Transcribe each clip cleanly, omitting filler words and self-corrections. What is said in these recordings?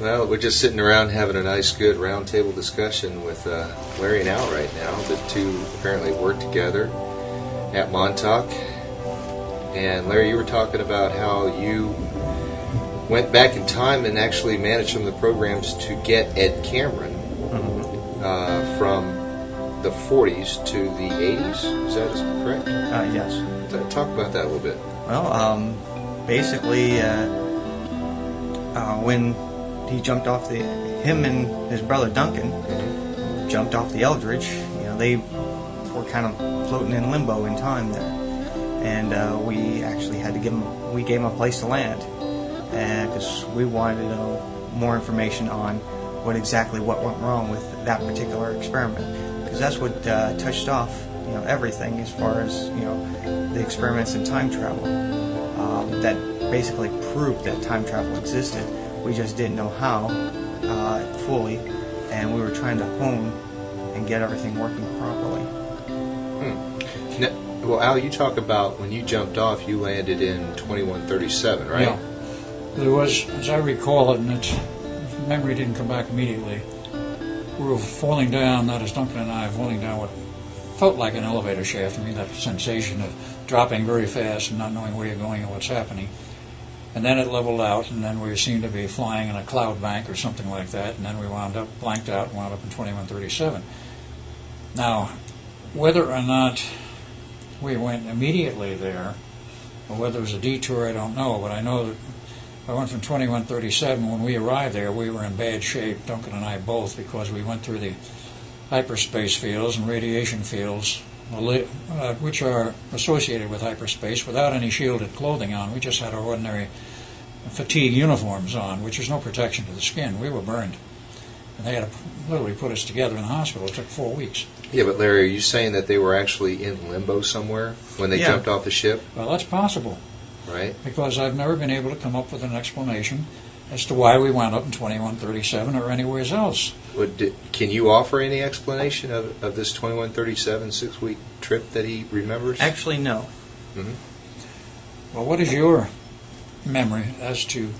Well, we're just sitting around having a nice, good roundtable discussion with Larry and Al right now. The two apparently work together at Montauk. And Larry, you were talking about how you went back in time and actually managed some of the programs to get Ed Cameron from the 40s to the 80s. Is that correct? Yes. Talk about that a little bit. Well, basically, when he jumped off him and his brother Duncan jumped off the Eldridge, they were kind of floating in limbo in time there. And we actually had to gave him a place to land, because we wanted to know more information on what went wrong with that particular experiment, because that's what touched off everything as far as the experiments in time travel that basically proved that time travel existed. We just didn't know how fully, and we were trying to hone and get everything working properly. Now, well, Al, you talk about when you jumped off, you landed in 2137, right? Yeah. There was, as I recall it, and its memory didn't come back immediately, we were falling down, that is Duncan and I, falling down what felt like an elevator shaft. I mean, that sensation of dropping very fast and not knowing where you're going and what's happening. And then it leveled out, and then we seemed to be flying in a cloud bank or something like that, and then we blanked out and wound up in 2137. Now, whether or not we went immediately there, or whether it was a detour, I don't know, but I know that I went from 2137. When we arrived there, we were in bad shape, Duncan and I both, because we went through the hyperspace fields and radiation fields, which are associated with hyperspace, without any shielded clothing on. We just had our ordinary fatigue uniforms on, which is no protection to the skin. We were burned. And they had to literally put us together in the hospital. It took 4 weeks. Yeah, but Larry, are you saying that they were actually in limbo somewhere when they jumped off the ship? Well, that's possible. Right. Because I've never been able to come up with an explanation as to why we wound up in 2137 or anywhere else. Can you offer any explanation of this 2137 6-week trip that he remembers? Actually, no. Mm-hmm. Well, what is your memory as to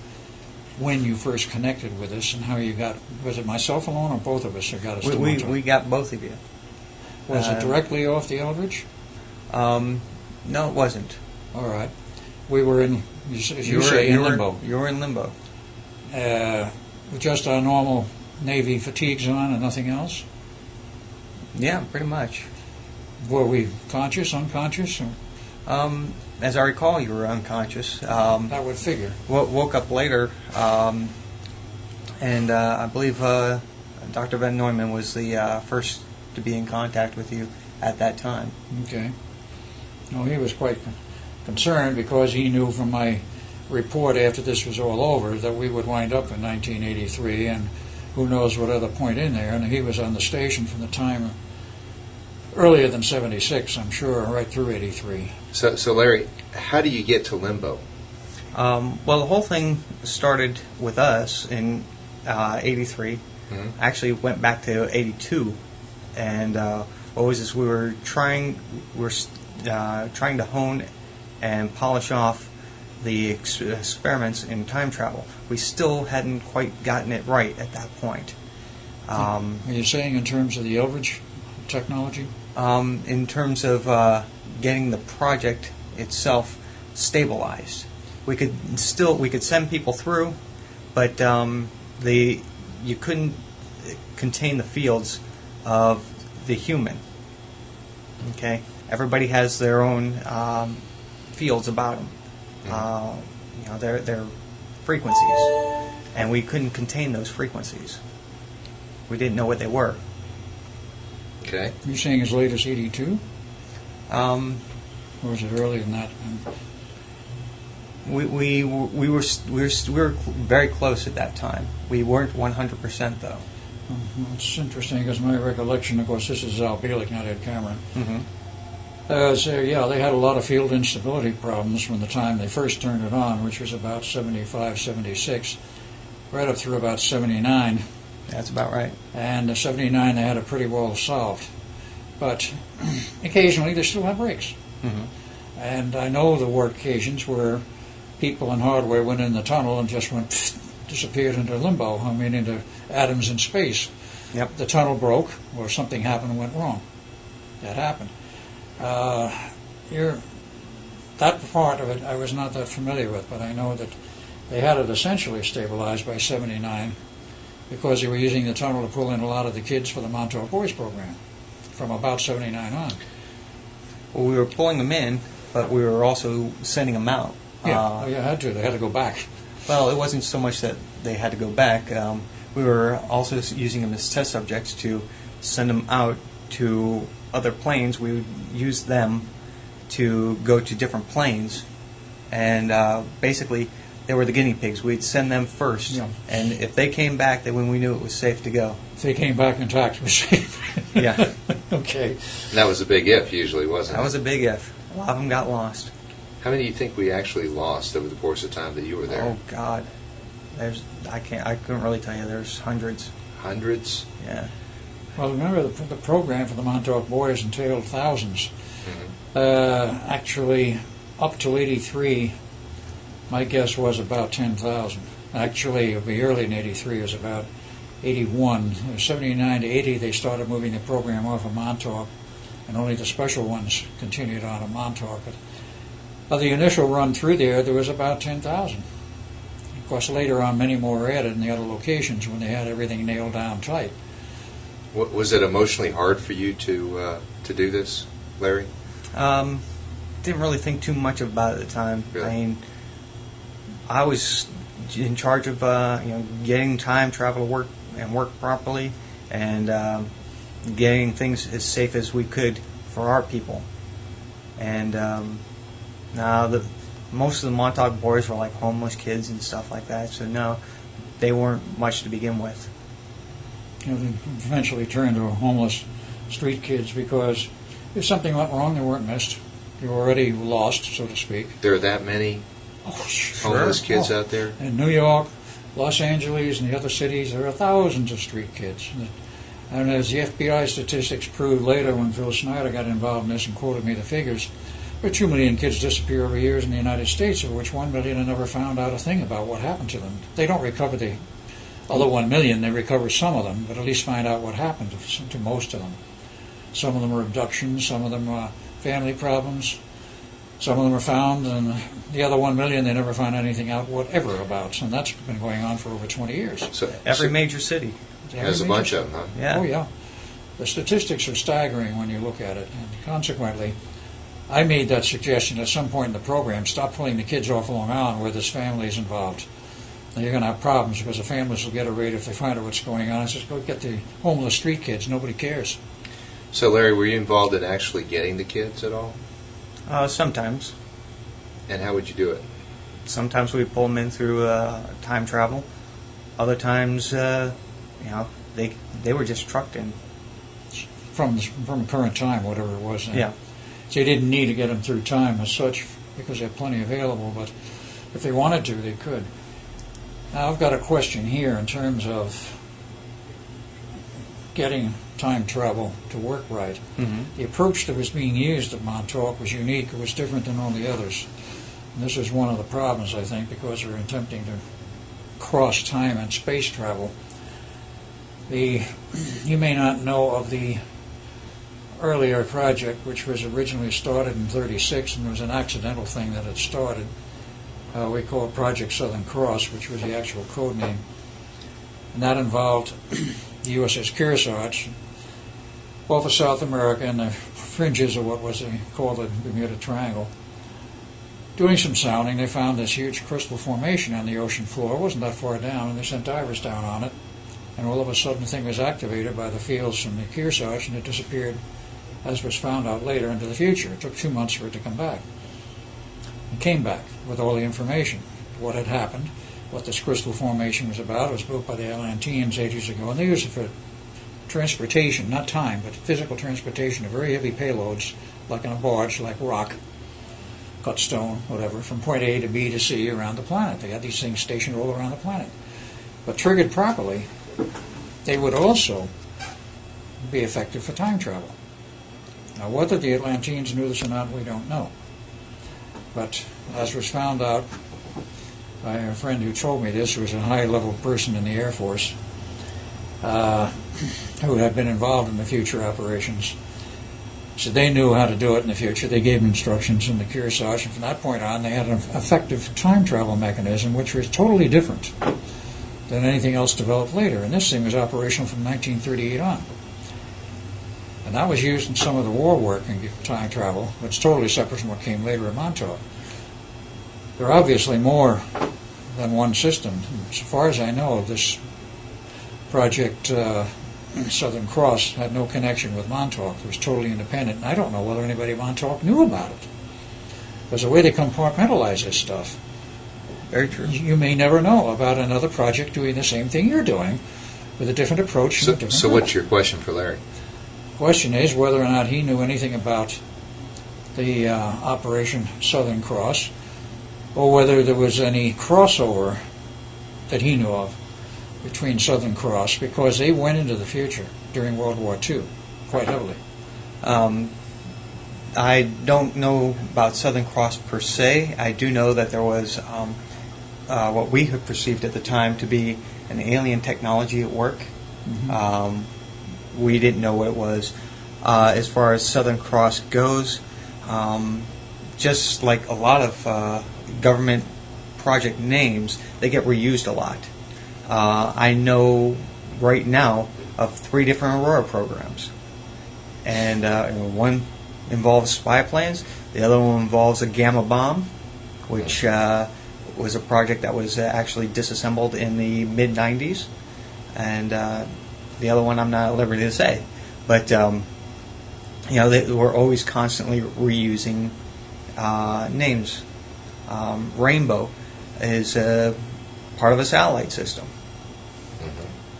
when you first connected with us and how you got? Was it myself alone or both of us who got us to Montauk? We got both of you. Was it directly off the Eldridge? No, it wasn't. All right. We were in, as you say, in limbo. You were in limbo. With just our normal Navy fatigues on and nothing else? Yeah, pretty much. Were we conscious, unconscious? Or? As I recall, you were unconscious. That would figure. Woke up later, and I believe Dr. Van Neumann was the first to be in contact with you at that time. Okay. No, he was quite concerned because he knew from my report after this was all over that we would wind up in 1983 and who knows what other point in there. And he was on the station from the time earlier than 76, I'm sure, right through 83. So Larry, how do you get to limbo? Well, the whole thing started with us in 83. Mm-hmm. Actually went back to 82. And what was this? We were trying to hone and polish off the experiments in time travel. We still hadn't quite gotten it right at that point. Are you saying in terms of the Eldridge technology? In terms of getting the project itself stabilized. We could send people through, but you couldn't contain the fields of the human. Okay, everybody has their own fields about them. Their frequencies, and we couldn't contain those frequencies. We didn't know what they were. Okay. You're saying as late as 82? Or was it earlier than that? We were very close at that time. We weren't 100% though. Well, it's interesting because my recollection, of course, this is Al Bielek, not Ed Cameron. Mm-hmm. They had a lot of field instability problems from the time they first turned it on, which was about 75, 76, right up through about 79. That's about right. And 79 they had it pretty well solved. But occasionally they still have breaks. Mm-hmm. And I know there were occasions where people in hardware went in the tunnel and just went disappeared into limbo, I mean into atoms in space. Yep. The tunnel broke, or something happened and went wrong. That happened. That part of it I was not that familiar with, but I know that they had it essentially stabilized by 79 because they were using the tunnel to pull in a lot of the kids for the Montauk Boys program from about 79 on. Well, we were pulling them in, but we were also sending them out. Yeah, you had to. They had to go back. Well, it wasn't so much that they had to go back. We were also using them as test subjects to send them out to other planes. We would use them to go to different planes, and basically they were the guinea pigs. We'd send them first, Yeah. and if they came back, then when we knew it was safe to go. If they came back intact, it was safe. Yeah. Okay. And that was a big if, usually, wasn't it? That was a big if. A lot of them got lost. How many do you think we actually lost over the course of time that you were there? Oh God, I couldn't really tell you. There's hundreds. Hundreds? Yeah. Well, remember the program for the Montauk Boys entailed thousands. Mm-hmm. Actually, up till 83, my guess was about 10,000. Actually, it would be early in 83. It was about 81. 79 to 80, they started moving the program off of Montauk, and only the special ones continued on at Montauk. But of the initial run through there was about 10,000. Of course, later on, many more were added in the other locations when they had everything nailed down tight. Was it emotionally hard for you to do this, Larry? Didn't really think too much about it at the time. Really? I mean, I was in charge of getting time travel to work and work properly, and getting things as safe as we could for our people. And now most of the Montauk Boys were like homeless kids and stuff like that. So no, they weren't much to begin with. They eventually turned to homeless street kids because if something went wrong, they weren't missed. They were already lost, so to speak. There are that many homeless kids out there? In New York, Los Angeles, and the other cities, there are thousands of street kids. And as the FBI statistics proved later when Phil Snyder got involved in this and quoted me the figures, there are 2 million kids disappear every year in the United States, of which 1 million have never found out a thing about what happened to them. They don't recover the other 1 million, they recover some of them, but at least find out what happened to most of them. Some of them are abductions, some of them are family problems, some of them are found, and the other 1 million they never find anything out whatever about, and that's been going on for over 20 years. So Every major city. There's a bunch of them, huh? Yeah. Oh, yeah. The statistics are staggering when you look at it, and consequently, I made that suggestion at some point in the program, stop pulling the kids off Long Island where there's families involved. Now, you're going to have problems because the families will get irate if they find out what's going on. I says, go get the homeless street kids. Nobody cares. So, Larry, were you involved in actually getting the kids at all? Sometimes. And how would you do it? Sometimes we pull them in through time travel. Other times, they were just trucked in. From current time, whatever it was then. Yeah. So you didn't need to get them through time as such because they had plenty available, but if they wanted to, they could. Now, I've got a question here in terms of getting time travel to work right. Mm-hmm. The approach that was being used at Montauk was unique. It was different than all the others. And this is one of the problems, I think, because we're attempting to cross time and space travel. You may not know of the earlier project, which was originally started in > and was an accidental thing that had started. We call it Project Southern Cross, which was the actual code name. And that involved the USS Kearsarge, both of South America and the fringes of what was called the Bermuda Triangle. Doing some sounding, they found this huge crystal formation on the ocean floor. It wasn't that far down, and they sent divers down on it. And all of a sudden, the thing was activated by the fields from the Kearsarge, and it disappeared, as was found out later, into the future. It took 2 months for it to come back. It came back with all the information, what had happened, what this crystal formation was about. It was built by the Atlanteans ages ago, and they used it for transportation, not time, but physical transportation of very heavy payloads, like in a barge, like rock, cut stone, whatever, from point A to B to C around the planet. They had these things stationed all around the planet. But triggered properly, they would also be effective for time travel. Now, whether the Atlanteans knew this or not, we don't know. But as was found out by a friend who told me this, who was a high-level person in the Air Force, who had been involved in the future operations. So they knew how to do it in the future. They gave instructions in the Kearsarge, and from that point on, they had an effective time travel mechanism, which was totally different than anything else developed later. And this thing was operational from 1938 on. And that was used in some of the war work in time travel. It's totally separate from what came later at Montauk. There are obviously more than one system. As far as I know, this project Southern Cross had no connection with Montauk. It was totally independent, and I don't know whether anybody at Montauk knew about it. Because the way they compartmentalize this stuff, Very true. you may never know about another project doing the same thing you're doing with a different approach. So, and a different so what's your question for Larry? question is whether or not he knew anything about the Operation Southern Cross, or whether there was any crossover that he knew of between Southern Cross, because they went into the future during World War II quite heavily. I don't know about Southern Cross per se. I do know that there was what we had perceived at the time to be an alien technology at work. Mm-hmm. We didn't know what it was. As far as Southern Cross goes, just like a lot of government project names, they get reused a lot. I know right now of 3 different Aurora programs, and one involves spy planes, the other one involves a gamma bomb, which was a project that was actually disassembled in the mid-90s, and the other one I'm not at liberty to say. But we're always constantly reusing names. Rainbow is part of a satellite system.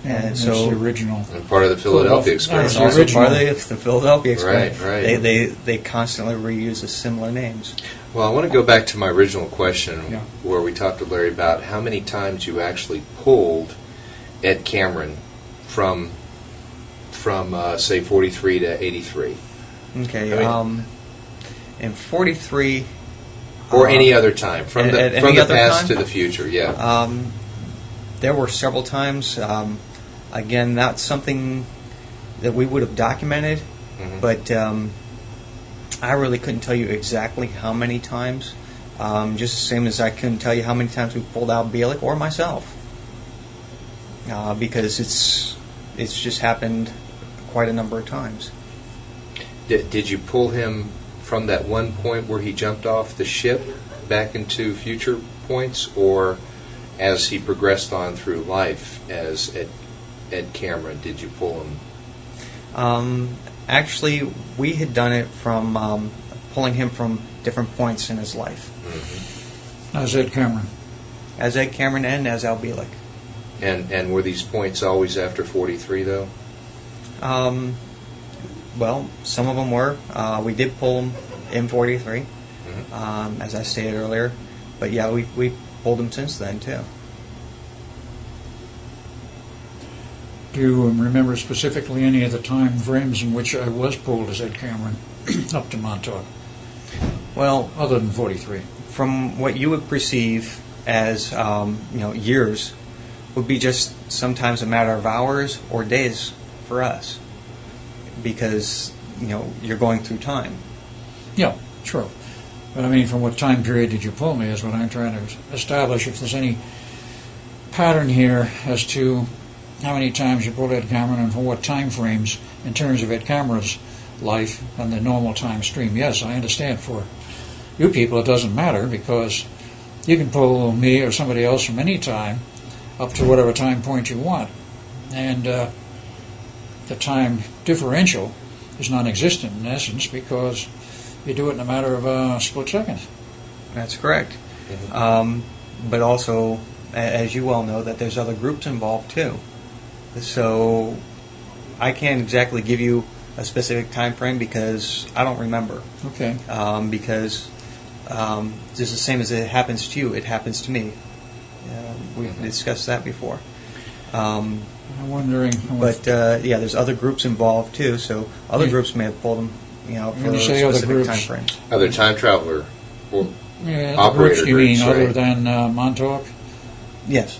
And so it's the original. And part of the Philadelphia experience. It's also original. part of the Philadelphia experience. Right. They constantly reuse the similar names. Well, I want to go back to my original question, Yeah. where we talked to Larry about how many times you actually pulled Ed Cameron from say 43 to 83, Okay. In 43. or any other time from the at from any the other past time? to the future. Yeah. There were several times. Again, that's something that we would have documented, Mhm. but I really couldn't tell you exactly how many times. Just the same as I couldn't tell you how many times we pulled out Bielek or myself, because it's just happened quite a number of times. Did you pull him from that one point where he jumped off the ship back into future points, or as he progressed on through life as Ed Cameron, did you pull him? Actually, we had done it from pulling him from different points in his life, As Ed Cameron. as Ed Cameron and as Al Bielek. And were these points always after 43, though? Well, some of them were. We did pull them in 43, Mm-hmm. as I stated earlier. But yeah, we pulled them since then, too. Do you remember specifically any of the time frames in which I was pulled as Ed Cameron up to Montauk, Well, other than 43? from what you would perceive as years, would be just sometimes a matter of hours or days for us, because you're going through time. Yeah, true. But I mean, from what time period did you pull me is what I'm trying to establish, if there's any pattern here as to how many times you pulled Ed Cameron and for what time frames in terms of Ed Cameron's life and the normal time stream. Yes, I understand for you people it doesn't matter, because you can pull me or somebody else from any time up to whatever time point you want. And the time differential is non-existent in essence, because you do it in a matter of a split second. That's correct. But also, as you well know, that there's other groups involved too. So I can't exactly give you a specific time frame because I don't remember. Okay. Because just the same as it happens to you, it happens to me. We've discussed that before. I'm wondering. But there's other groups involved too. So other groups may have pulled them, for When you say other specific groups, time frames. Other time traveler or Yeah, the operator groups you mean groups, other right? than Montauk? Yes.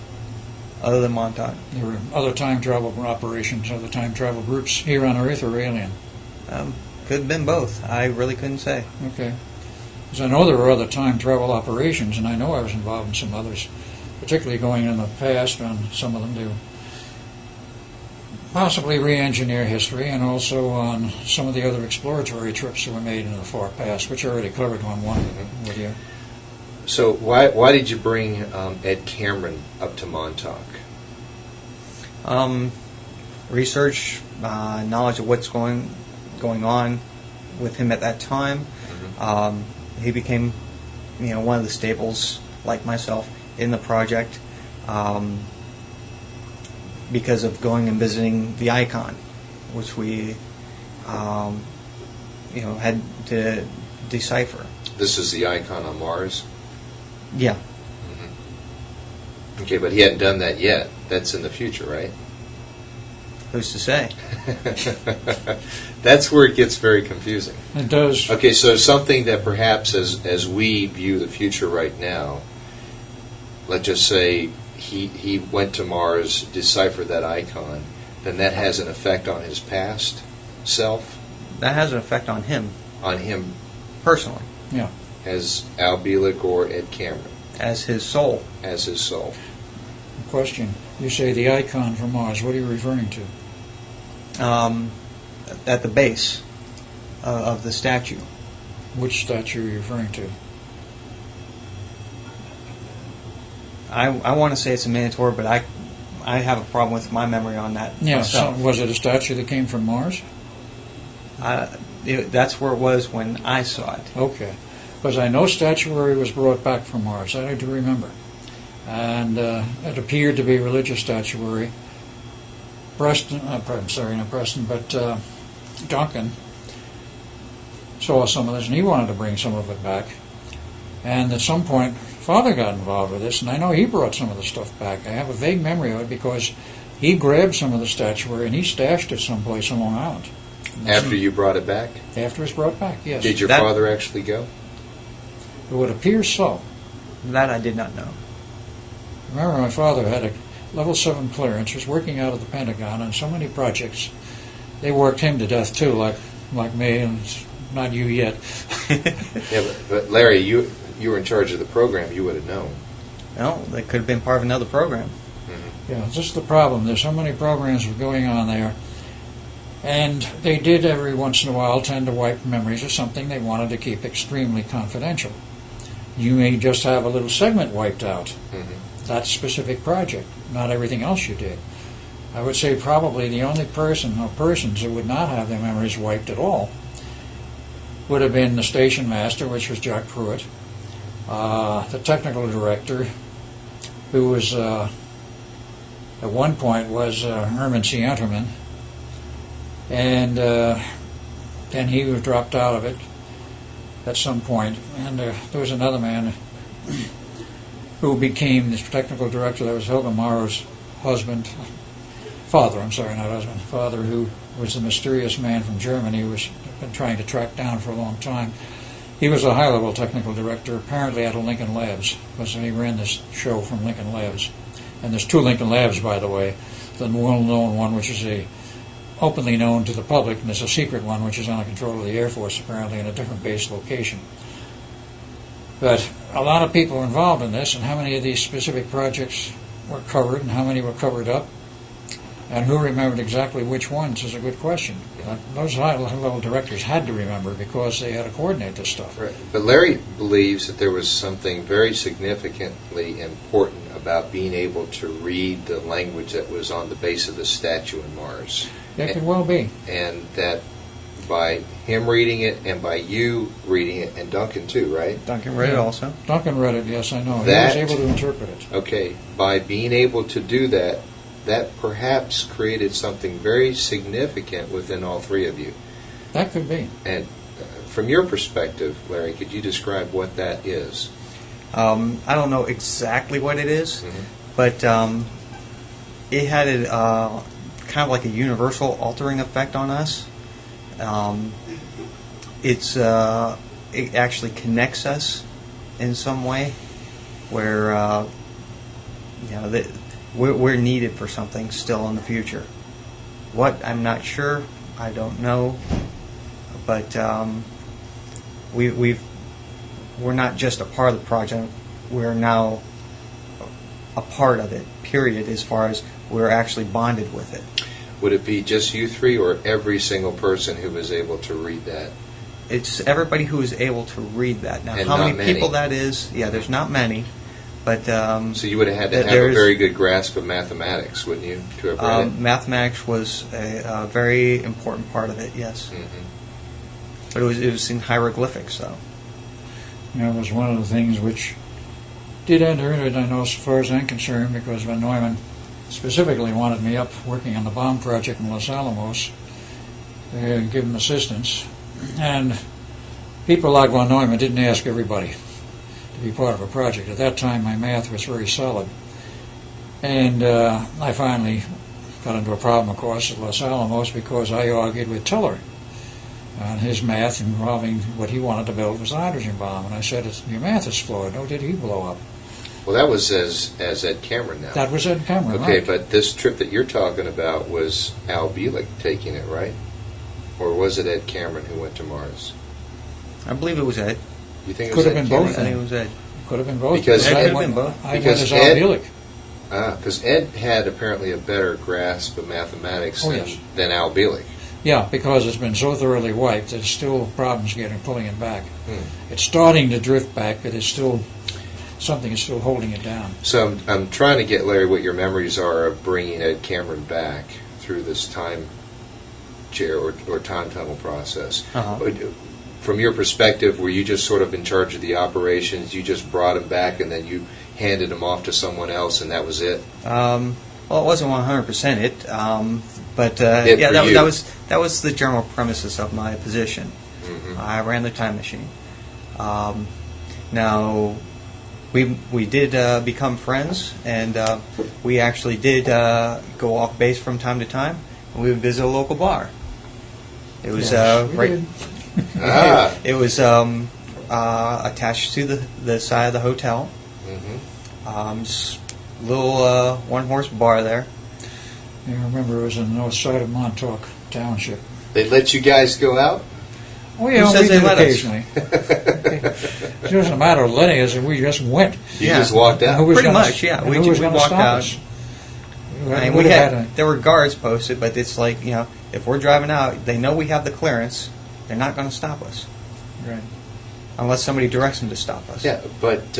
Other than Montauk. There were other time travel operations, other time travel groups here on Earth or alien? Could have been both. I really couldn't say. Okay. Because I know there were other time travel operations, and I know I was involved in some others, particularly going in the past on some of them to possibly re-engineer history, and also on some of the other exploratory trips that were made into the far past, which I already covered on one with you. So why did you bring Ed Cameron up to Montauk? Research, knowledge of what's going on with him at that time. He became, one of the staples, like myself, in the project because of going and visiting the icon, which we, had to decipher. This is the icon on Mars? Yeah. Mm-hmm. Okay, but he hadn't done that yet. That's in the future, right? Who's to say? That's where it gets very confusing. It does. Okay, so something that perhaps as we view the future right now, let's just say he went to Mars, deciphered that icon, then that has an effect on his past self? That has an effect on him. On him? Personally. Yeah. As Al Bielek or Ed Cameron? As his soul. As his soul. Question. You say the icon from Mars. What are you referring to? At the base of the statue. Which statue are you referring to? I want to say it's a Minotaur, but I have a problem with my memory on that myself. So was it a statue that came from Mars? That's where it was when I saw it. Okay. Because I know statuary was brought back from Mars. I do remember. And it appeared to be religious statuary. Duncan saw some of this, and he wanted to bring some of it back. And at some point, Father got involved with this, and I know he brought some of the stuff back. I have a vague memory of it because he grabbed some of the statuary and he stashed it someplace on Long Island. After you brought it back? After it was brought back, yes. Did your father actually go? It would appear so. That I did not know. Remember, my father had a level 7 clearance, was working out of the Pentagon on so many projects. They worked him to death too, like me, and not you yet. Yeah, but Larry, you were in charge of the program. You would have known. Well, they could have been part of another program. Mm-hmm. Yeah, this is the problem. There's so many programs going on there, and they did every once in a while tend to wipe memories of something they wanted to keep extremely confidential. You may just have a little segment wiped out. Mm-hmm. That specific project, not everything else you did. I would say probably the only person or persons who would not have their memories wiped at all would have been the station master, which was Jack Pruitt, the technical director, who was at one point was Herman C. Enterman, and then he was dropped out of it at some point, and there was another man who became this technical director. That was Helga Morrow's father, who was the mysterious man from Germany who was been trying to track down for a long time. He was a high-level technical director, apparently out of Lincoln Labs, because he ran this show from Lincoln Labs. And there's 2 Lincoln Labs, by the way. The well-known one, which is openly known to the public, and there's a secret one, which is under control of the Air Force, apparently, in a different base location. But a lot of people were involved in this, and how many of these specific projects were covered, and how many were covered up, and who remembered exactly which ones is a good question. Those high-level directors had to remember because they had to coordinate this stuff. Right. But Larry believes that there was something very significantly important about being able to read the language that was on the base of the statue in Mars. That could well be. And that by him reading it and by you reading it, and Duncan too, right? Duncan read it also. Duncan read it, yes, I know. He was able to interpret it. Okay, by being able to do that, that perhaps created something very significant within all 3 of you. That could be. And from your perspective, Larry, could you describe what that is? I don't know exactly what it is, but it had kind of like a universal altering effect on us. It actually connects us in some way, where that we're needed for something still in the future. What, I'm not sure. I don't know. But we're not just a part of the project. We're now a part of it, period, as far as we're actually bonded with it. Would it be just you three or every single person who was able to read that? It's everybody who is able to read that. Now, And how not many people many. that is, there's not many. But So you would have had to have a very good grasp of mathematics, wouldn't you, to have read it? mathematics was a very important part of it, yes. Mm-hmm. But it was in hieroglyphics, though. It was one of the things which did enter into it, I know, as far as I'm concerned, because Van Neumann specifically wanted me up working on the bomb project in Los Alamos, and give him assistance. And people like Van Neumann didn't ask everybody to be part of a project. At that time, my math was very solid. And I finally got into a problem, of course, at Los Alamos because I argued with Teller on his math involving what he wanted to build was a hydrogen bomb. And I said, your math is flawed. No, did he blow up? Well, that was as Ed Cameron now. That was Ed Cameron, Okay, right. but this trip that you're talking about was Al Bielek taking it, right? Or was it Ed Cameron who went to Mars? I believe it was Ed. You think it Could was have Ed been Cameron? both. I think it was Ed. Could have been both. Because I Ed- went, both. I went Because as Al Ed- Bielek. Because Ed had apparently a better grasp of mathematics Oh, yes. than Al Bielek. Yeah, because it's been so thoroughly wiped, there's still problems pulling it back. Hmm. It's starting to drift back, but it's still, something is still holding it down. So I'm trying to get, Larry, what your memories are of bringing Ed Cameron back through this time chair or time tunnel process. Uh-huh. From your perspective, were you just sort of in charge of the operations? You just brought him back and then you handed him off to someone else and that was it? Well, it wasn't 100% it, but It yeah, for that, you. that was the general premises of my position. Mhm. I ran the time machine. Now, we did become friends, and we actually did go off base from time to time. And we would visit a local bar. It was Yes, we right. did. Ah. It was attached to the side of the hotel. Mhm. Just a little one-horse bar there. I remember it was on the north side of Montauk Township. They let you guys go out? Oh, yeah, says we they did let us? occasionally. It wasn't a matter of letting us, we just went. You Yeah. just walked And who out? was Pretty gonna- much, yeah. and We who was we gonna walked stop out. us? I mean, would we have had there were guards posted, but it's like, if we're driving out, they know we have the clearance. They're not going to stop us Right. unless somebody directs them to stop us. Yeah, but,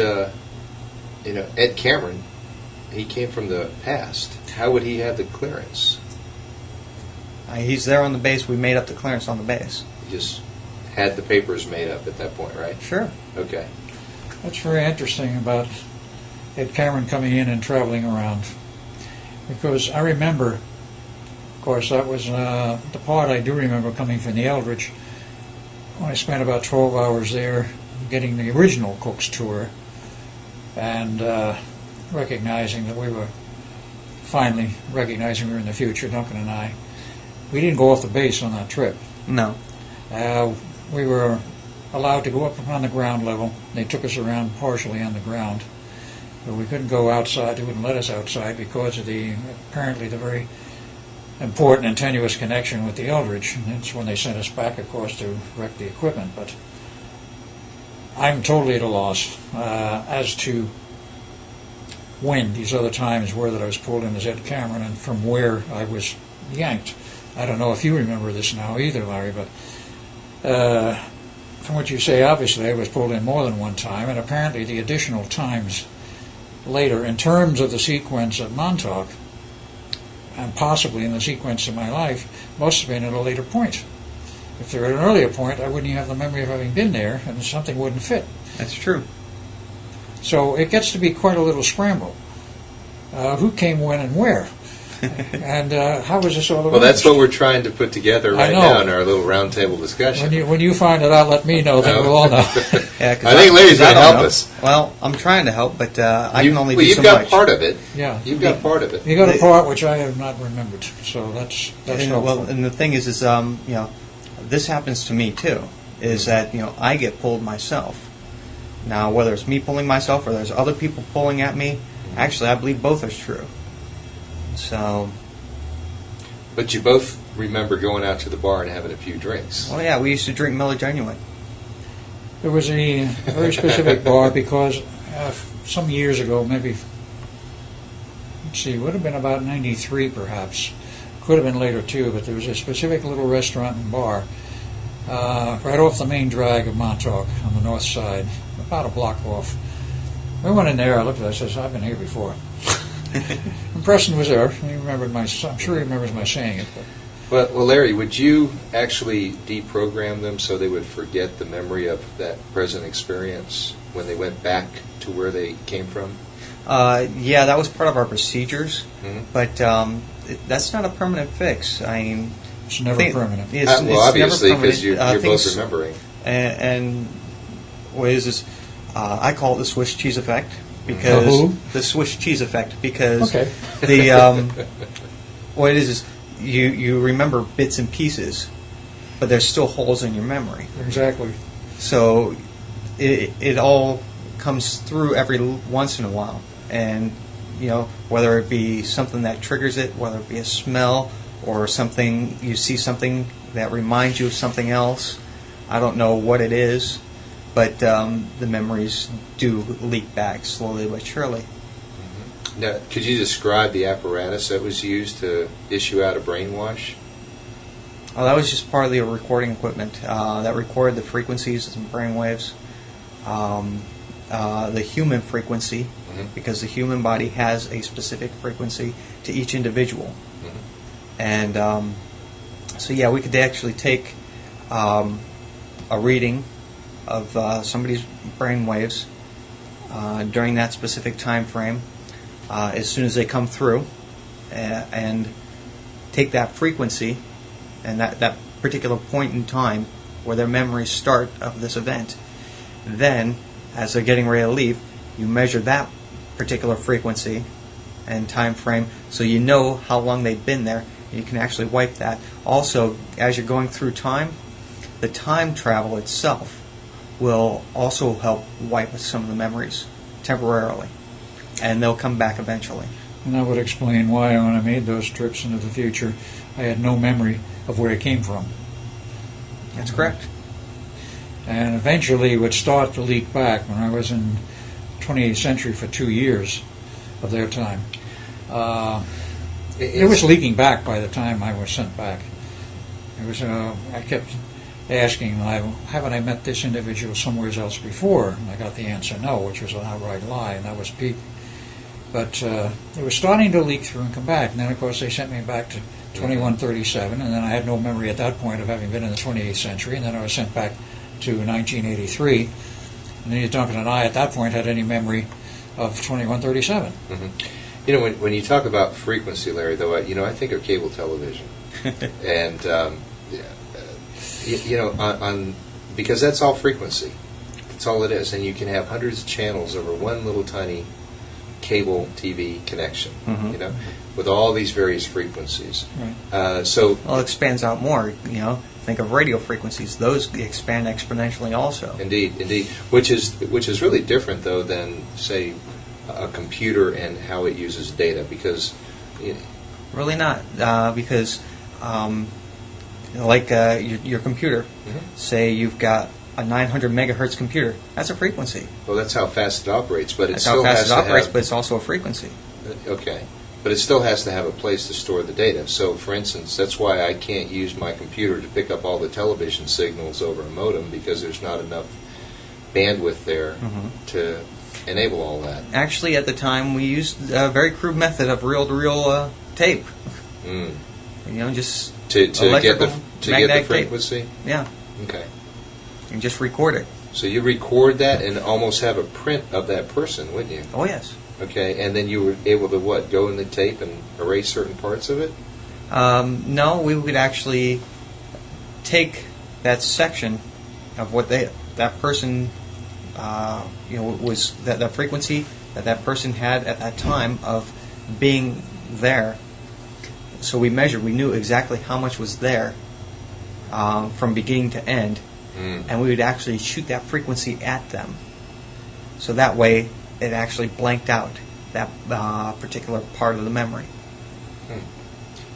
Ed Cameron, he came from the past. How would he have the clearance? He's there on the base. We made up the clearance on the base. He just had the papers made up at that point, right? Sure. Okay. That's very interesting about Ed Cameron coming in and traveling around. Because I remember, of course, that was the part I do remember coming from the Eldridge. I spent about 12 hours there getting the original Cook's tour and recognizing that we were finally recognizing we were in the future, Duncan and I. We didn't go off the base on that trip. No. We were allowed to go up on the ground level. They took us around partially on the ground. But we couldn't go outside. They wouldn't let us outside because of apparently the very important and tenuous connection with the Eldridge. And that's when they sent us back, of course, to wreck the equipment. But I'm totally at a loss as to when these other times were that I was pulled in as Ed Cameron and from where I was yanked. I don't know if you remember this now either, Larry, but from what you say, obviously I was pulled in more than one time, and apparently the additional times later, in terms of the sequence at Montauk, and possibly in the sequence of my life, must have been at a later point. If they were at an earlier point, I wouldn't even have the memory of having been there, and something wouldn't fit. That's true. So it gets to be quite a little scramble. Who came when and where? And how was this all arranged? Well, that's what we're trying to put together right know. now in our little roundtable discussion. When you find it out, let me know, then we'll all know. Yeah, 'cause I think Larry's I going to don't help know. us. Well, I'm trying to help, but I You- can only well, do you've so got much. part of it. Yeah. You've got part of it. You got a They- part which I have not remembered, so that's And, helpful. well, and the thing is, this happens to me too. Is that I get pulled myself. Now, whether it's me pulling myself or there's other people pulling at me, Actually, I believe both are true. So, But you both remember going out to the bar and having a few drinks. oh yeah, we used to drink Miller Genuine. There was a very specific bar because some years ago, maybe, let's see, it would have been about 93 perhaps. Could have been later too, but there was a specific little restaurant and bar right off the main drag of Montauk on the north side, about a block off. We went in there, I looked at it, I said, I've been here before. And Preston was there. He remembered I'm sure he remembers my saying it. But. Well, Larry, would you actually deprogram them so they would forget the memory of that present experience when they went back to where they came from? Yeah, that was part of our procedures, Mm-hmm. but that's not a permanent fix. I mean, It's never permanent. Well, obviously, because you're both things- remembering. And what is this? I call it the Swiss cheese effect because the Swiss cheese effect because Okay. the what it is you remember bits and pieces, but there's still holes in your memory. Exactly. So it all comes through every once in a while, and whether it be something that triggers it, whether it be a smell or something, you see something that reminds you of something else. I don't know what it is, but the memories do leak back slowly but surely. Mm-hmm. Now, could you describe the apparatus that was used to issue out a brainwash? Oh, that was just part of the recording equipment that recorded the frequencies and brainwaves. The human frequency, mm-hmm. because the human body has a specific frequency to each individual. Mm-hmm. And so, yeah, we could actually take a reading of somebody's brainwaves during that specific time frame as soon as they come through, and take that frequency and that particular point in time where their memories start of this event. Then, as they're getting ready to leave, you measure that particular frequency and time frame so you know how long they've been there, and you can actually wipe that. Also, as you're going through time, the time travel itself will also help wipe some of the memories temporarily, and they'll come back eventually. And that would explain why when I made those trips into the future, I had no memory of where it came from. That's correct. And eventually it would start to leak back when I was in 28th century for 2 years of their time. It was leaking back by the time I was sent back. It was. I kept asking, haven't I met this individual somewhere else before? And I got the answer no, which was an outright lie, and that was Pete. But it was starting to leak through and come back. And then, of course, they sent me back to 2137, and then I had no memory at that point of having been in the 28th century, and then I was sent back to 1983. And neither Duncan and I at that point had any memory of 2137. Mm-hmm. When you talk about frequency, Larry, though, I think of cable television. And, because that's all frequency. That's all it is. And you can have hundreds of channels over one little tiny cable TV connection, with all these various frequencies. Right. Well, it expands out more, Think of radio frequencies; those expand exponentially, also. Indeed. Which is really different, though, than say a computer and how it uses data, because really not, because like your computer, say you've got a 900 megahertz computer. That's a frequency. Well, that's how fast it operates, but that's how fast it operates, but it's also a frequency. Okay. But it still has to have a place to store the data. So, for instance, that's why I can't use my computer to pick up all the television signals over a modem, because there's not enough bandwidth there to enable all that. Actually, at the time, we used a very crude method of reel-to-reel tape. Just to get the frequency. Tape. Yeah. Okay. And just record it. So you record that and almost have a print of that person, wouldn't you? Oh yes. Okay, and then you were able to go in the tape and erase certain parts of it? No, we would actually take that section of what that person, was that frequency that person had at that time of being there. So we measured. We knew exactly how much was there from beginning to end, and we would actually shoot that frequency at them. So that way, it actually blanked out. that particular part of the memory.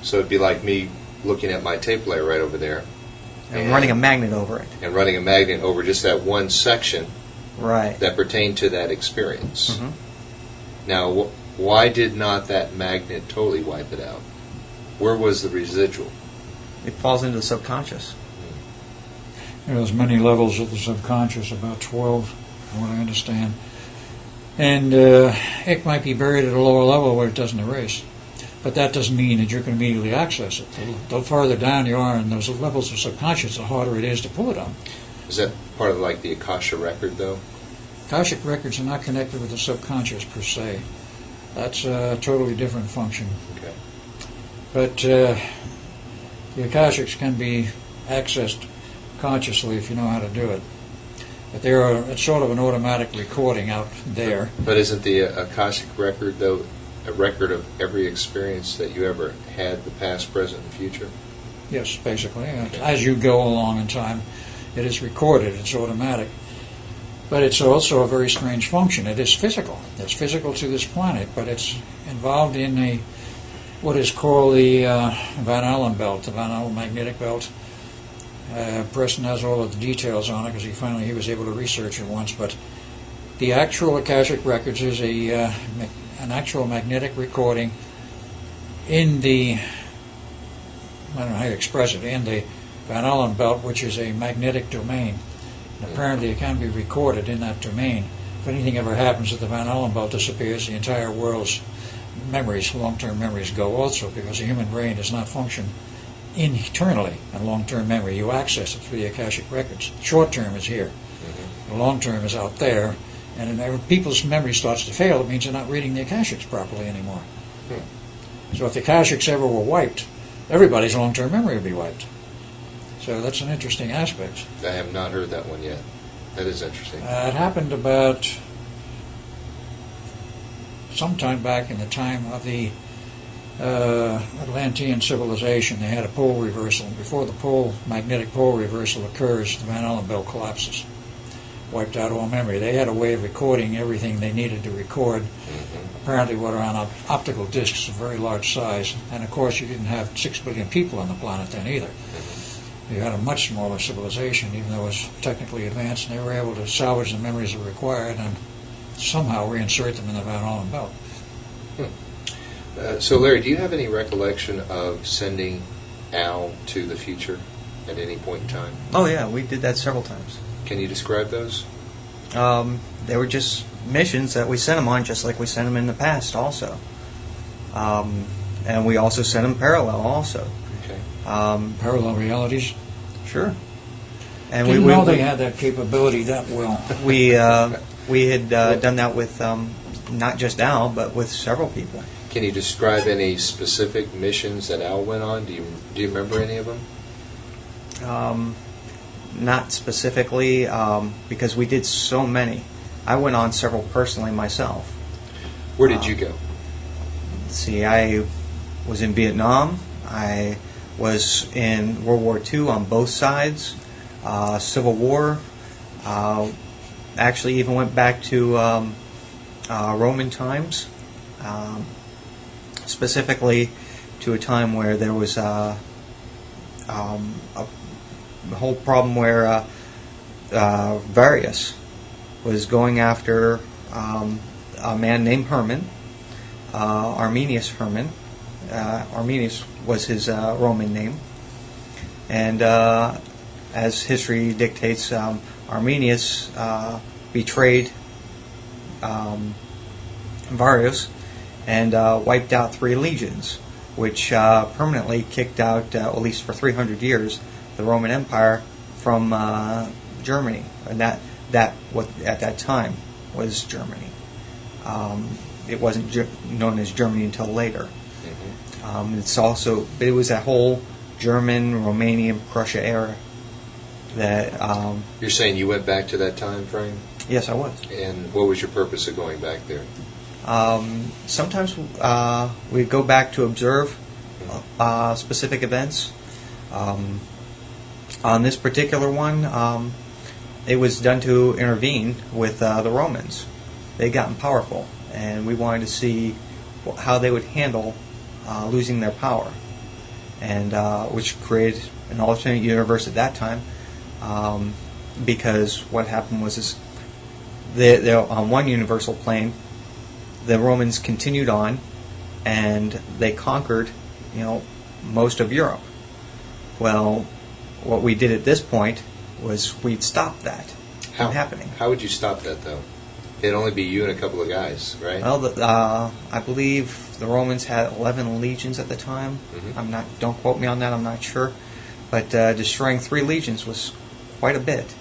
So it'd be like me looking at my tape player right over there. And running a magnet over it. And running a magnet over just that one section right. that pertained to that experience. Mm-hmm. Now, why did not that magnet totally wipe it out? Where was the residual? It falls into the subconscious. There's many levels of the subconscious, about 12, from what I understand. And it might be buried at a lower level where it doesn't erase. But that doesn't mean that you can immediately access it. The farther down you are in those levels of subconscious, the harder it is to pull it on. Is that part of like the Akasha record, though? Akashic records are not connected with the subconscious per se. That's a totally different function. Okay. But the Akashics can be accessed consciously if you know how to do it. But it's sort of an automatic recording out there. But isn't the Akashic record, though, a record of every experience that you ever had, the past, present, and future? Yes, basically. As you go along in time, it is recorded. It's automatic. But it's also a very strange function. It is physical. It's physical to this planet, but it's involved in what is called the Van Allen belt, the Van Allen magnetic belt. Preston has all of the details on it because he was able to research it once. But the actual Akashic records is an actual magnetic recording in the, I don't know how you express it, in the Van Allen belt, which is a magnetic domain. And apparently it can be recorded in that domain. If anything ever happens, if the Van Allen belt disappears, the entire world's memories, long-term memories, go also, because the human brain does not function internally in long-term memory. You access it through the Akashic records. Short-term is here. The long-term is out there. And if people's memory starts to fail, it means they're not reading the Akashics properly anymore. So if the Akashics ever were wiped, everybody's long-term memory would be wiped. So that's an interesting aspect. I have not heard that one yet. That is interesting. It happened about sometime back in the time of the Atlantean civilization. They had a pole reversal. Before the magnetic pole reversal occurs, the Van Allen belt collapses. Wiped out all memory. They had a way of recording everything they needed to record. Apparently what are on optical discs of very large size. And of course you didn't have 6 billion people on the planet then either. You had a much smaller civilization, even though it was technically advanced, and they were able to salvage the memories that were required and somehow reinsert them in the Van Allen belt. So Larry, do you have any recollection of sending Al to the future at any point in time? Oh yeah, we did that several times. Can you describe those? They were just missions that we sent them on, just like we sent them in the past also. And we also sent them parallel also. Okay. Parallel realities? Sure. And Didn't know they had that capability that well. We had done that with not just Al, but with several people. Can you describe any specific missions that Al went on? Do you remember any of them? Not specifically, because we did so many. I went on several personally myself. Where did you go? Let's see, I was in Vietnam. I was in World War II on both sides. Civil War. Actually, even went back to Roman times. Specifically to a time where there was the whole problem where Varius was going after a man named Herman, Arminius Herman. Arminius was his Roman name, and as history dictates, Arminius betrayed Varius and wiped out 3 legions, which permanently kicked out, at least for 300 years, the Roman Empire from Germany, and that at that time was Germany. It wasn't known as Germany until later. It was that whole German, Romanian, Prussia era. That you're saying you went back to that time frame? Yes, I was. And what was your purpose of going back there? Sometimes we'd go back to observe specific events. On this particular one, it was done to intervene with the Romans. They'd gotten powerful, and we wanted to see how they would handle losing their power, and which created an alternate universe at that time, because what happened was they on one universal plane, the Romans continued on, and they conquered, most of Europe. Well, what we did at this point was we'd stop that from happening. How would you stop that, though? It'd only be you and a couple of guys, right? Well, I believe the Romans had 11 legions at the time. Mm-hmm. Don't quote me on that. I'm not sure, but destroying 3 legions was quite a bit,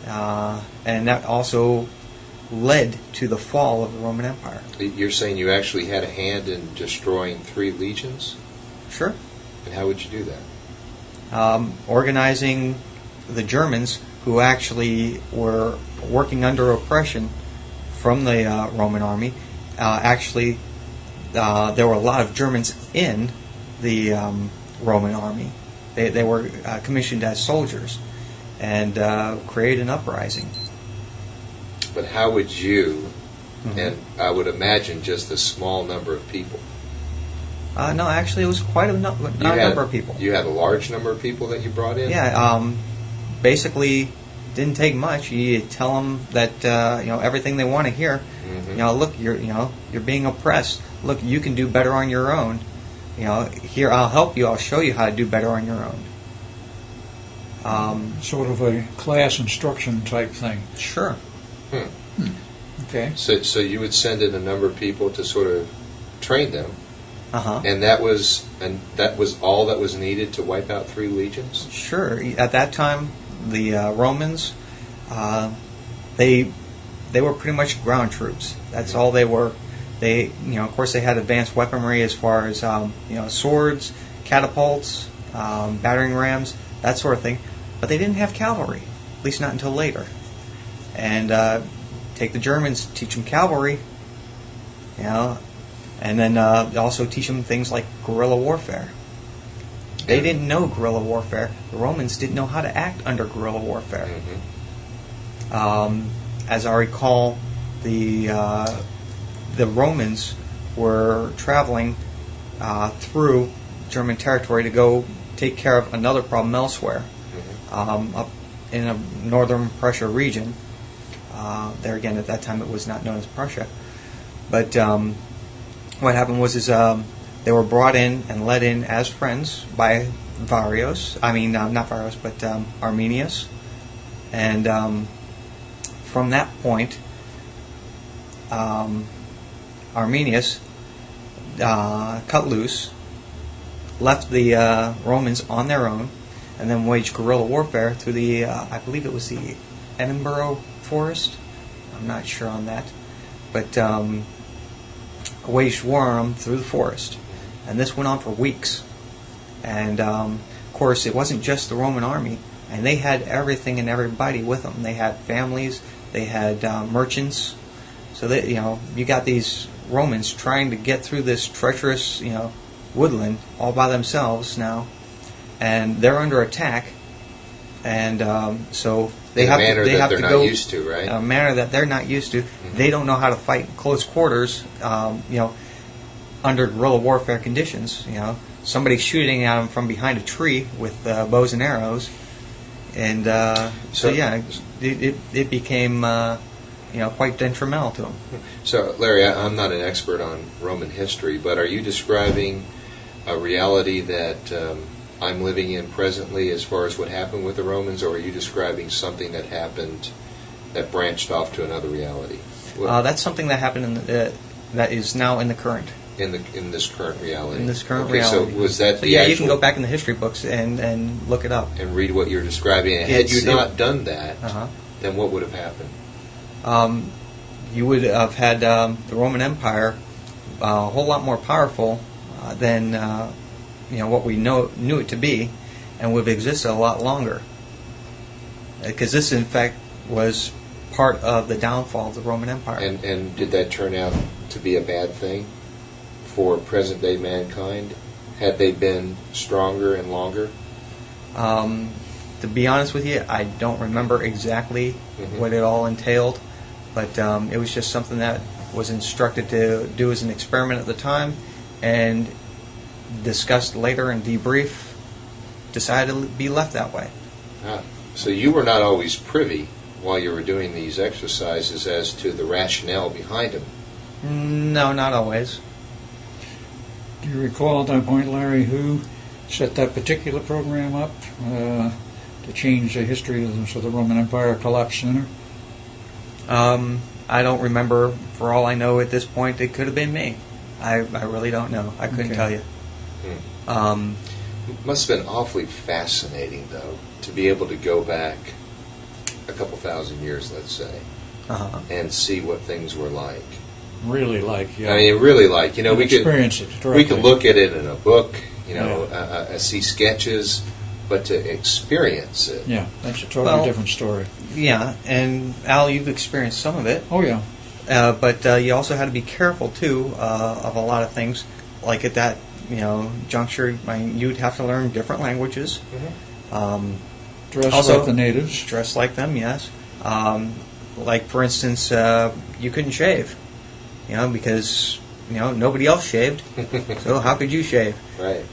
and that also led to the fall of the Roman Empire. You're saying you actually had a hand in destroying 3 legions? Sure. And how would you do that? Organizing the Germans, who actually were working under oppression from the Roman army. There were a lot of Germans in the Roman army. They were commissioned as soldiers, and create an uprising. But how would you, and I would imagine just a small number of people. No, actually, it was quite a number of people. You had a large number of people that you brought in? Yeah, basically, didn't take much. You tell them that everything they want to hear. Look, you're being oppressed. Look, you can do better on your own. Here, I'll help you. I'll show you how to do better on your own. Sort of a class instruction type thing. Sure. Okay. So you would send in a number of people to sort of train them. And that was all that was needed to wipe out 3 legions? Sure. At that time, the Romans, they were pretty much ground troops. That's all they were. They, of course, they had advanced weaponry as far as swords, catapults, battering rams, that sort of thing. But they didn't have cavalry, at least not until later. And take the Germans, teach them cavalry, and then also teach them things like guerrilla warfare. They didn't know guerrilla warfare. The Romans didn't know how to act under guerrilla warfare. As I recall, the Romans were traveling through German territory to go take care of another problem elsewhere, up in a northern Prussia region. There again, at that time, it was not known as Prussia. But what happened was they were brought in and led in as friends by Varios. I mean, not Varios, but Arminius. And from that point, Arminius cut loose, left the Romans on their own, and then waged guerrilla warfare through the, I believe it was the Edinburgh Forest. I'm not sure on that. But waged war on them through the forest. And this went on for weeks. And, of course, it wasn't just the Roman army. And they had everything and everybody with them. They had families. They had merchants. So that you got these Romans trying to get through this treacherous, woodland all by themselves now, and they're under attack. And so they have to go used to, right? A manner that they're not used to. They don't know how to fight in close quarters. Under guerrilla warfare conditions. Somebody shooting at them from behind a tree with bows and arrows, and it became quite detrimental to them. So, Larry, I'm not an expert on Roman history, but are you describing a reality that I'm living in presently as far as what happened with the Romans, or are you describing something that happened that branched off to another reality? That's something that happened that is now in the current. In this current reality. In this current reality. So was that you can go back in the history books and look it up and read what you're describing. And had you not done that, then what would have happened? You would have had the Roman Empire a whole lot more powerful than what we knew it to be, and would have existed a lot longer. Because this, in fact, was part of the downfall of the Roman Empire. And did that turn out to be a bad thing for present-day mankind? Had they been stronger and longer? To be honest with you, I don't remember exactly what it all entailed, but it was just something that was instructed to do as an experiment at the time, and discussed later in debrief, decided to be left that way. Ah, so you were not always privy while you were doing these exercises as to the rationale behind them? No, not always. Do you recall at that point, Larry, who set that particular program up to change the history of the Roman Empire collapse sooner? I don't remember. For all I know at this point, it could have been me. I really don't know. I couldn't tell you. It must have been awfully fascinating, though, to be able to go back a couple thousand years, let's say, and see what things were like. Really like, yeah. I mean, really like. You know, we could experience it directly. We could look at it in a book, you know, see sketches, but to experience it. Yeah, that's a totally different story. Yeah, and Al, you've experienced some of it. Oh, yeah. But you also had to be careful, too, of a lot of things. Like at that, juncture, you'd have to learn different languages. Dress also, like the natives. Dress like them, yes. Like, for instance, you couldn't shave, because, nobody else shaved. So how could you shave? Right.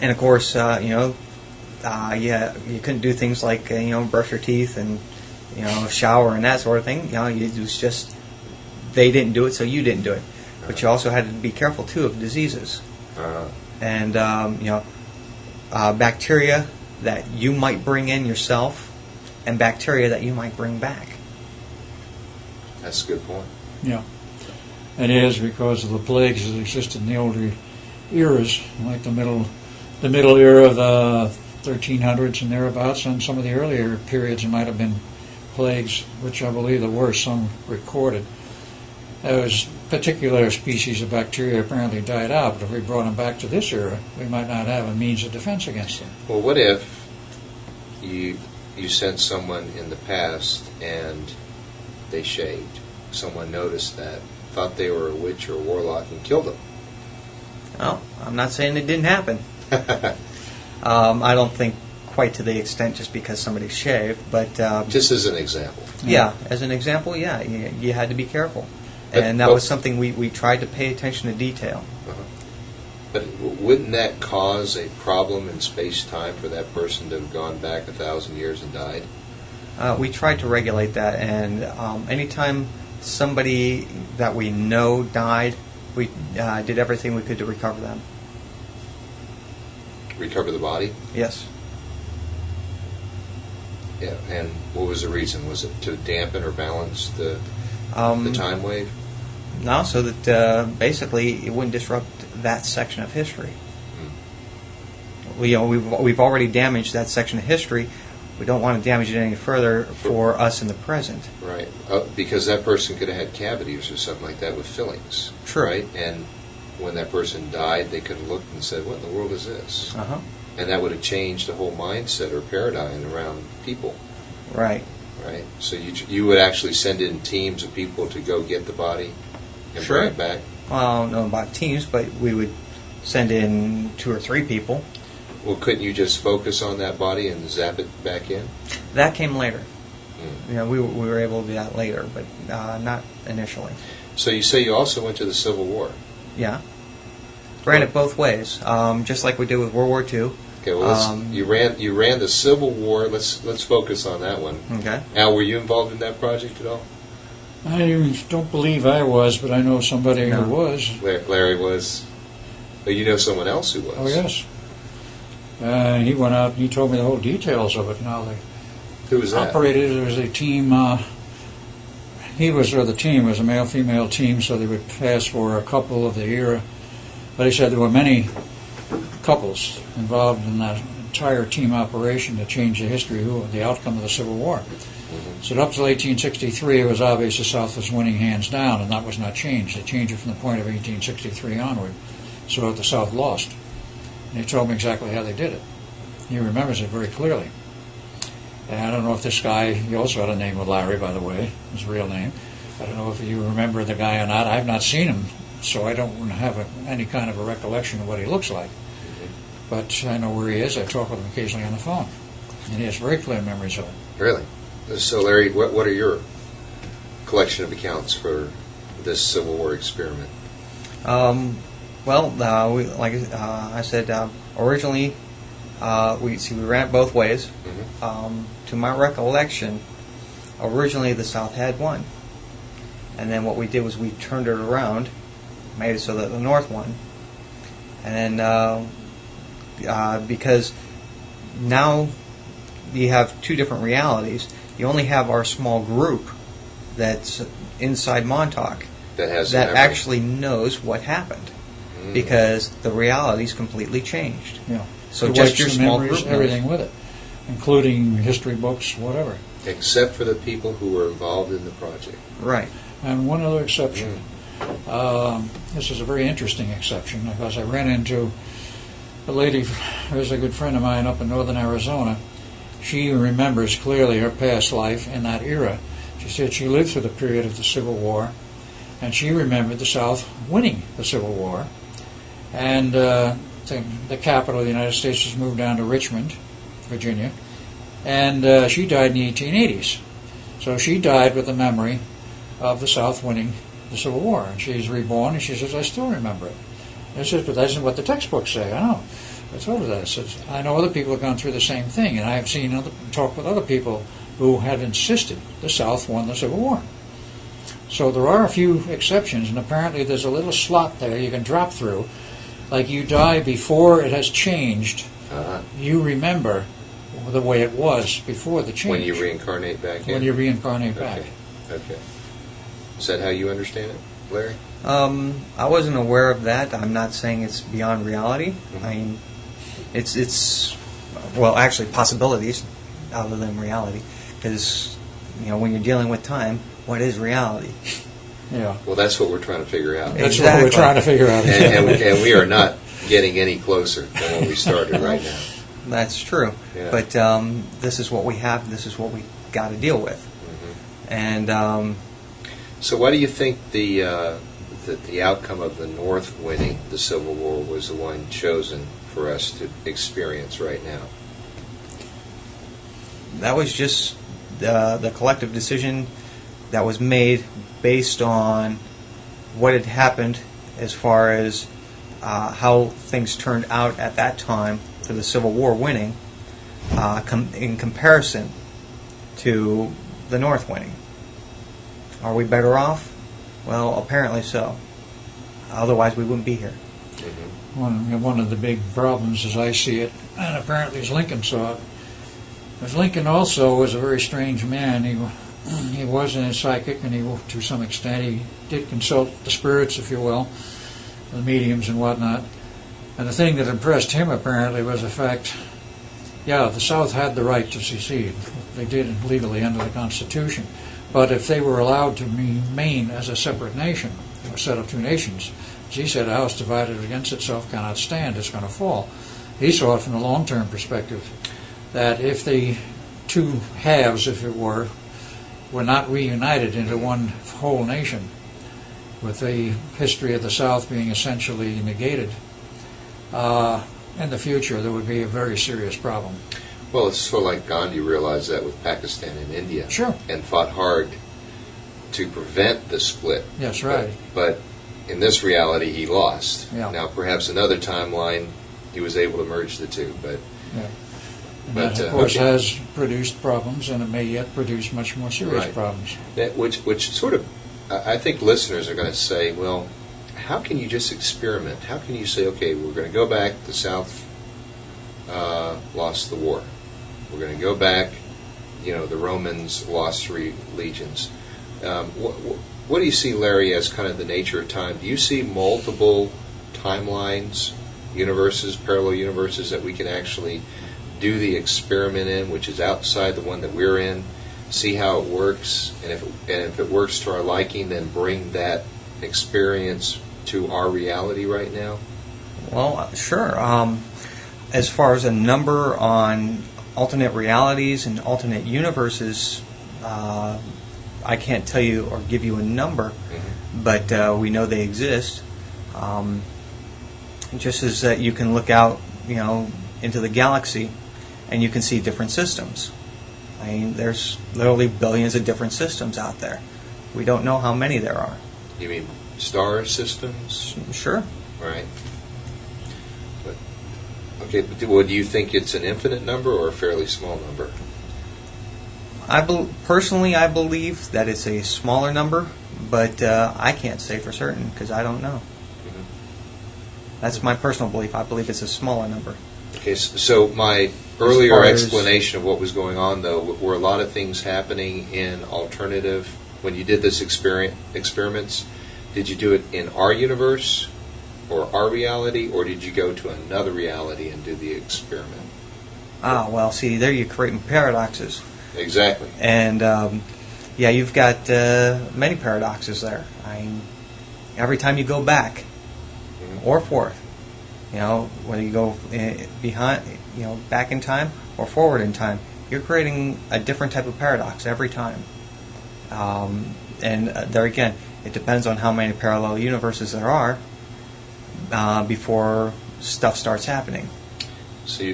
And, of course, you couldn't do things like, brush your teeth and, shower and that sort of thing. It was just, they didn't do it, so you didn't do it. But you also had to be careful, too, of diseases. And, bacteria that you might bring in yourself and bacteria that you might bring back. That's a good point. Yeah. It is because of the plagues that existed in the older eras, like the middle era of the 1300s and thereabouts, and some of the earlier periods there might have been plagues, which I believe there were some recorded. Those particular species of bacteria apparently died out, but if we brought them back to this era, we might not have a means of defense against them. Well, what if you sent someone in the past and they shaved? Someone noticed that, thought they were a witch or a warlock, and killed them. Well, I'm not saying it didn't happen. I don't think quite to the extent just because somebody shaved, but... just as an example. Yeah, as an example, yeah, you had to be careful. And that was something we tried to pay attention to detail. But wouldn't that cause a problem in space-time for that person to have gone back 1,000 years and died? We tried to regulate that, and anytime somebody that we know died, we did everything we could to recover them. Recover the body? Yes. Yeah, and what was the reason? Was it to dampen or balance the time wave? No, so that basically it wouldn't disrupt that section of history. We've already damaged that section of history. We don't want to damage it any further for us in the present. Right, because that person could have had cavities or something like that with fillings. True. Right, and when that person died, they could have looked and said, "What in the world is this?" And that would have changed the whole mindset or paradigm around people. Right. Right. So you would actually send in teams of people to go get the body and bring it back? Well, I don't know about teams, but we would send in 2 or 3 people. Well, couldn't you just focus on that body and zap it back in? That came later. We were able to do that later, but not initially. So you say you also went to the Civil War? Yeah. Ran it both ways, just like we did with World War II. Okay, well, you ran the Civil War. Let's focus on that one. Okay. Al, were you involved in that project at all? I don't believe I was, but I know somebody who was. Larry was. Oh, you know someone else who was? Oh, yes. He went out and he told me the whole details of it. Now who was that? Operated. There was a team. The team was a male-female team, so they would pass for a couple of the era. But he said there were many couples involved in that entire team operation to change the history of the outcome of the Civil War. So up until 1863, it was obvious the South was winning hands down, and that was not changed. They changed it from the point of 1863 onward, so that the South lost. And he told me exactly how they did it. He remembers it very clearly. And I don't know if this guy, he also had a name with Larry, by the way, his real name. I don't know if you remember the guy or not. I've not seen him, so I don't have any kind of a recollection of what he looks like. But I know where he is. I talk with him occasionally on the phone. And he has very clear memories of it. Really? So, Larry, what are your collection of accounts for this Civil War experiment? Well, like I said, originally we ran it both ways. To my recollection, originally the South had won, and then what we did was we turned it around, made it so that the North won, and then because now you have two different realities. You only have our small group that's inside Montauk that actually knows what happened, because the reality's completely changed. Yeah. So It just wipes your the small memories, group everything knows. with it, including history books, whatever. Except for the people who were involved in the project. Right. And one other exception. This is a very interesting exception, because I ran into a lady who's a good friend of mine up in northern Arizona. She remembers clearly her past life in that era. She said she lived through the period of the Civil War, and she remembered the South winning the Civil War. And the capital of the United States was moved down to Richmond, Virginia, and she died in the 1880s. So she died with the memory of the South winning the Civil War, and she's reborn, and she says, I still remember it. And I said, but that isn't what the textbooks say. I know. I told her that. I said, I know other people have gone through the same thing, and I have seen talk with other people who have insisted the South won the Civil War. So there are a few exceptions, and apparently there's a little slot there you can drop through. Like you die before it has changed, you remember the way it was before the change. When you reincarnate back in? When you reincarnate back. Okay. Is that how you understand it, Larry? I wasn't aware of that. I'm not saying it's beyond reality. I mean, it's well, actually possibilities other than reality, because when you're dealing with time, what is reality? Yeah. Well, that's what we're trying to figure out. That's what we're trying to figure out. And we are not getting any closer than when we started right now. That's true. Yeah. But this is what we have. This is what we got to deal with. And so, why do you think the outcome of the North winning the Civil War was the one chosen for us to experience right now? that was just the collective decision that was made based on what had happened as far as how things turned out at that time for the Civil War winning in comparison to the North winning. Are we better off? Well, apparently so. Otherwise, we wouldn't be here. One of the big problems, as I see it, and apparently as Lincoln saw it, was Lincoln also was a very strange man. He wasn't a psychic, and he, to some extent, he did consult the spirits, if you will, the mediums and whatnot. And the thing that impressed him, apparently, was the fact, the South had the right to secede. They did legally under the Constitution. But if they were allowed to remain as a separate nation, a set of two nations, as he said, a house divided against itself cannot stand, it's going to fall. He saw it from the long-term perspective, that if the two halves, if it were not reunited into one whole nation, with the history of the South being essentially negated, in the future there would be a very serious problem. Well, it's sort of like Gandhi realized that with Pakistan and India. Sure. And fought hard to prevent the split. Yes, right. But in this reality, he lost. Yeah. Now, perhaps another timeline, he was able to merge the two. But, and that, of course, has produced problems, and it may yet produce much more serious problems. Which sort of, I think listeners are going to say, well, how can you just experiment? How can you say, okay, we're going to go back, the South lost the war. We're going to go back, the Romans lost 3 legions. What do you see, Larry, as kind of the nature of time? Do you see multiple timelines, universes, parallel universes that we can actually do the experiment in, which is outside the one that we're in, see how it works, and if it works to our liking, then bring that experience to our reality right now? Well, sure. As far as a number on alternate realities and alternate universes, I can't tell you or give you a number, but we know they exist. Just as that you can look out, into the galaxy, and you can see different systems. I mean, there's literally billions of different systems out there. We don't know how many there are. You mean star systems? Sure. Right. But, okay, but do you think it's an infinite number or a fairly small number? Personally, I believe that it's a smaller number, but I can't say for certain because I don't know. That's my personal belief. I believe it's a smaller number. Okay, so my earlier explanation of what was going on, though, were a lot of things happening in alternative. When you did this experiments, did you do it in our universe or our reality, or did you go to another reality and do the experiment? Well, see, there you're creating paradoxes. Exactly. And, yeah, you've got many paradoxes there. Every time you go back or forth, whether you go behind, back in time or forward in time, you're creating a different type of paradox every time. And there again, it depends on how many parallel universes there are before stuff starts happening. So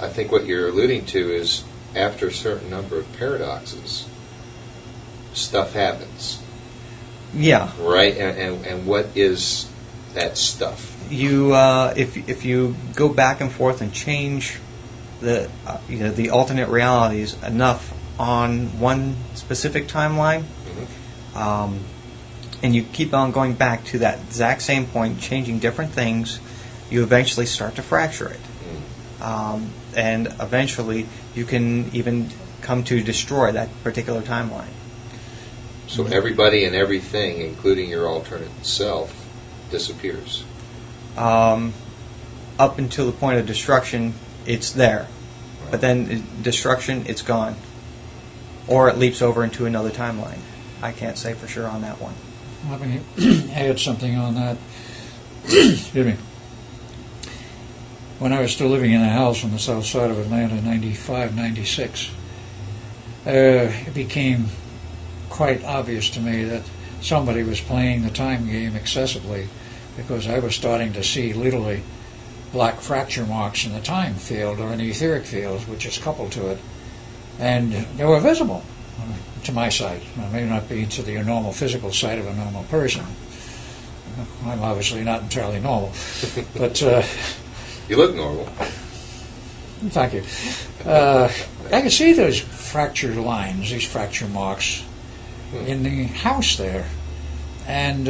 I think what you're alluding to is after a certain number of paradoxes, stuff happens. Yeah. Right? And what is that stuff? You, if you go back and forth and change the alternate realities enough on one specific timeline, and you keep on going back to that exact same point, changing different things, you eventually start to fracture it. And eventually you can even come to destroy that particular timeline. So everybody and everything, including your alternate self, disappears. Up until the point of destruction, it's there. Right. But then destruction, it's gone. Or it leaps over into another timeline. I can't say for sure on that one. Let me add something on that. Excuse me. When I was still living in a house on the south side of Atlanta in 95, 96, it became quite obvious to me that somebody was playing the time game excessively, because I was starting to see literally black fracture marks in the time field or in the etheric field, which is coupled to it, and they were visible to my sight. It may not be to the normal physical sight of a normal person. I'm obviously not entirely normal, but you look normal. Thank you. I can see those fractured lines, these fracture marks, in the house there, and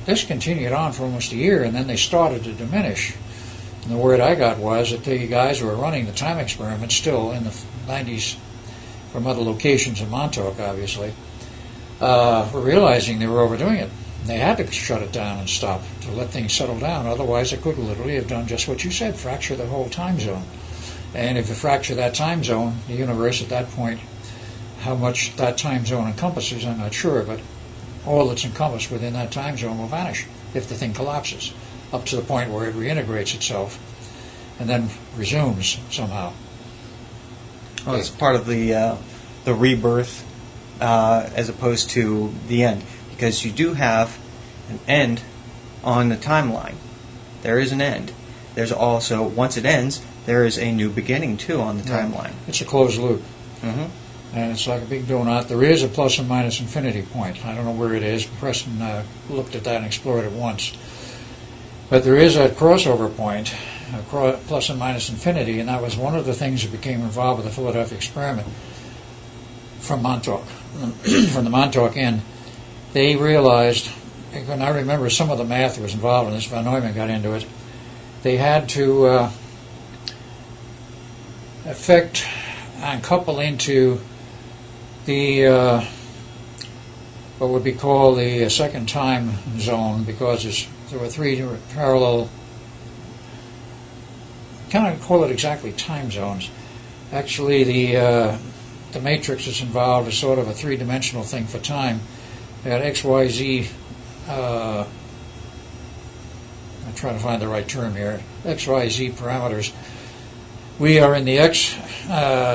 this continued on for almost a year, and then they started to diminish. And the word I got was that the guys who were running the time experiment still in the 90s from other locations in Montauk, obviously, were realizing they were overdoing it. They had to shut it down and stop to let things settle down. Otherwise, they could literally have done just what you said, fracture the whole time zone. And if you fracture that time zone, the universe at that point, how much that time zone encompasses, I'm not sure, but all that's encompassed within that time zone will vanish if the thing collapses, up to the point where it reintegrates itself and then resumes somehow. Well, it's part of the rebirth as opposed to the end, because you do have an end on the timeline. There is an end. There's also, once it ends, there is a new beginning too on the timeline. It's a closed loop. And it's like a big donut. There is a plus and minus infinity point. I don't know where it is. Preston looked at that and explored it once. But there is a crossover point, a plus and minus infinity, and that was one of the things that became involved with the Philadelphia experiment from Montauk. From the Montauk end, they realized, and I remember some of the math that was involved in this, Von Neumann got into it, they had to affect and couple into the what would be called the second time zone, because there were three parallel, can't call it exactly time zones. Actually, the matrix that's involved is sort of a three-dimensional thing for time. They had X, Y, Z. I'm trying to find the right term here. X, Y, Z parameters. We are in the X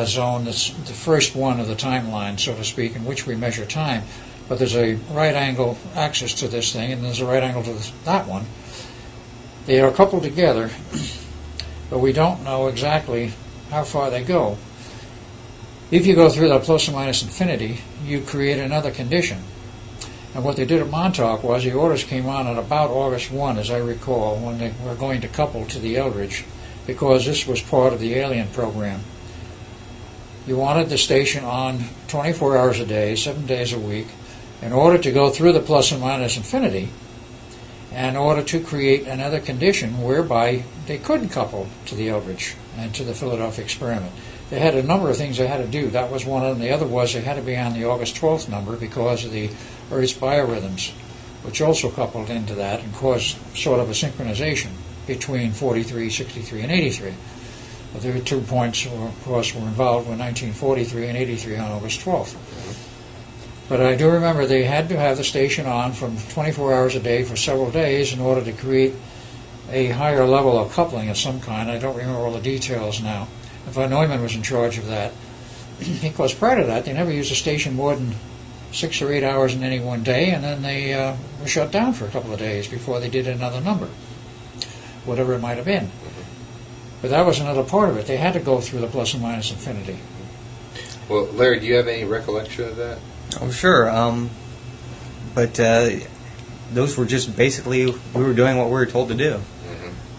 zone, that's the first one of the timeline, so to speak, in which we measure time. But there's a right angle axis to this thing, and there's a right angle to that one. They are coupled together, but we don't know exactly how far they go. If you go through the plus or minus infinity, you create another condition. And what they did at Montauk was the orders came on at about August 1, as I recall, when they were going to couple to the Eldridge, because this was part of the alien program. You wanted the station on 24 hours a day, 7 days a week, in order to go through the plus and minus infinity, and in order to create another condition whereby they could couple to the Eldridge and to the Philadelphia experiment. They had a number of things they had to do. That was one of them. The other was they had to be on the August 12th number because of the Earth's biorhythms, which also coupled into that and caused sort of a synchronization between 43, 63, and 83. But there were 2 points, of course, were involved with 1943 and 83 on August 12th. But I do remember they had to have the station on from 24 hours a day for several days in order to create a higher level of coupling of some kind. I don't remember all the details now. Von Neumann was in charge of that. Because prior to that, they never used the station more than 6 or 8 hours in any one day, and then they were shut down for a couple of days before they did another number, whatever it might have been. But that was another part of it. They had to go through the plus and minus infinity. Well, Larry, do you have any recollection of that? Oh, sure. But those were just basically, we were doing what we were told to do.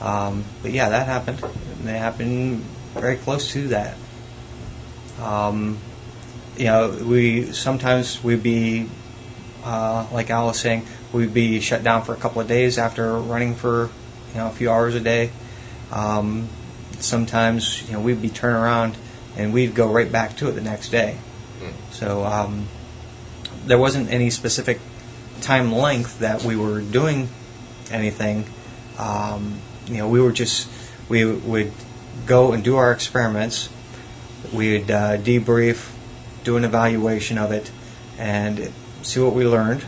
But yeah, that happened. And they happened very close to that. You know, sometimes we'd be, like Al was saying, we'd be shut down for a couple of days after running for, a few hours a day. Sometimes, we'd be turned around and we'd go right back to it the next day. So there wasn't any specific time length that we were doing anything. We would go and do our experiments. We'd debrief, do an evaluation of it, and see what we learned.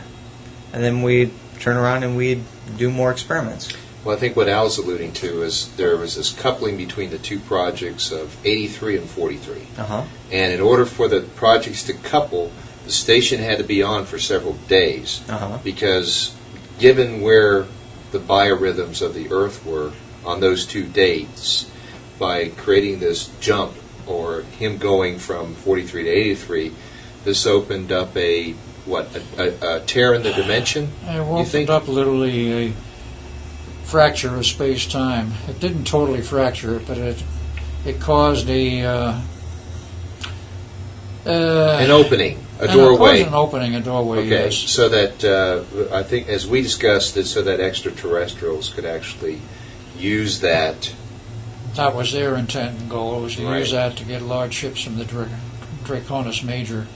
And then we'd turn around and we'd do more experiments. Well, I think what Al's alluding to is there was this coupling between the two projects of 83 and 43. And in order for the projects to couple, the station had to be on for several days. Because given where the biorhythms of the Earth were on those 2 dates, by creating this jump, or him going from 43 to 83, this opened up a tear in the dimension? It opened up literally a fracture of space-time. It didn't totally fracture it, but it caused an opening, a doorway. A doorway, okay, yes. So that, I think, as we discussed it, so that extraterrestrials could actually use that. That was their intent and goal, was to use that to get large ships from the Draconis Major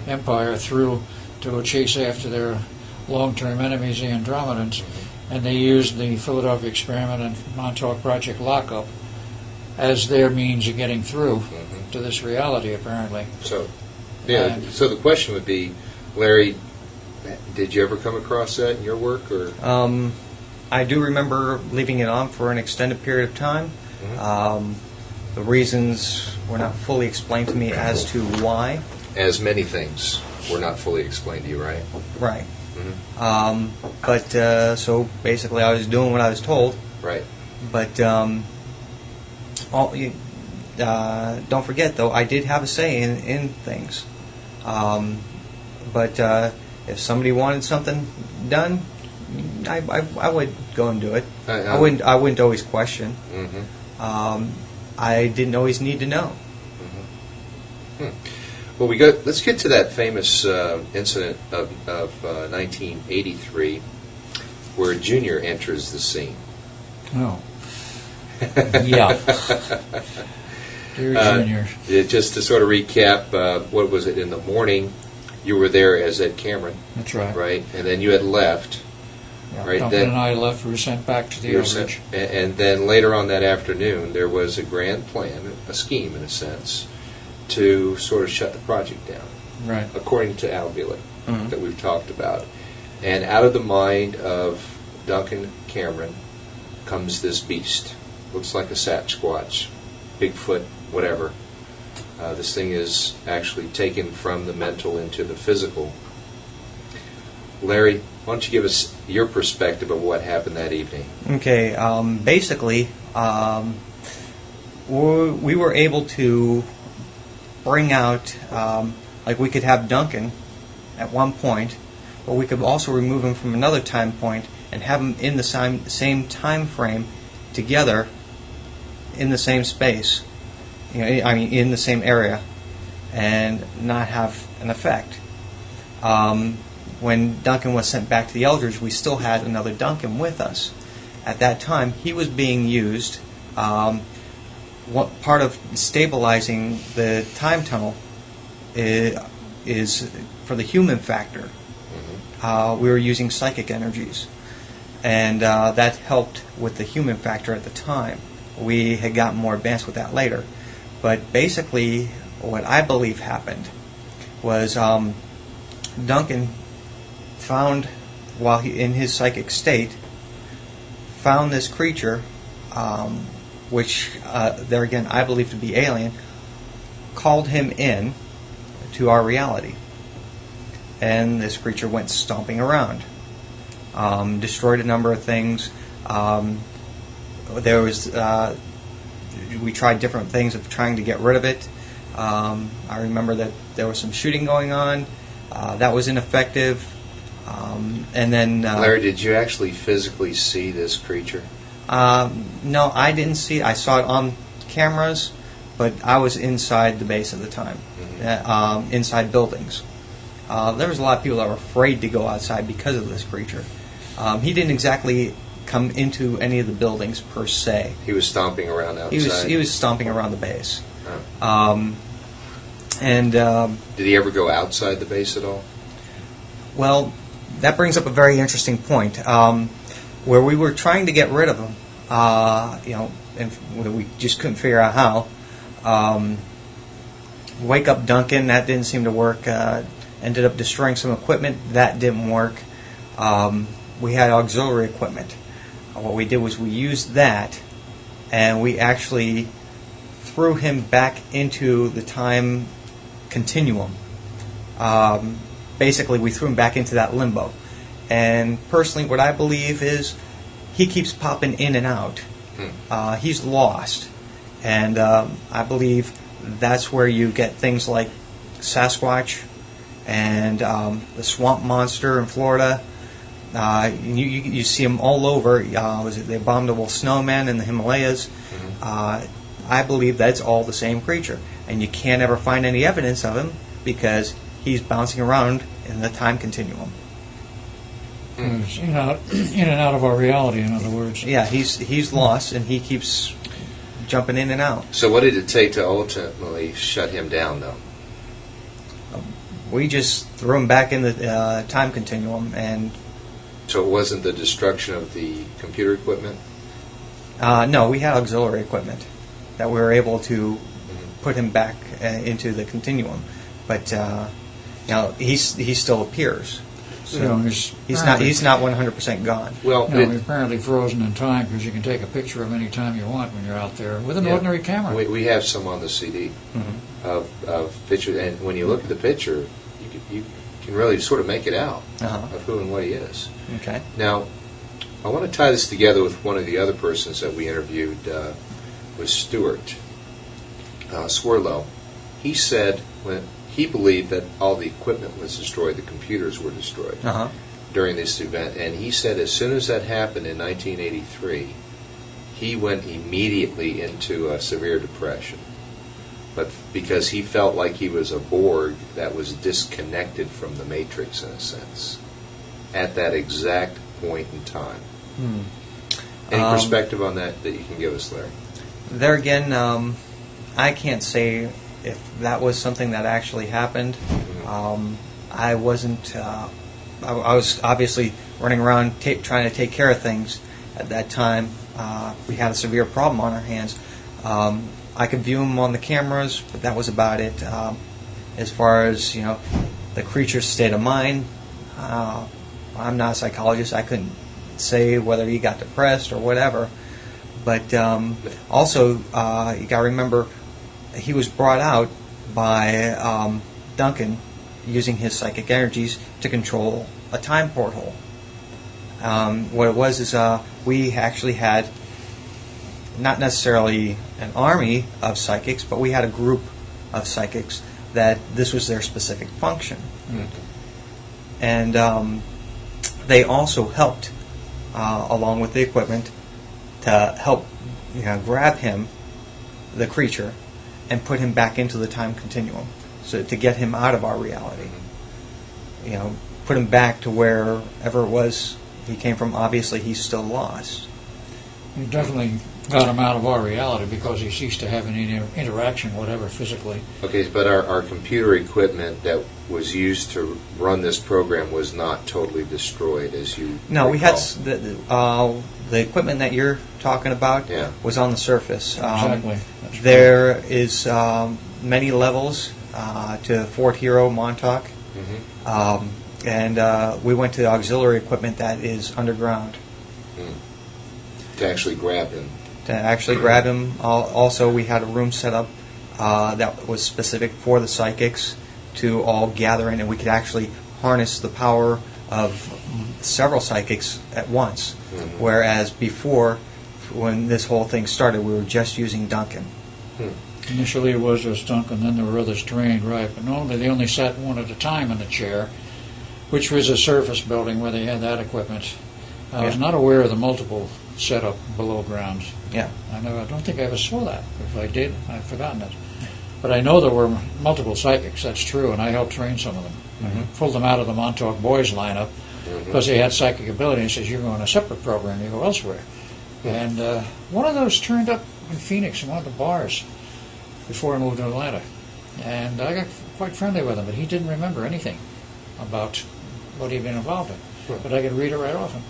Empire through to chase after their long-term enemies, the Andromedans. And they used the Philadelphia experiment and Montauk Project lockup as their means of getting through to this reality, apparently. So, yeah. So the question would be, Larry, did you ever come across that in your work, or? I do remember leaving it on for an extended period of time. The reasons were not fully explained to me as to why. As many things were not fully explained to you, right? Right. So basically, I was doing what I was told. Right. But don't forget, though, I did have a say in things. But if somebody wanted something done, I would go and do it. I wouldn't always question. I didn't always need to know. Well, let's get to that famous incident of 1983, where Junior enters the scene. Oh. Yeah. Dear Junior. Just to sort of recap, what was it, in the morning, you were there as Ed Cameron. That's right. Right? And then you had left. Yeah, right? Duncan and I left. We were sent back to the Eldridge. And then later on that afternoon, there was a grand plan, a scheme in a sense, to sort of shut the project down. Right. According to Al Bielek, that we've talked about. And out of the mind of Duncan Cameron comes this beast. Looks like a Sasquatch, Bigfoot, whatever. This thing is actually taken from the mental into the physical. Larry, why don't you give us your perspective of what happened that evening? Okay, basically, we were able to bring out, like we could have Duncan at one point but we could also remove him from another time point and have them in the same time frame together in the same space, in the same area, and not have an effect. When Duncan was sent back to the Eldridge, we still had another Duncan with us. At that time, he was being used. What part of stabilizing the time tunnel is for the human factor. We were using psychic energies, and that helped with the human factor at the time. We had gotten more advanced with that later, but basically what I believe happened was Duncan found, while in his psychic state, found this creature, which there again I believe to be alien, called him in to our reality. And this creature went stomping around, destroyed a number of things. There was we tried different things of trying to get rid of it. I remember that there was some shooting going on. That was ineffective. And then Larry, did you actually physically see this creature? No, I didn't see it. I saw it on cameras, but I was inside the base at the time, inside buildings. There was a lot of people that were afraid to go outside because of this creature. He didn't exactly come into any of the buildings per se. He was stomping around outside? He was stomping around the base. Oh. Did he ever go outside the base at all? Well, that brings up a very interesting point. Where we were trying to get rid of him, and we just couldn't figure out how. Wake up Duncan, that didn't seem to work. Ended up destroying some equipment, that didn't work. We had auxiliary equipment. What we did was we used that, and we actually threw him back into the time continuum. Basically, we threw him back into that limbo. And personally, what I believe is he keeps popping in and out. He's lost. And I believe that's where you get things like Sasquatch and the swamp monster in Florida. You see them all over. Was it the abominable snowman in the Himalayas? I believe that's all the same creature. And you can't ever find any evidence of him because he's bouncing around in the time continuum. It's in and out of our reality, in other words. Yeah, he's lost, and he keeps jumping in and out. So what did it take to ultimately shut him down, though? We just threw him back in the time continuum, and... So it wasn't the destruction of the computer equipment? No, we had auxiliary equipment that we were able to put him back into the continuum. But, he still appears. So he's not 100% gone. Well, he's apparently frozen in time because you can take a picture of any time you want when you're out there with an ordinary camera. We have some on the CD of pictures, and when you look at the picture, you can really sort of make it out of who and what he is. Okay. Now, I want to tie this together with one of the other persons that we interviewed, was Stuart Swirlow. He said when he believed that all the equipment was destroyed, the computers were destroyed during this event, and he said as soon as that happened in 1983, he went immediately into a severe depression. But because he felt like he was a Borg that was disconnected from the Matrix in a sense, at that exact point in time. Any perspective on that you can give us, Larry? There again, I can't say if that was something that actually happened. I wasn't. I was obviously running around trying to take care of things at that time. We had a severe problem on our hands. I could view them on the cameras, but that was about it. As far as the creature's state of mind, I'm not a psychologist. I couldn't say whether he got depressed or whatever. But also, you got to remember, he was brought out by Duncan using his psychic energies to control a time porthole. What it was is we actually had not necessarily an army of psychics, but we had a group of psychics that this was their specific function. and they also helped, along with the equipment, to help grab him, the creature, and put him back into the time continuum, so to get him out of our reality. Put him back to wherever it was he came from. Obviously, he's still lost. You definitely got him out of our reality because he ceased to have any interaction, whatever, physically. Okay, but our computer equipment that was used to run this program was not totally destroyed, as you No, recall. we had the equipment that you're talking about was on the surface. Exactly. There is many levels to Fort Hero, Montauk, and we went to auxiliary equipment that is underground. To actually grab him. Also, we had a room set up that was specific for the psychics to all gather in, and we could actually harness the power of several psychics at once. Whereas before, when this whole thing started, we were just using Duncan. Initially it was just Duncan, then there were others trained, right, but normally they only sat one at a time in the chair, which was a surface building where they had that equipment. I was not aware of the multiple setup below ground. Yeah. I don't think I ever saw that. If I did, I've forgotten it. But I know there were multiple psychics, that's true, and I helped train some of them. I pulled them out of the Montauk Boys lineup because they had psychic ability, and says, you go on a separate program, you go elsewhere. And one of those turned up in Phoenix in one of the bars before I moved to Atlanta. And I got quite friendly with him, but he didn't remember anything about what he'd been involved in. But I could read it right off him.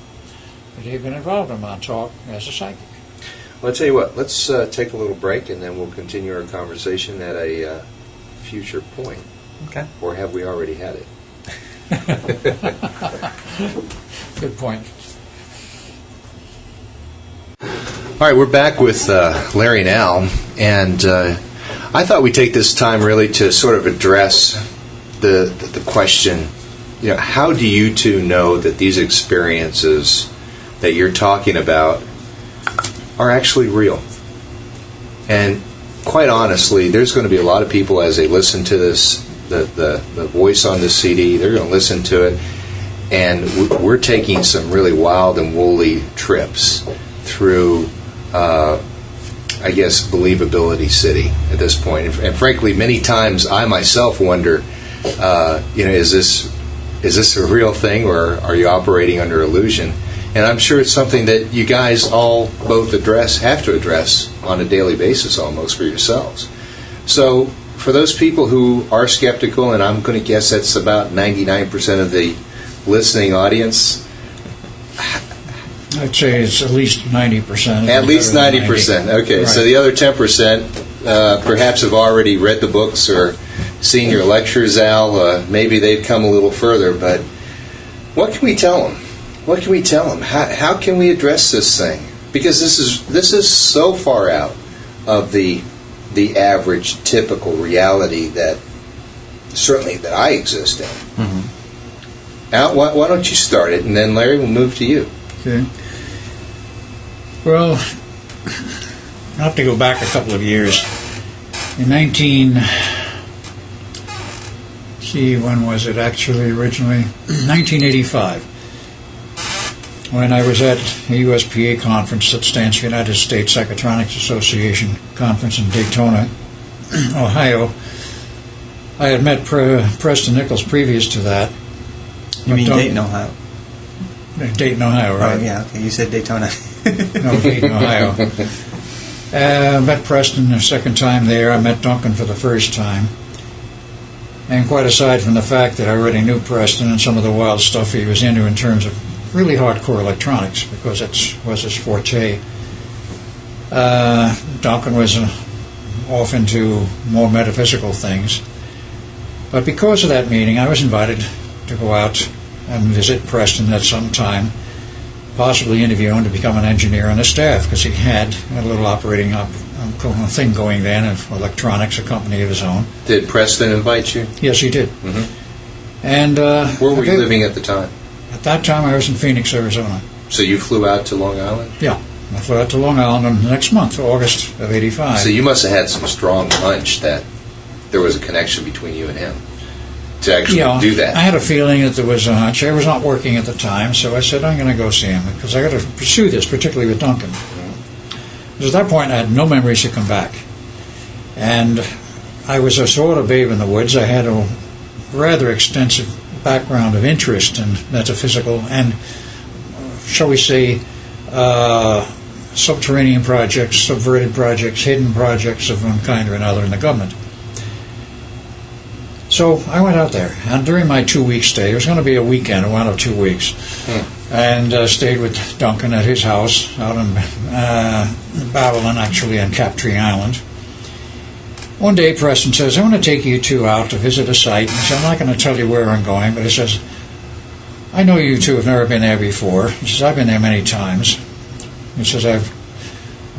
But he'd been involved in Montauk as a psychic. Well, I'll tell you what, let's take a little break, and then we'll continue our conversation at a future point. Okay. Or have we already had it? Good point. All right, we're back with Larry and Al, and I thought we'd take this time really to sort of address the question, how do you two know that these experiences that you're talking about are actually real? And quite honestly, there's going to be a lot of people as they listen to this, the voice on this CD, they're going to listen to it, and we're taking some really wild and woolly trips through, I guess, believability city at this point. And frankly, many times I myself wonder, is this a real thing, or are you operating under illusion? And I'm sure it's something that you guys all both have to address on a daily basis almost for yourselves. So for those people who are skeptical, and I'm going to guess that's about 99% of the listening audience. I'd say it's at least 90%. At least 90%. Okay, right. So the other 10% perhaps have already read the books or seen your lectures, Al. Maybe they've come a little further, but what can we tell them? What can we tell them? How can we address this thing? Because this is so far out of the average, typical reality that certainly that I exist in. Al, why don't you start it, and then Larry will move to you. Okay. Well, I'll have to go back a couple of years. In when was it actually originally? 1985. When I was at a USPA conference that stands for United States Psychotronics Association conference in Daytona, Ohio. I had met Preston Nichols previous to that. You mean Dayton, Ohio? Dayton, Ohio, right? Oh, yeah, okay. You said Daytona. No, Dayton, Ohio. Met Preston the second time there. I met Duncan for the first time. And quite aside from the fact that I already knew Preston and some of the wild stuff he was into in terms of really hardcore electronics, because that was his forte, Duncan was off into more metaphysical things. But because of that meeting, I was invited to go out and visit Preston at some time, possibly interview him to become an engineer on the staff, because he had a little operating thing going then of electronics, a company of his own. Did Preston invite you? Yes, he did. And where were you living at the time? At that time, I was in Phoenix, Arizona. So you flew out to Long Island? Yeah, I flew out to Long Island next month, August of '85. So you must have had some strong hunch that there was a connection between you and him. to actually do that. I had a feeling that there was a hunch. I was not working at the time, so I said, I'm going to go see him because I got to pursue this, particularly with Duncan. Because at that point, I had no memories to come back. And I was a sort of babe in the woods. I had a rather extensive background of interest in metaphysical and, shall we say, subterranean projects, subverted projects, hidden projects of one kind or another in the government. So I went out there, and during my 2-week stay, it was going to be a weekend, it wound up 2 weeks, and stayed with Duncan at his house out in Babylon, actually, on Captree Island. One day, Preston says, I want to take you two out to visit a site. And he said, I'm not going to tell you where I'm going, but he says, I know you two have never been there before. He says, I've been there many times. He says, I've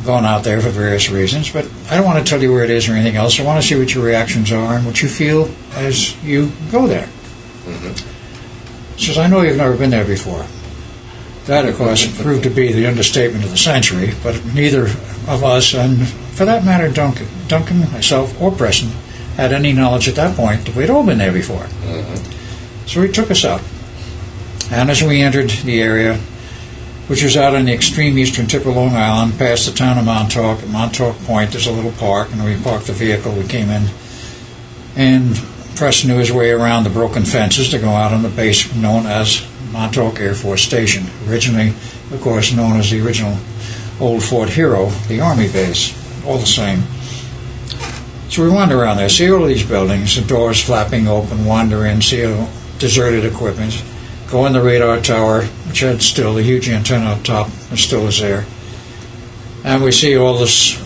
gone out there for various reasons, but I don't want to tell you where it is or anything else. I want to see what your reactions are and what you feel as you go there. He says, I know you've never been there before. That, of course, proved to be the understatement of the century, but neither of us, and for that matter, Duncan, myself, or Preston, had any knowledge at that point that we'd all been there before. So he took us out. And as we entered the area, which was out on the extreme eastern tip of Long Island, past the town of Montauk. At Montauk Point, there's a little park, and we parked the vehicle. We came in, and Preston knew his way around the broken fences to go out on the base known as Montauk Air Force Station, originally, of course, known as the original old Fort Hero, the Army base, all the same. So we wander around there, see all these buildings, the doors flapping open, wander in, see all deserted equipment, go in the radar tower, which had still the huge antenna up top, it still is there. And we see all this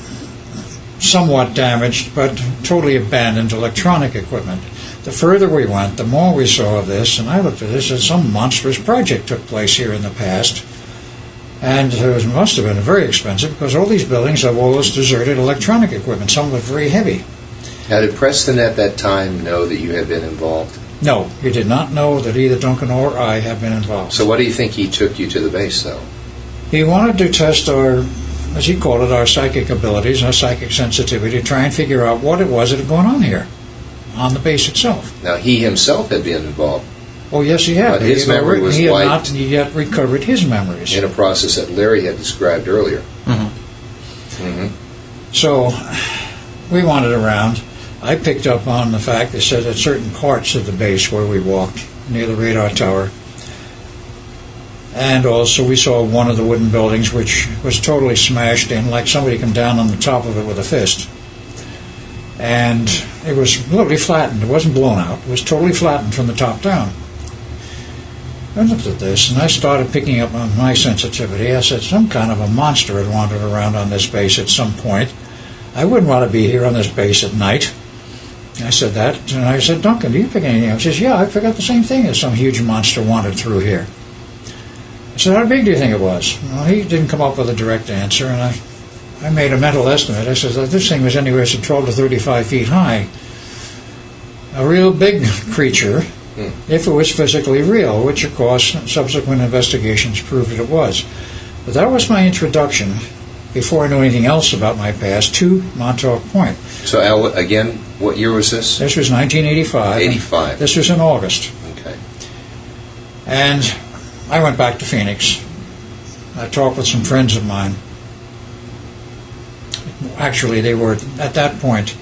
somewhat damaged, but totally abandoned electronic equipment. The further we went, the more we saw of this, and I looked at this as some monstrous project took place here in the past. And it must have been very expensive, because all these buildings have all this deserted electronic equipment, some of it very heavy. Now, did Preston at that time know that you had been involved? No, he did not know that either Duncan or I had been involved. So what do you think he took you to the base, though? He wanted to test our, as he called it, our psychic abilities, our psychic sensitivity, to try and figure out what it was that had gone on here, on the base itself. Now, he himself had been involved. Oh, yes, he had. But his memory was He had wiped not yet recovered his memories. in a process that Larry had described earlier. So we wandered around. I picked up on the fact they said that certain parts of the base where we walked, near the radar tower, and also we saw one of the wooden buildings which was totally smashed in, like somebody come down on the top of it with a fist. And it was literally flattened. It wasn't blown out. It was totally flattened from the top down. I looked at this, and I started picking up on my sensitivity. I said, some kind of a monster had wandered around on this base at some point. I wouldn't want to be here on this base at night. I said that, and I said, Duncan, do you pick anything up? He says, yeah, I forgot the same thing as some huge monster wandered through here. I said, how big do you think it was? Well, he didn't come up with a direct answer, and I made a mental estimate. I said, this thing was anywhere from 12 to 35 feet high. A real big creature, if it was physically real, which, of course, subsequent investigations proved that it was. But that was my introduction, before I knew anything else about my past, to Montauk Point. So, Al, again, what year was this? This was 1985. 85. This was in August. Okay. And I went back to Phoenix. I talked with some friends of mine. Actually, they were, at that point,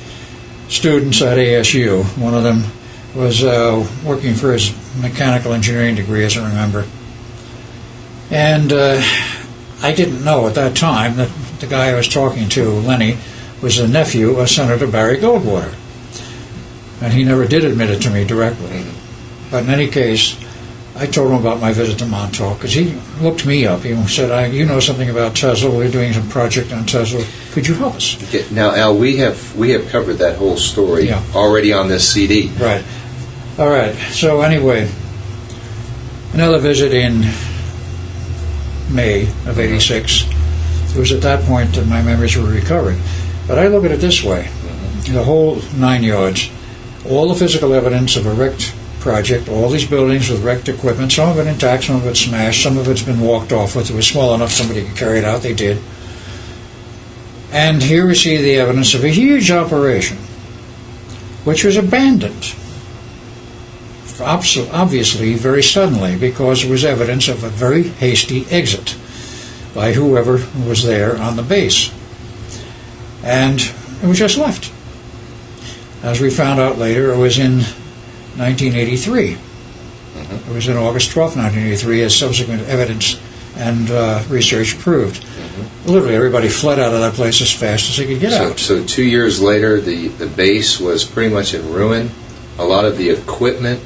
students at ASU. One of them was working for his mechanical engineering degree, as I remember. And I didn't know at that time that the guy I was talking to, Lenny, was the nephew of Senator Barry Goldwater. And he never did admit it to me directly. But in any case, I told him about my visit to Montauk, because he looked me up. He said, you know something about Tesla. We're doing some project on Tesla. Could you help us? Okay. Now, Al, we have covered that whole story already on this CD. Right. All right. So anyway, another visit in May of '86. It was at that point that my memories were recovered. But I look at it this way. The whole 9 yards, all the physical evidence of a wrecked project, all these buildings with wrecked equipment, some of it intact, some of it smashed, some of it's been walked off with. It was small enough somebody could carry it out. They did. And here we see the evidence of a huge operation, which was abandoned. obviously very suddenly, because it was evidence of a very hasty exit by whoever was there on the base. And it was just left. As we found out later, it was in 1983. It was in August 12, 1983, as subsequent evidence and research proved. Literally, everybody fled out of that place as fast as they could get out. So 2 years later, the base was pretty much in ruin. A lot of the equipment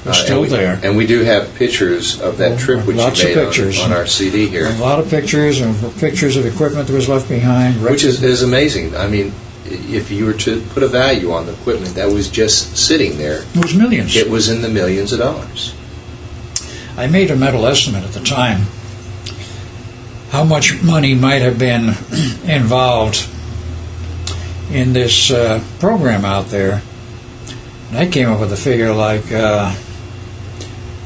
was still there. And we do have pictures of that trip which Lots you made of pictures. on our CD here. A lot of pictures and pictures of equipment that was left behind. Which is amazing. I mean, if you were to put a value on the equipment that was just sitting there, it was millions. It was in the millions of dollars. I made a mental estimate at the time how much money might have been involved in this program out there. And I came up with a figure like,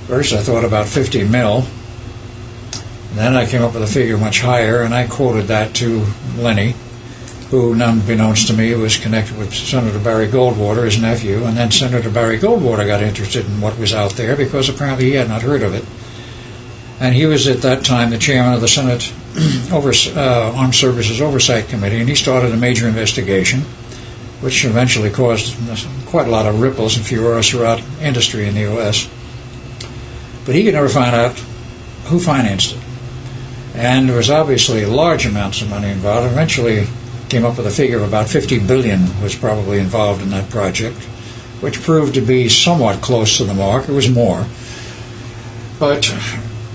first I thought about 50 mil. And then I came up with a figure much higher, and I quoted that to Lenny, who, unbeknownst to me, was connected with Senator Barry Goldwater, his nephew. And then Senator Barry Goldwater got interested in what was out there, because apparently he had not heard of it. And he was at that time the chairman of the Senate Armed Services Oversight Committee, and he started a major investigation, which eventually caused quite a lot of ripples and furor throughout industry in the U.S. But he could never find out who financed it. And there was obviously large amounts of money involved. Eventually came up with a figure of about $50 billion was probably involved in that project, which proved to be somewhat close to the mark. It was more. But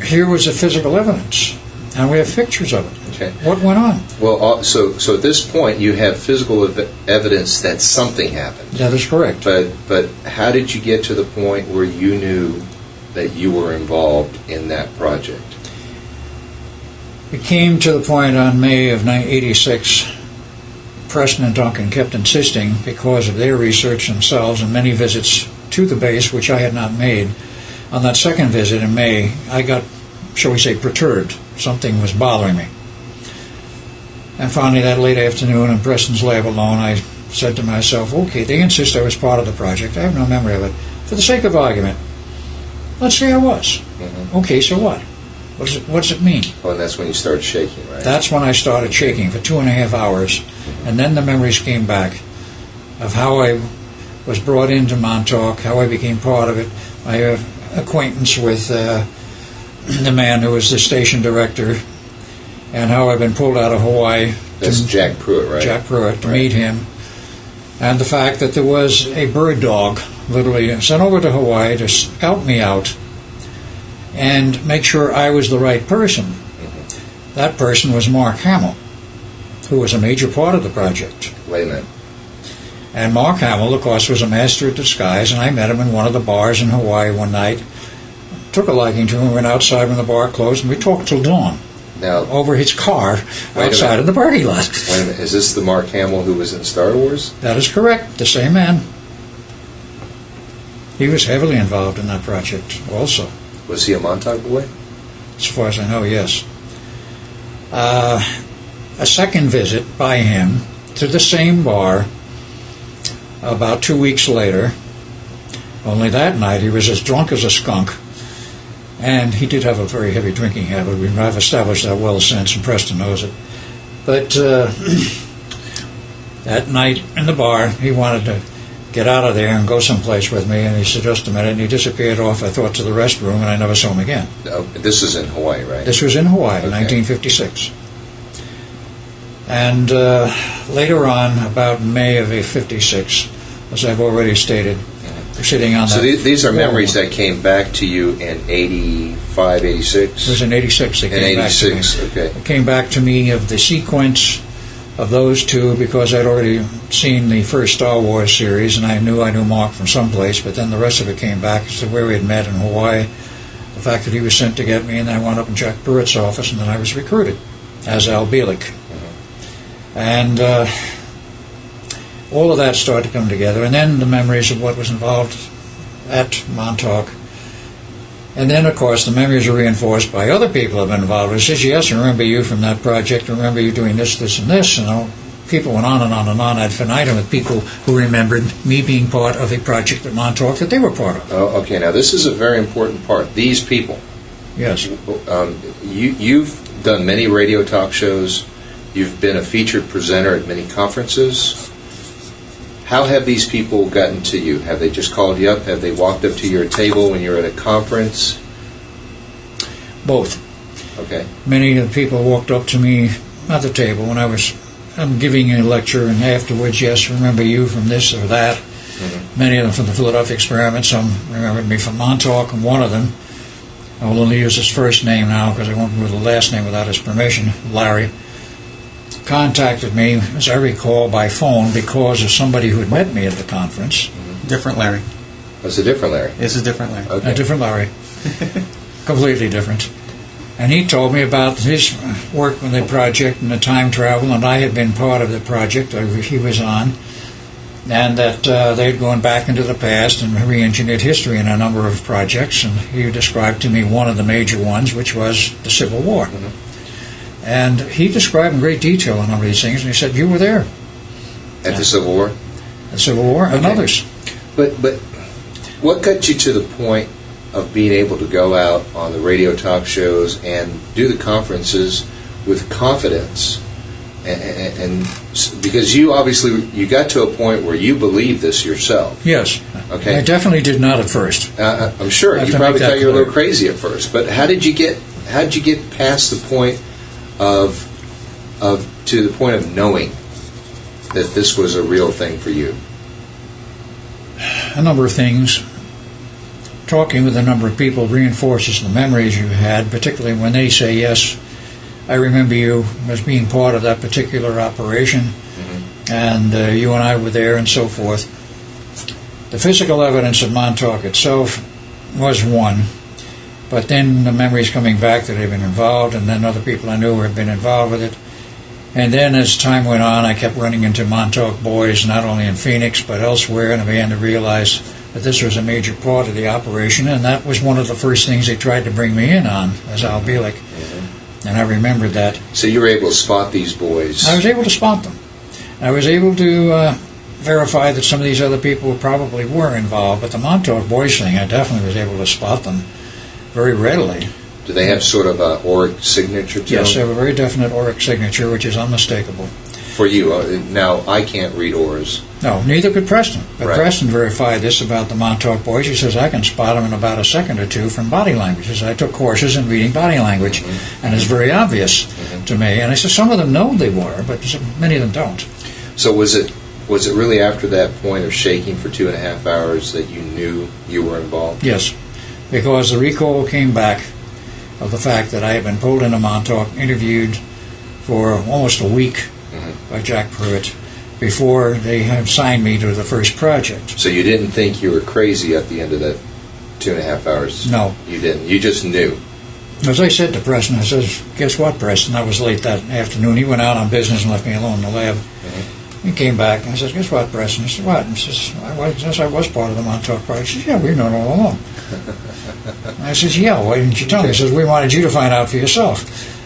here was the physical evidence, and we have pictures of it. Okay. What went on? Well, so at this point, you have physical evidence that something happened. That is correct. But how did you get to the point where you knew that you were involved in that project? It came to the point on May of 1986. Preston and Duncan kept insisting, because of their research themselves and many visits to the base, which I had not made. On that second visit in May, I got, shall we say, perturbed. Something was bothering me. And finally, that late afternoon in Preston's lab alone, I said to myself, okay, they insist I was part of the project. I have no memory of it. For the sake of argument, let's say I was. Mm-hmm. Okay, so what? What does it mean? Well, and that's when you started shaking, right? That's when I started shaking for 2.5 hours. Mm-hmm. And then the memories came back of how I was brought into Montauk, how I became part of it, my acquaintance with the man who was the station director, and how I've been pulled out of Hawaii. That's Jack Pruitt, right? Jack Pruitt, to meet him. And the fact that there was a bird dog, literally, sent over to Hawaii to scout me out and make sure I was the right person. Mm-hmm. That person was Mark Hamill, who was a major part of the project. Wait a minute. And Mark Hamill, of course, was a master at disguise, and I met him in one of the bars in Hawaii one night. Took a liking to him, went outside when the bar closed, and we talked till dawn. Now, over his car outside of the parking lot. Wait a minute, is this the Mark Hamill who was in Star Wars? That is correct, the same man. He was heavily involved in that project also. Was he a Montauk boy? As far as I know, yes. A second visit by him to the same bar about 2 weeks later, only that night he was as drunk as a skunk. And he did have a very heavy drinking habit. I've established that well since, and Preston knows it. But that night in the bar, he wanted to get out of there and go someplace with me, and he said, just a minute, and he disappeared off, I thought, to the restroom, and I never saw him again. No, this is in Hawaii, right? This was in Hawaii, okay. 1956. And later on, about May of 56, as I've already stated, sitting on so that. These are memories that came back to you in 85, 86? It was in 86 they came back to me. Okay. It came back to me of the sequence of those two, because I'd already seen the first Star Wars series, and I knew Mark from someplace, but then the rest of it came back as to where we had met in Hawaii, the fact that he was sent to get me, and then I wound up in Jack Pruitt's office, and then I was recruited as Al Bielek. Mm-hmm. And all of that started to come together, and then the memories of what was involved at Montauk. And then, of course, the memories are reinforced by other people who have been involved. It says, yes, I remember you from that project, I remember you doing this, this, and this, people went on and on and on ad infinitum with people who remembered me being part of a project at Montauk that they were part of. Oh, okay, now this is a very important part. These people. Yes. You've done many radio talk shows. You've been a featured presenter at many conferences. How have these people gotten to you? Have they just called you up? Have they walked up to your table when you're at a conference? Both. Okay. Many of the people walked up to me at the table when I'm giving a lecture, and afterwards, yes, remember you from this or that. Mm-hmm. Many of them from the Philadelphia experiment. Some remembered me from Montauk, and one of them, I will only use his first name now because I won't use the last name without his permission, Larry, contacted me, as I recall, by phone because of somebody who had met me at the conference. Mm-hmm. Different Larry. It's a different Larry. It's a different Larry. Okay. A different Larry. Completely different. And he told me about his work with the project and the time travel, and I had been part of the project he was on, and that they'd gone back into the past and re-engineered history in a number of projects, and he described to me one of the major ones, which was the Civil War. Mm-hmm. And he described in great detail a number of these things, and he said, you were there. At the Civil War? The Civil War, and others. But what got you to the point of being able to go out on the radio talk shows and do the conferences with confidence, and because you got to a point where you believed this yourself? Yes. Okay. I definitely did not at first. I'm sure you probably thought you were a little crazy at first, but how did you get past the point to the point of knowing that this was a real thing for you? A number of things. Talking with a number of people reinforces the memories you had, particularly when they say, yes, I remember you as being part of that particular operation, mm-hmm. and you and I were there, and so forth. The physical evidence of Montauk itself was one, but then the memories coming back that they've been involved, and then other people I knew had been involved with it. And then as time went on, I kept running into Montauk boys, not only in Phoenix, but elsewhere, and I began to realize that this was a major part of the operation, and that was one of the first things they tried to bring me in on, as Al Bielek. Mm-hmm. And I remembered that. So you were able to spot these boys? I was able to spot them. I was able to verify that some of these other people probably were involved, but the Montauk boys thing, I definitely was able to spot them very readily. Do they have sort of an auric signature to them? Yes, they have a very definite auric signature, which is unmistakable. For you. Now, I can't read auras. No, neither could Preston. But right. Preston verified this about the Montauk boys. He says, I can spot them in about a second or two from body language. He says, I took courses in reading body language, mm-hmm. and it's very obvious mm-hmm. to me. And I said, some of them know they were, but many of them don't. So was it really after that point of shaking for 2.5 hours that you knew you were involved? Yes, because the recall came back of the fact that I had been pulled into Montauk, interviewed for almost a week mm-hmm. by Jack Pruitt before they had signed me to the first project. So you didn't think you were crazy at the end of that 2.5 hours? No. You didn't. You just knew. As I said to Preston, I says, guess what, Preston? That was late that afternoon. He went out on business and left me alone in the lab. Mm-hmm. He came back and I said, guess what, Preston? I said, what? And he says, I was part of the Montauk project. He says, yeah, we know it all along. I says, yeah, why didn't you tell me? He says, we wanted you to find out for yourself.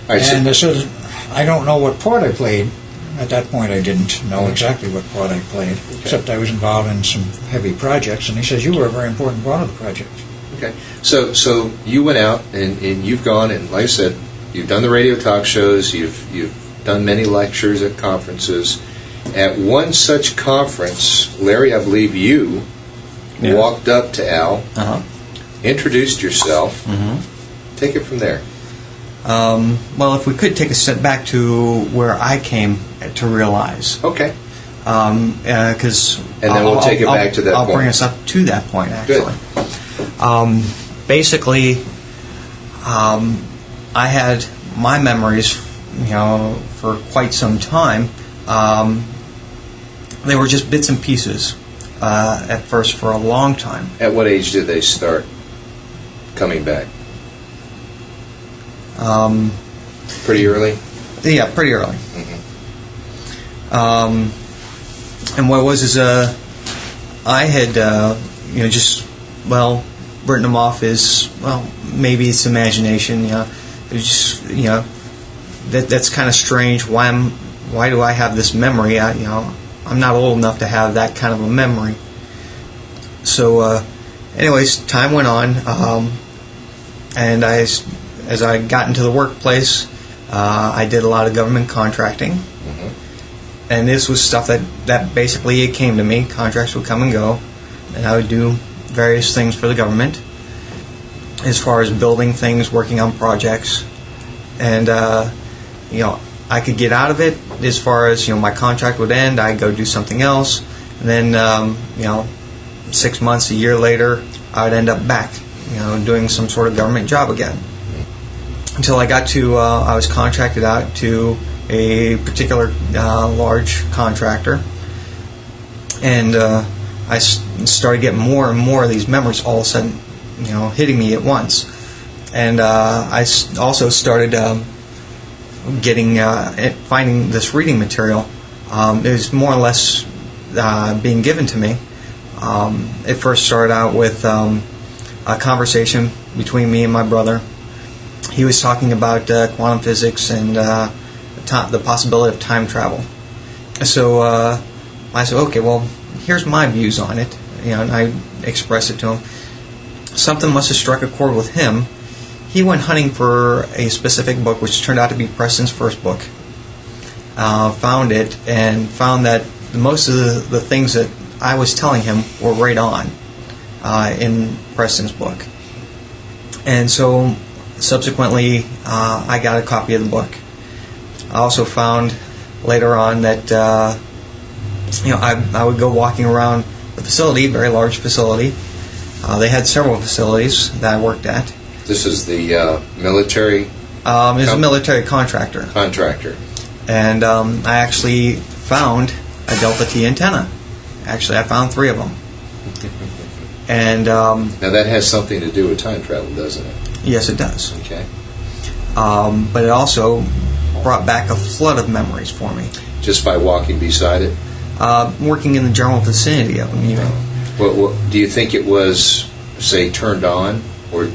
Right, and I said, I don't know what part I played. At that point, I didn't know exactly what part I played, except I was involved in some heavy projects. And he says, you were a very important part of the project. Okay. So you went out and you've gone, and like I said, you've done the radio talk shows, you've done many lectures at conferences. At one such conference, Larry, I believe you walked up to Al, introduced yourself. Mm-hmm. Take it from there. Well, if we could take a step back to where I came to realize. Okay. Because and then we'll take it back to that point. I'll bring us up to that point, actually. Good. Basically, I had my memories, for quite some time. They were just bits and pieces at first for a long time. At what age did they start coming back? Pretty early? Yeah, pretty early. Mm-hmm. And what was is I had written them off as, well, maybe it's imagination. It was just that's kind of strange. Why why do I have this memory? I'm not old enough to have that kind of a memory. So, anyways, time went on, and as I got into the workplace, I did a lot of government contracting. And this was stuff that basically it came to me. Contracts would come and go, and I would do various things for the government as far as building things, working on projects. And, I could get out of it as far as, my contract would end, I'd go do something else. And then, 6 months, a year later, I would end up back, doing some sort of government job again. Until I got to, I was contracted out to a particular large contractor, and I started getting more and more of these memories all of a sudden, hitting me at once. And I also started finding this reading material. It was more or less being given to me. It first started out with a conversation between me and my brother. He was talking about quantum physics and the possibility of time travel. So I said, okay, well, here's my views on it, and I expressed it to him. Something must have struck a chord with him. He went hunting for a specific book, which turned out to be Preston's first book. Found it, and found that most of the things that I was telling him were right on in Preston's book. And so subsequently, I got a copy of the book. I also found later on that I would go walking around the facility, very large facility. They had several facilities that I worked at. This is the military? It's a military contractor. And I actually found a Delta T antenna. Actually, I found 3 of them. And now that has something to do with time travel, doesn't it? Yes, it does. Okay. But it also brought back a flood of memories for me. Just by walking beside it? Working in the general vicinity of them, Well, do you think it was, say, turned on, or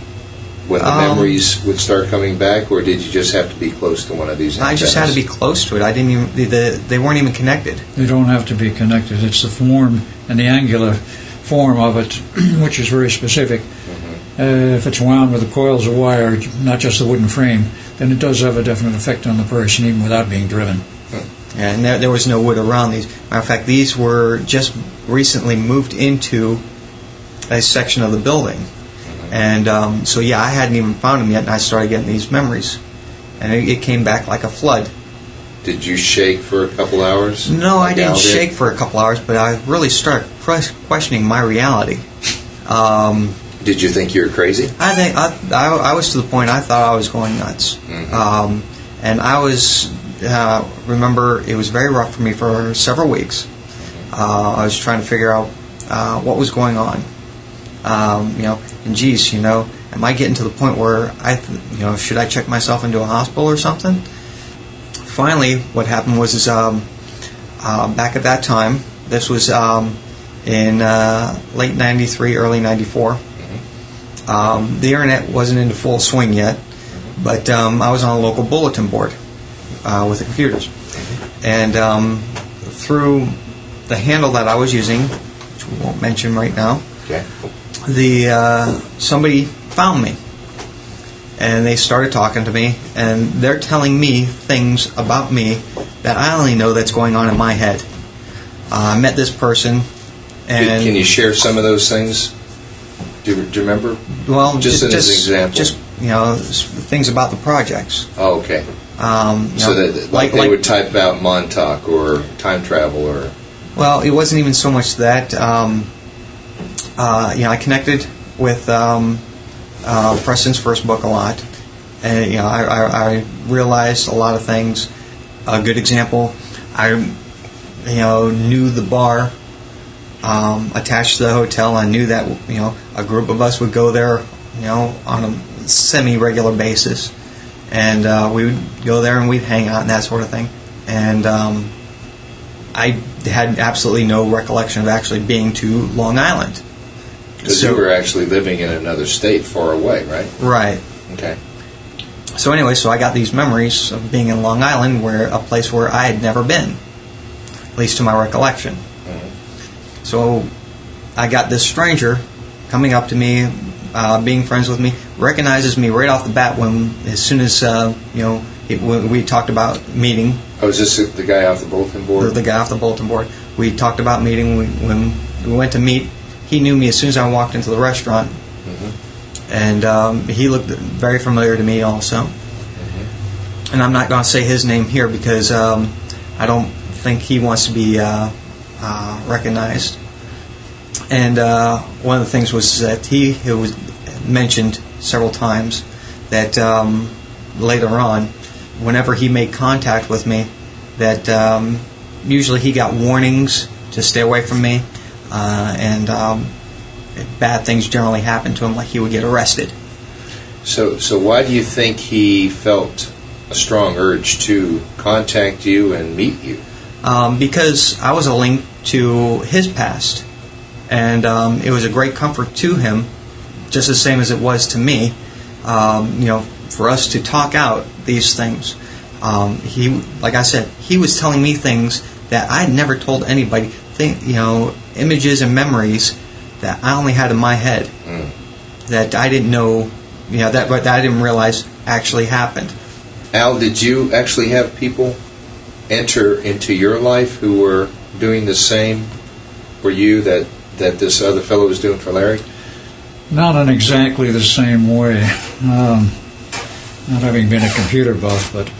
when the memories would start coming back, or did you just have to be close to one of these antennas? I just had to be close to it. I didn't even. They weren't even connected. They don't have to be connected. It's the form and the angular form of it, which is very specific. If it's wound with the coils of wire, not just the wooden frame, then it does have a definite effect on the person, even without being driven. And there was no wood around these. Matter of fact, these were just recently moved into a section of the building. And so, yeah, I hadn't even found them yet, and I started getting these memories. And it came back like a flood. Did you shake for a couple hours? No, I didn't shake for a couple hours, but I really started questioning my reality. Did you think you were crazy? I was to the point I thought I was going nuts. And I was, remember, it was very rough for me for several weeks. I was trying to figure out what was going on. And geez, am I getting to the point where should I check myself into a hospital or something? Finally, what happened was back at that time, this was in late '93, early '94. The internet wasn't into full swing yet, but I was on a local bulletin board with the computers, and through the handle that I was using, which we won't mention right now, somebody found me, and they started talking to me, and they're telling me things about me that I only know that's going on in my head. I met this person, and can you share some of those things? Do you remember? Well, just as an example, just things about the projects. Oh, okay. So that like they would type out Montauk or time travel or. Well, it wasn't even so much that. I connected with Preston's first book a lot, and I realized a lot of things. A good example, I knew the bar attached to the hotel. I knew that a group of us would go there on a semi-regular basis, and we would go there and we'd hang out and that sort of thing. And I had absolutely no recollection of actually being to Long Island. Because you were actually living in another state far away, right? Right. Okay. So anyway, so I got these memories of being in Long Island, where a place where I had never been, at least to my recollection. So I got this stranger coming up to me, being friends with me, recognizes me right off the bat as soon as we talked about meeting. Oh, is this the guy off the bulletin board? The guy off the bulletin board. We talked about meeting. When we went to meet, he knew me as soon as I walked into the restaurant. And he looked very familiar to me also. And I'm not going to say his name here because I don't think he wants to be recognized. And one of the things was that he was mentioned several times that later on, whenever he made contact with me, that usually he got warnings to stay away from me, and bad things generally happened to him, like he would get arrested. So why do you think he felt a strong urge to contact you and meet you? Because I was a link to his past, and it was a great comfort to him, just the same as it was to me. For us to talk out these things. He, like I said, he was telling me things that I had never told anybody. Images and memories that I only had in my head that I didn't know, that I didn't realize actually happened. Al, did you actually have people enter into your life who were doing the same for you that this other fellow was doing for Larry? Not in exactly the same way. Not having been a computer buff, but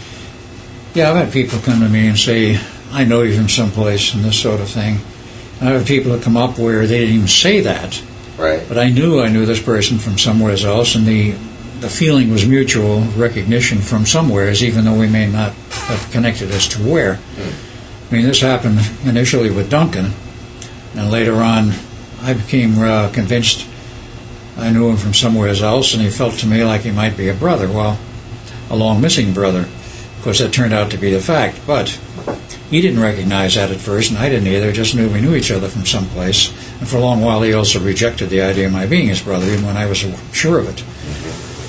yeah, I've had people come to me and say, I know you from someplace, and this sort of thing. And I've had people that come up where they didn't even say that, right? But I knew this person from somewhere else, and the feeling was mutual recognition from somewheres, even though we may not have connected as to where. I mean, this happened initially with Duncan, and later on I became convinced I knew him from somewhere else, and he felt to me like he might be a brother. Well, a long missing brother. Of course, that turned out to be the fact, but he didn't recognize that at first, and I didn't either. Just knew we knew each other from someplace. And for a long while, he also rejected the idea of my being his brother, even when I was sure of it.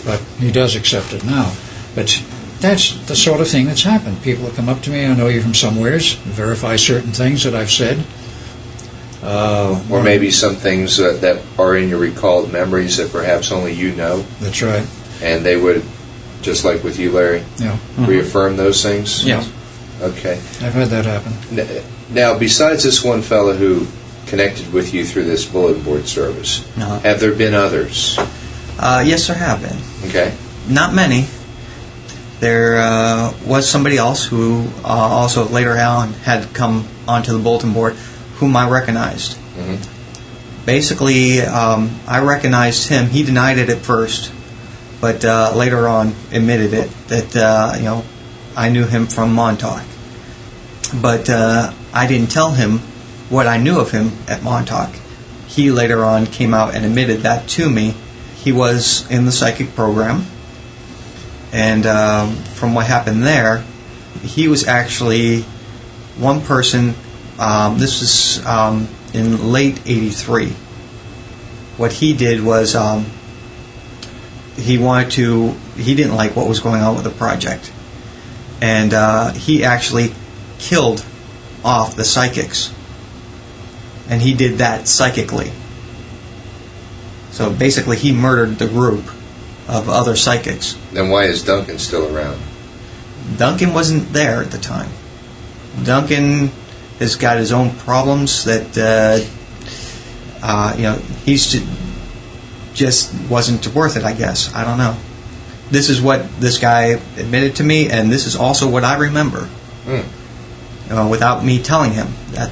But he does accept it now. But that's the sort of thing that's happened. People will come up to me, I know you from somewheres, verify certain things that I've said. Or maybe some things that are in your recalled memories that perhaps only you know. That's right. And they would, just like with you, Larry, reaffirm those things? Yeah. Okay. I've had that happen. Now, besides this one fellow who connected with you through this bulletin board service, have there been others? Yes, there have been. Okay. Not many. There was somebody else who also later on had come onto the bulletin board, whom I recognized. Basically, I recognized him. He denied it at first, but later on admitted it, that I knew him from Montauk. But I didn't tell him what I knew of him at Montauk. He later on came out and admitted that to me. He was in the psychic program, and from what happened there, he was actually one person. This was in late '83. What he did was he didn't like what was going on with the project, and he actually killed off the psychics, and he did that psychically. So basically he murdered the group of other psychics. Then why is Duncan still around? Duncan wasn't there at the time. Duncan has got his own problems that he's just wasn't worth it, I guess. I don't know. This is what this guy admitted to me, and this is also what I remember. Without me telling him that,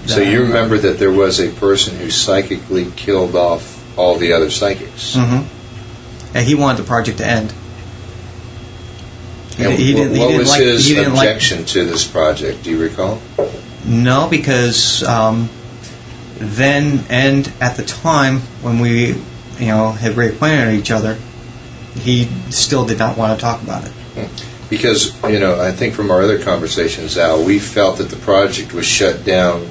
So you remember that there was a person who psychically killed off all the other psychics. And he wanted the project to end. What was his objection to this project? Do you recall? No, because then and at the time when we, had reacquainted each other, he still did not want to talk about it. Because, I think from our other conversations, Al, we felt that the project was shut down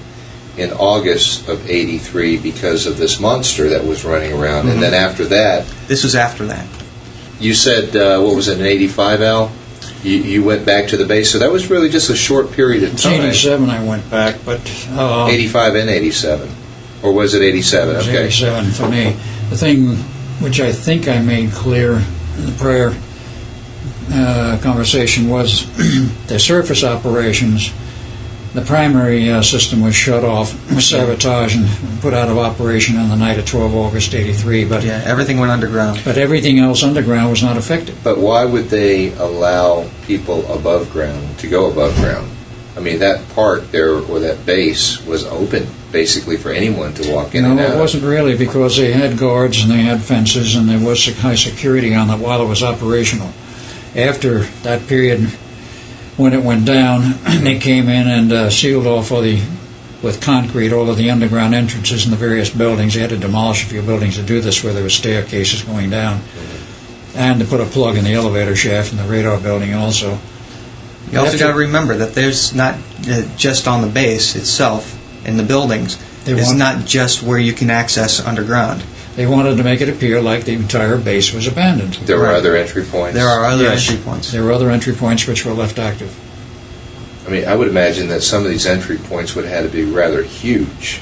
in August of '83 because of this monster that was running around, and then after that... This was after that. you said, what was it, in 85, Al? You went back to the base, so that was really just a short period of time. 87 I went back, but... 85 and 87. Or was it 87? It was Okay. 87 for me. The thing which I think I made clear in the prior conversation was the surface operations. The primary system was shut off, was sabotaged and put out of operation on the night of 12 August 83. But Yeah, everything went underground. But everything else underground was not affected. But why would they allow people above ground to go above ground? I mean, that part there, or that base, was open basically for anyone to walk in and out. No, it wasn't really, because they had guards and they had fences and there was high security on it while it was operational. After that period, when it went down, they came in and sealed off with concrete all of the underground entrances in the various buildings. They had to demolish a few buildings to do this, where there were staircases going down, and to put a plug in the elevator shaft in the radar building also. You also got to remember that there's not just on the base itself, in the buildings, it's not just where you can access underground. They wanted to make it appear like the entire base was abandoned. There were other entry points. There are other entry points. There were other entry points which were left active. I mean, I would imagine that some of these entry points would have to be rather huge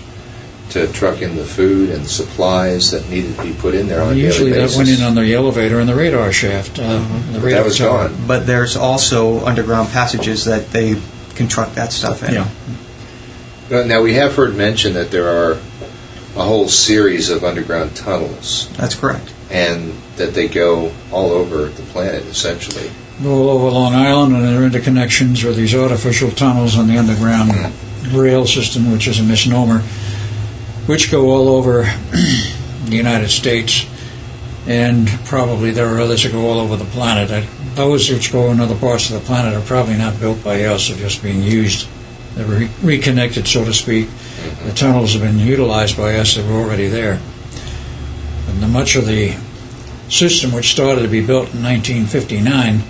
to truck in the food and supplies that needed to be put in there on a daily basis. Usually that went in on the elevator and the radar shaft. The radar that was tower. gone. But there's also underground passages that they can truck that stuff in. Yeah. Now, we have heard mention that there are a whole series of underground tunnels. That's correct. And that they go all over the planet, essentially. Go all over Long Island, and there are interconnections or these artificial tunnels on the underground rail system, which is a misnomer, which go all over the United States, and probably there are others that go all over the planet. Those which go in other parts of the planet are probably not built by us, they're just being used. They're reconnected, so to speak. The tunnels have been utilized by us that were already there. And much of the system, which started to be built in 1959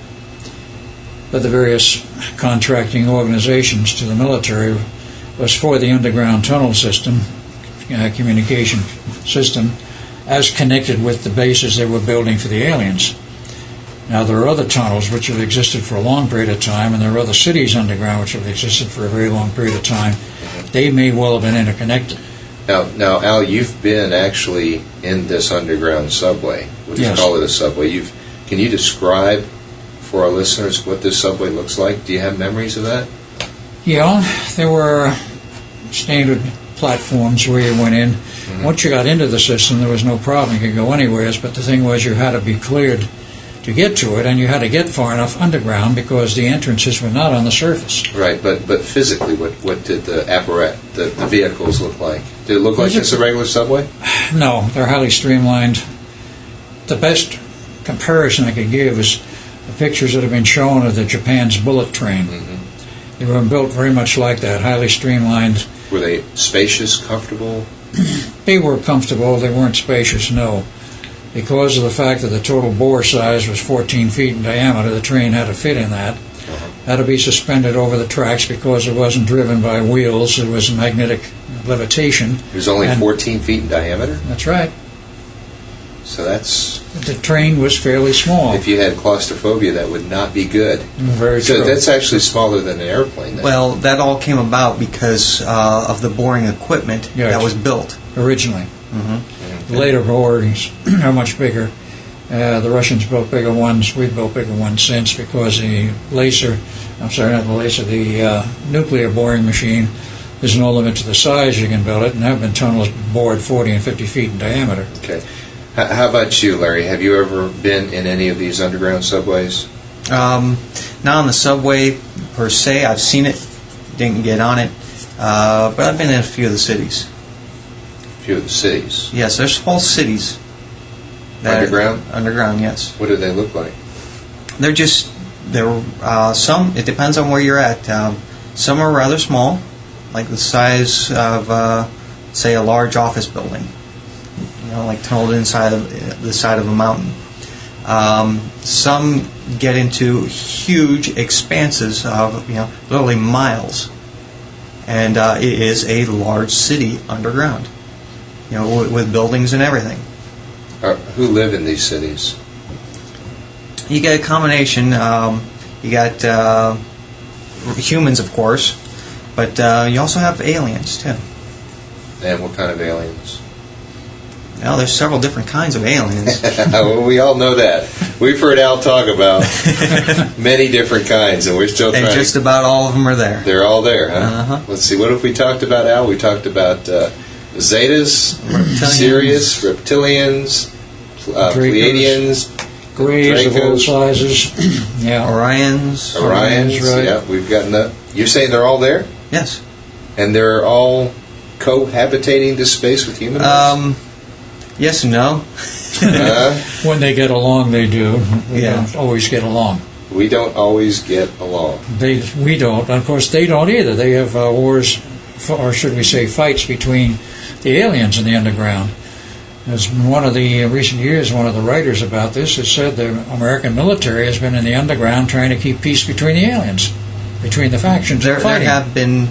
by the various contracting organizations to the military, was for the underground tunnel system, communication system, as connected with the bases they were building for the aliens. Now, there are other tunnels which have existed for a long period of time, and there are other cities underground which have existed for a very long period of time. They may well have been interconnected. Now, Al, you've been actually in this underground subway. We'll just call it a subway. Can you describe for our listeners what this subway looks like? Do you have memories of that? Yeah, there were standard platforms where you went in. Once you got into the system, there was no problem. You could go anywhere, but the thing was you had to be cleared to get to it, and you had to get far enough underground because the entrances were not on the surface. Right, but physically, what did the the vehicles look like? Did it look like just a regular subway? No, they're highly streamlined. The best comparison I could give is the pictures that have been shown of the Japan's bullet train. They were built very much like that, highly streamlined. Were they spacious, comfortable? They were comfortable. They weren't spacious, no. Because of the fact that the total bore size was 14 feet in diameter, the train had to fit in that. Had to be suspended over the tracks because it wasn't driven by wheels. It was magnetic levitation. It was only 14 feet in diameter? That's right. So that's... The train was fairly small. If you had claustrophobia, that would not be good. Very true. So that's actually smaller than an airplane then. Well, that all came about because of the boring equipment that was built. Originally. The later borings are much bigger. The Russians built bigger ones. We've built bigger ones since because the nuclear boring machine, there's no limit to the size you can build it, and there have been tunnels bored 40 and 50 feet in diameter. Okay. How about you, Larry? Have you ever been in any of these underground subways? Not on the subway per se. I've seen it, didn't get on it, but I've been in a few of the cities. A few of the cities? Yes, there's whole cities. Underground? Underground, yes. What do they look like? They're some, it depends on where you're at. Some are rather small, like the size of, say, a large office building. Like tunneled inside of the side of a mountain. Some get into huge expanses of, literally miles. And it is a large city underground, with buildings and everything. Who live in these cities? You get a combination. You got humans, of course, but you also have aliens too. And what kind of aliens? Well, there's several different kinds of aliens. Well, we all know that. We've heard Al talk about many different kinds, and we're still trying. And just about all of them are there. They're all there, huh? Uh-huh. Let's see. What have we talked about, Al? We talked about Zetas, Sirius, Reptilians, Pleiadians, Greys of all sizes. Yeah. Orions. Right. Yeah, we've gotten that. You're saying they're all there? Yes. And they're all cohabitating this space with humans? Yes and no. When they get along, they do. We Yeah. don't always get along. We don't always get along. We don't. Of course, they don't either. They have wars, or should we say fights, between the aliens and the underground. As one of the recent years, one of the writers about this has said the American military has been in the underground trying to keep peace between the aliens, between the factions. There have been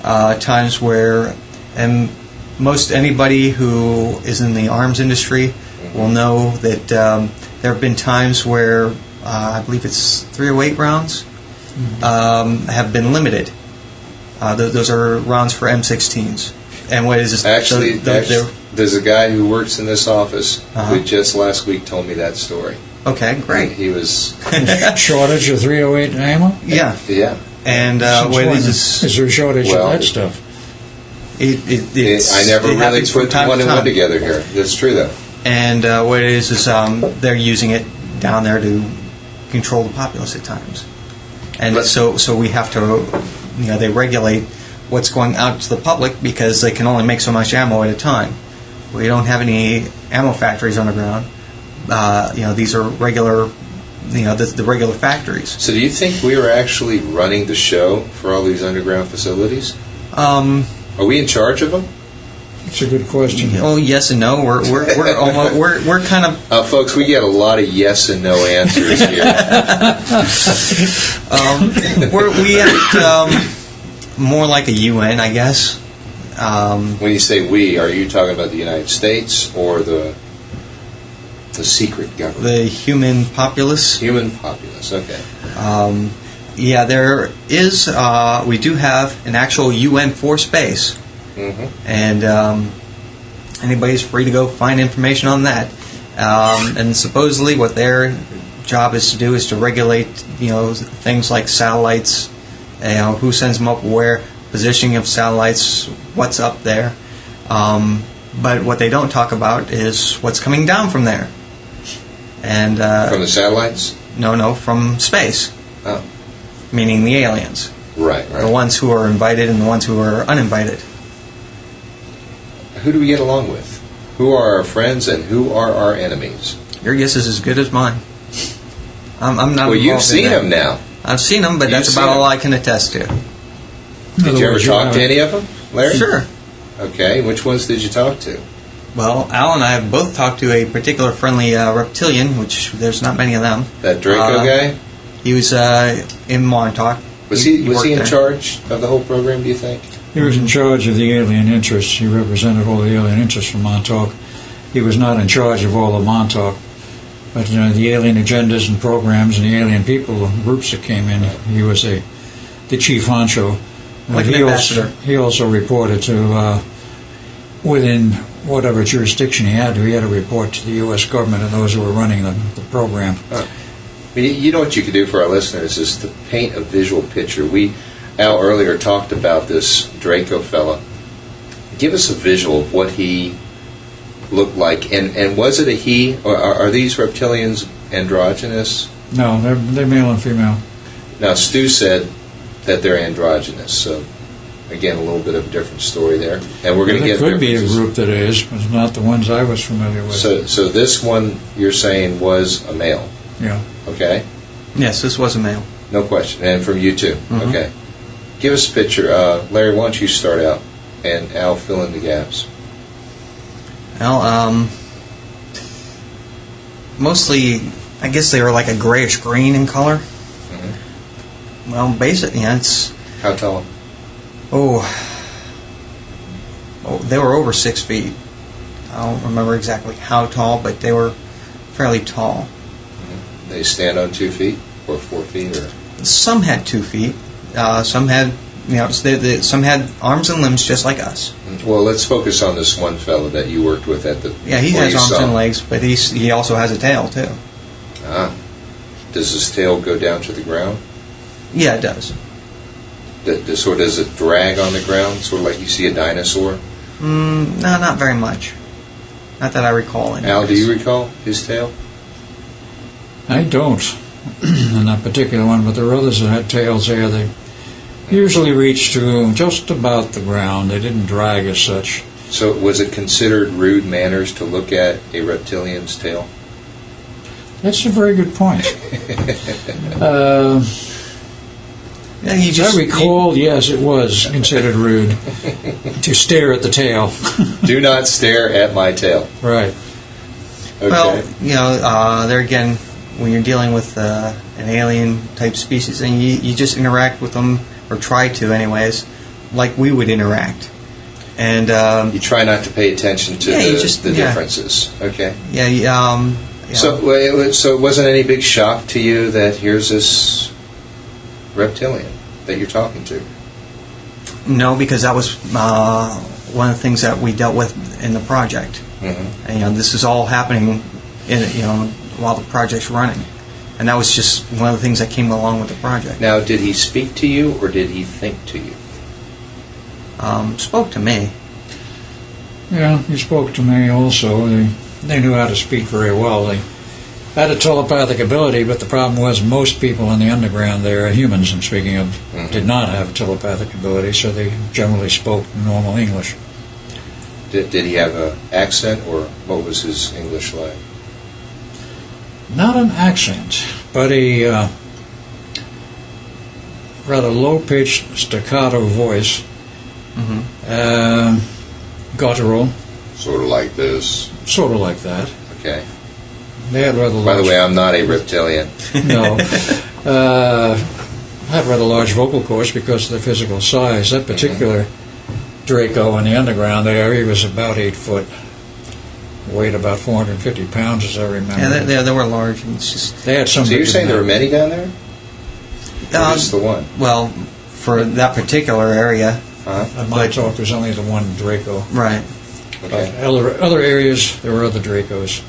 times where, and most anybody who is in the arms industry will know that there have been times where I believe it's 308 rounds have been limited. Those are rounds for M16s. And what is this? Actually, there's a guy who works in this office who just last week told me that story. Okay, great. He was shortage of 308 ammo. Yeah. Yeah. And what is there a shortage of that stuff? It's, I never it really put one and one together here. That's true, though. And what it is they're using it down there to control the populace at times. And so we have to, they regulate what's going out to the public because they can only make so much ammo at a time. We don't have any ammo factories underground. These are regular, the regular factories. So do you think we are actually running the show for all these underground facilities? Are we in charge of them? That's a good question. Oh, yes and no. We're kind of folks. We get a lot of yes and no answers here. we act more like a UN, I guess. When you say we, are you talking about the United States or the secret government? The human populace. Human populace. Okay. Yeah, there is. We do have an actual UN force base, and anybody's free to go find information on that. And supposedly, what their job is to do is to regulate, things like satellites, who sends them up where, positioning of satellites, what's up there. But what they don't talk about is what's coming down from there. And from the satellites? No, from space. Oh. Meaning the aliens. Right. The ones who are invited and the ones who are uninvited. Who do we get along with? Who are our friends and who are our enemies? Your guess is as good as mine. I'm not. Well, you've seen them now. I've seen them, but that's about all I can attest to. Did you ever talk to any of them, Larry? Sure. Okay, which ones did you talk to? Well, Al and I have both talked to a particular friendly reptilian, which there's not many of them. That Draco guy? He was in Montauk. Was he in charge of the whole program, do you think? He was in charge of the alien interests. He represented all the alien interests from Montauk. He was not in charge of all of Montauk. But the alien agendas and programs and the alien people, groups that came in, he was the chief honcho. Like an ambassador. He also reported to, within whatever jurisdiction he had to report to the U.S. government and those who were running the program. You know what you could do for our listeners is to paint a visual picture. Al earlier talked about this Draco fella. Give us a visual of what he looked like, and was it a he, or are these reptilians androgynous? No, they're male and female. Now, Stu said that they're androgynous, so again, a little bit of a different story there. And we're going to get there could be a group that is, but it's not the ones I was familiar with. So this one you're saying was a male? Yeah. Okay. Yes, this was a male. No question. And from you too. Okay. Give us a picture. Larry, why don't you start out, and Al, fill in the gaps. Well, mostly, I guess they were like a grayish green in color. Well, basically, it's... How tall? Oh, they were over 6 feet. I don't remember exactly how tall, but they were fairly tall. They stand on 2 feet or 4 feet, or Some had 2 feet. Some had, some had arms and limbs just like us. well, let's focus on this one fellow that you worked with at the. Yeah, he where has you arms saw and him. legs, but he also has a tail too. Does his tail go down to the ground? Yeah, it does. So does it drag on the ground, sort of like you see a dinosaur? No, not very much. Not that I recall. Al, do you recall his tail? I don't, on that particular one, but there were others that had tails there. They usually reached to just about the ground. They didn't drag as such. So was it considered rude manners to look at a reptilian's tail? That's a very good point. I recall, yes, it was considered rude to stare at the tail. Do not stare at my tail. Right. Okay. Well, there again, when you're dealing with an alien type species, and you just interact with them, or try to anyways, like we would interact. And you try not to pay attention to the differences. Okay. Yeah. So it wasn't any big shock to you that here's this reptilian that you're talking to? No, because that was one of the things that we dealt with in the project. Mm-hmm. And, this is all happening while the project's running, and that was just one of the things that came along with the project. Now, did he speak to you, or did he think to you? Spoke to me. Yeah, he spoke to me also. They knew how to speak very well. They had a telepathic ability, but the problem was most people in the underground there, humans I'm speaking of, did not have a telepathic ability, so they generally spoke normal English. Did he have an accent, or what was his English like? Not an accent, but a rather low-pitched staccato voice, guttural. Sort of like this. Sort of like that. Okay. They had rather large... By the way, I'm not a reptilian. No. Had rather large vocal cords because of their physical size. That particular Draco in the underground there, he was about 8 foot. Weighed about 450 pounds, as I remember. Yeah, they were large. And it's just, they had some. So you're saying there were many down there? Or just the one? Well, for that particular area. At my talk, there's only the one Draco. Right. Okay. Other areas, there were other Dracos.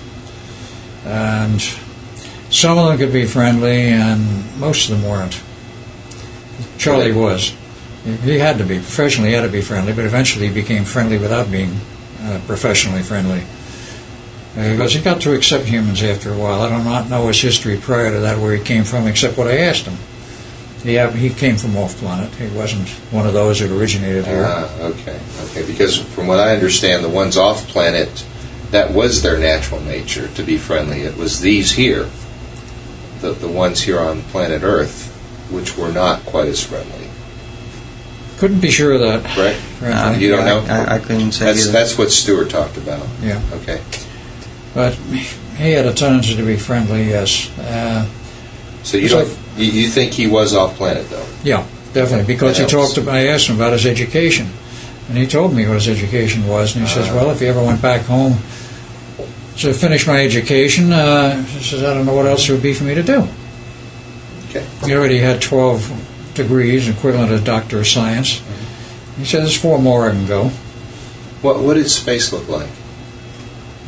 And some of them could be friendly, and most of them weren't. Charlie was. He had to be. Professionally, he had to be friendly, but eventually he became friendly without being professionally friendly. Because he got to accept humans after a while. I do not know his history prior to that, where he came from, except what I asked him. He came from off-planet. He wasn't one of those that originated here. Okay. Because from what I understand, the ones off-planet, that was their natural nature, to be friendly. It was these here, the ones here on planet Earth, which were not quite as friendly. Couldn't be sure of that. Right? You don't know? I couldn't say either. That's what Stuart talked about. Yeah. Okay. But he had a tendency to be friendly, yes. So you think he was off-planet, though? Yeah, definitely, because I asked him about his education, and he told me what his education was, and he says, well, if he ever went back home to finish my education, he says, I don't know what else there would be for me to do. Okay. He already had 12 degrees, equivalent to Doctor of Science. He said, there's 4 more I can go. What did his face look like?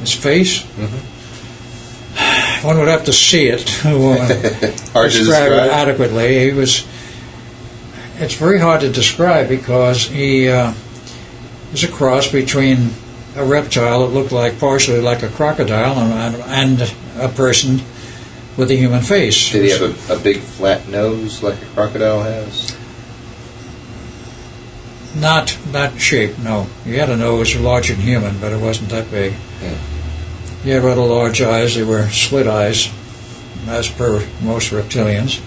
His face? One would have to see it to describe it adequately. It's very hard to describe because he was a cross between a reptile that looked like partially like a crocodile and a person with a human face. Did he have a big flat nose like a crocodile has? Not that shape, no. He had a nose larger than human, but it wasn't that big. Yeah. He had rather large eyes. They were slit eyes, as per most reptilians.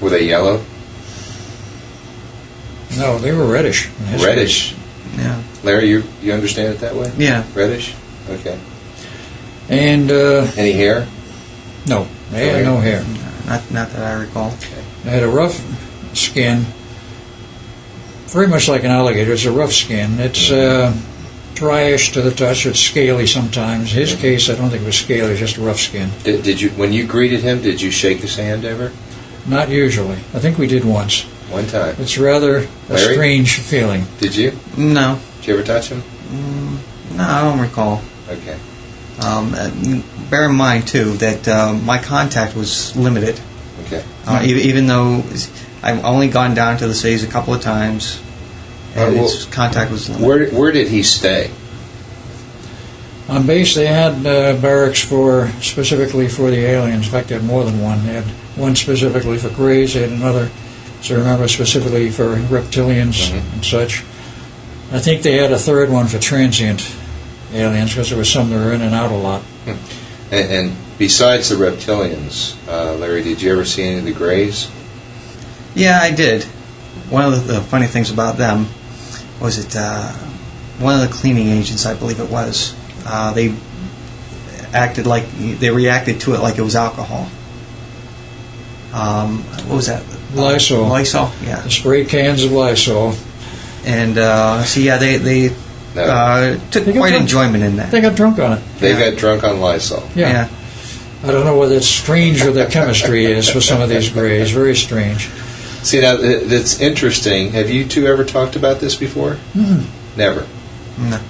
Were they yellow? No, they were reddish. Reddish? Yeah. Larry, you understand it that way? Yeah. Reddish? Okay. And any hair? No, they had no hair. Not that I recall. Okay. They had a rough skin, very much like an alligator. It's a rough skin. It's dryish to the touch, it's scaly sometimes. His case, I don't think it was scaly, just rough skin. Did you, when you greeted him, did you shake his hand ever? Not usually. I think we did once. One time. It's rather a Larry? Strange feeling. Did you? No. Did you ever touch him? No, I don't recall. Okay. Bear in mind, too, that my contact was limited. Okay. Even though I've only gone down to the cities a couple of times, and its contact was limited. Where did he stay? On base, they had barracks specifically for the aliens. In fact, they had more than one. They had one specifically for Greys. They had another, so I remember, specifically for reptilians and such. I think they had a third one for transient aliens because there were some that were in and out a lot. And besides the reptilians, Larry, did you ever see any of the Greys? Yeah, I did. One of the funny things about them was that one of the cleaning agents, I believe it was, they reacted to it like it was alcohol. What was that? Lysol. Lysol, yeah. The spray cans of Lysol. And so yeah, they took quite enjoyment in that. They got drunk on it. They got drunk on Lysol. Yeah. I don't know whether it's strange or the chemistry is for some of these Greys. Very strange. See, now, that's interesting. Have you two ever talked about this before? Never. No.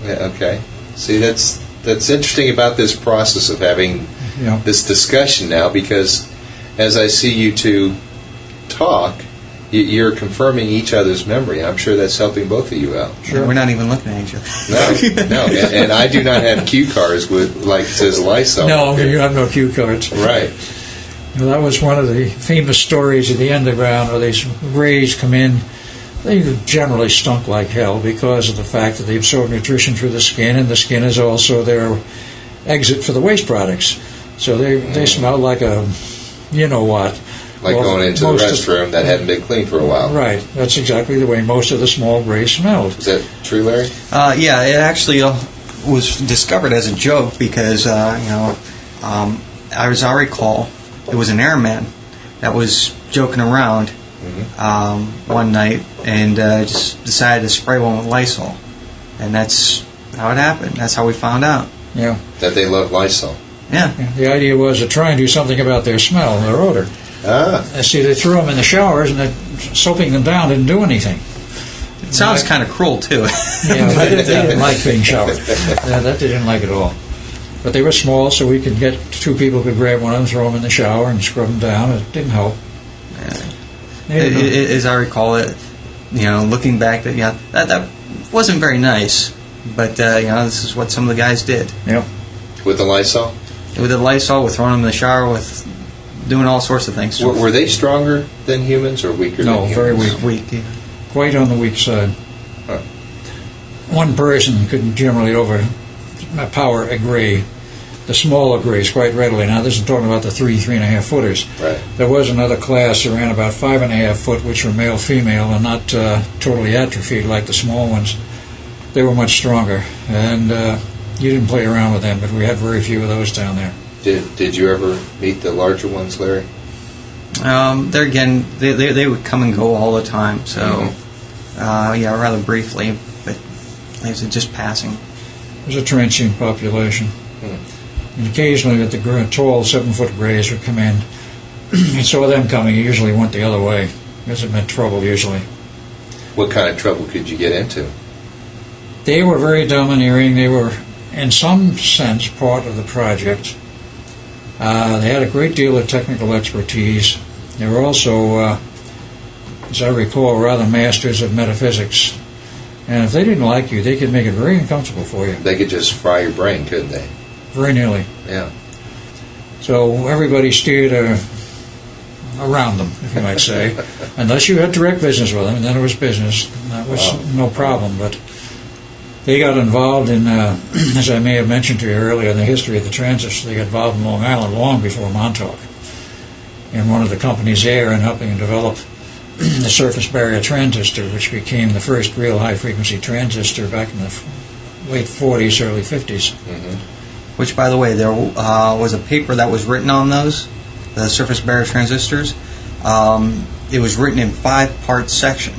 Yeah, okay. See, that's interesting about this process of having this discussion now, because as I see you two talk, you're confirming each other's memory. I'm sure that's helping both of you out. Sure. We're not even looking at each other. No. And I do not have cue cards with, like it says, Lysol. No, you have no cue cards. Right. Well, that was one of the famous stories of the underground, where these Greys come in. They generally stunk like hell because of the fact that they absorb nutrition through the skin, and the skin is also their exit for the waste products. So they smell like a, you know what. Like going into the restroom that hadn't been cleaned for a while. Right. That's exactly the way most of the small Greys smelled. Is that true, Larry? Yeah, it actually was discovered as a joke because, as I recall, it was an airman that was joking around one night and just decided to spray one with Lysol. And that's how it happened. That's how we found out. Yeah. That they love Lysol. Yeah. The idea was to try and do something about their smell and their odor. See, they threw them in the showers, and soaping them down didn't do anything. It sounds kind of cruel, too. Yeah, they didn't like being showered. That they didn't like at all. But they were small, so we could get two people could grab one of them, throw them in the shower, and scrub them down. It didn't help. As I recall it, looking back, that wasn't very nice. But this is what some of the guys did. Yeah. With the Lysol. With the Lysol, with throwing them in the shower, with doing all sorts of things. Were they stronger than humans or weaker than humans? No, very weak. Yeah. Quite on the weak side. Huh. One person could generally overpower a Grey, the smaller Greys, quite readily. Now, this is talking about the 3.5 footers. Right. There was another class that ran about 5.5 foot, which were male-female and not totally atrophied like the small ones. They were much stronger, and you didn't play around with them, but we had very few of those down there. Did you ever meet the larger ones, Larry? There again, they would come and go all the time. So, rather briefly, but they were just passing. It was a transient population. And occasionally, the tall 7-foot Greys would come in. You saw them coming. You usually went the other way because it meant trouble. Usually. What kind of trouble could you get into? They were very domineering. They were, in some sense, part of the project. They had a great deal of technical expertise. They were also, as I recall, rather masters of metaphysics. And if they didn't like you, they could make it very uncomfortable for you. They could just fry your brain, couldn't they? Very nearly. Yeah. So everybody steered around them, if you might say. Unless you had direct business with them, and then it was business. That was no problem. But they got involved in, as I may have mentioned to you earlier, in the history of the transistors, they got involved in Long Island long before Montauk. In one of the companies there, and helping develop the surface barrier transistor, which became the first real high-frequency transistor back in the late 40s, early 50s. Which, by the way, there was a paper that was written on those, the surface barrier transistors. It was written in 5-part section.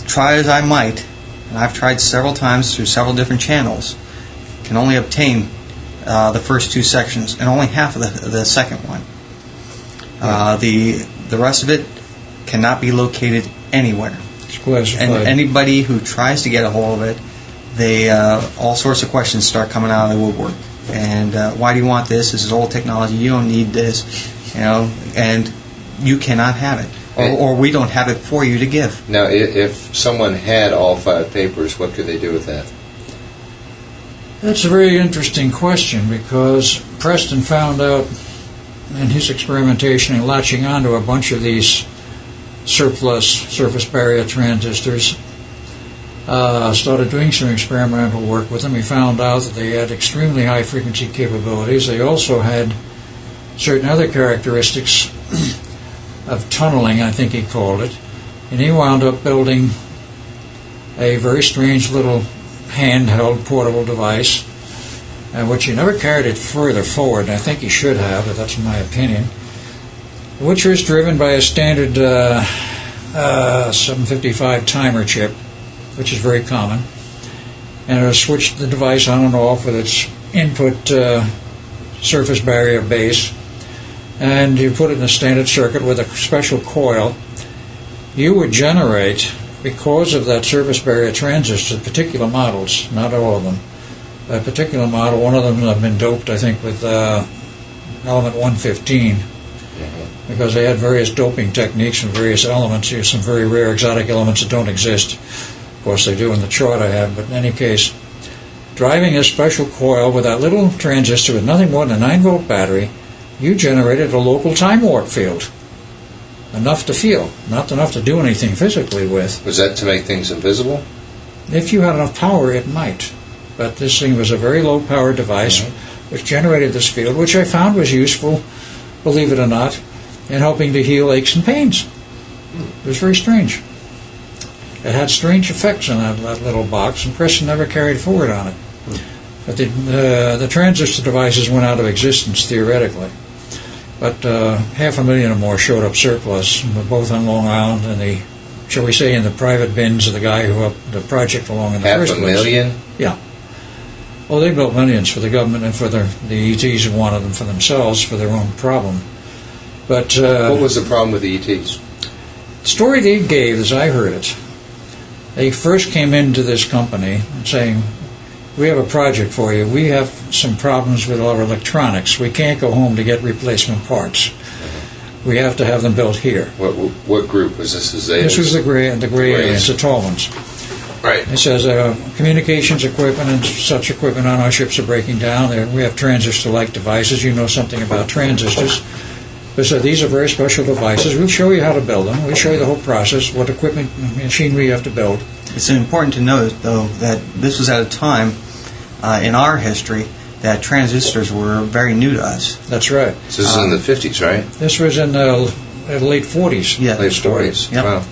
Try as I might, and I've tried several times through several different channels, can only obtain the first 2 sections and only half of the second one. The rest of it cannot be located anywhere. It's classified. And anybody who tries to get a hold of it, they all sorts of questions start coming out of the woodwork. And why do you want this? This is old technology. You don't need this, and you cannot have it, or we don't have it for you to give. Now, if someone had all 5 papers, what could they do with that? That's a very interesting question, because Preston found out in his experimentation and latching onto a bunch of these surplus surface barrier transistors, started doing some experimental work with them. He found out that they had extremely high frequency capabilities. They also had certain other characteristics of tunneling, I think he called it, and he wound up building a very strange little handheld portable device, which he never carried it further forward. I think he should have, but that's my opinion, which was driven by a standard 755 timer chip, which is very common, and it switched the device on and off with its input surface barrier base, and you put it in a standard circuit with a special coil. You would generate, because of that surface barrier transistor, particular models, not all of them, a particular model, one of them have been doped, I think, with element 115, because they had various doping techniques and various elements. Here's some very rare exotic elements that don't exist. Of course, they do in the chart I have, but in any case, driving a special coil with that little transistor with nothing more than a 9-volt battery, you generated a local time warp field. Enough to feel, not enough to do anything physically with. Was that to make things invisible? If you had enough power, it might. But this thing was a very low-power device which generated this field, which I found was useful, believe it or not, in helping to heal aches and pains. It was very strange. It had strange effects in that little box, and Preston never carried forward on it. But the transistor devices went out of existence, theoretically. But 500,000 or more showed up surplus, both on Long Island and the, shall we say, in the private bins of the guy who upped the project along in the first place. 500,000? Yeah. Well, they built millions for the government and for the ETs who wanted them for themselves, for their own problem. But what was the problem with the ETs? The story they gave, as I heard it, they first came into this company saying, we have a project for you. We have some problems with our electronics. We can't go home to get replacement parts. We have to have them built here. What group was this? This was the gray aliens, the tall ones. Right. It says communications equipment and such equipment on our ships are breaking down. We have transistor-like devices. You know something about transistors. They said these are very special devices. We'll show you how to build them. We'll show you the whole process, what equipment, machinery you have to build. It's important to note, though, that this was at a time in our history that transistors were very new to us. That's right. So this is in the 50s, right? This was in the late 40s. Yeah, late 40s. Yep. Wow.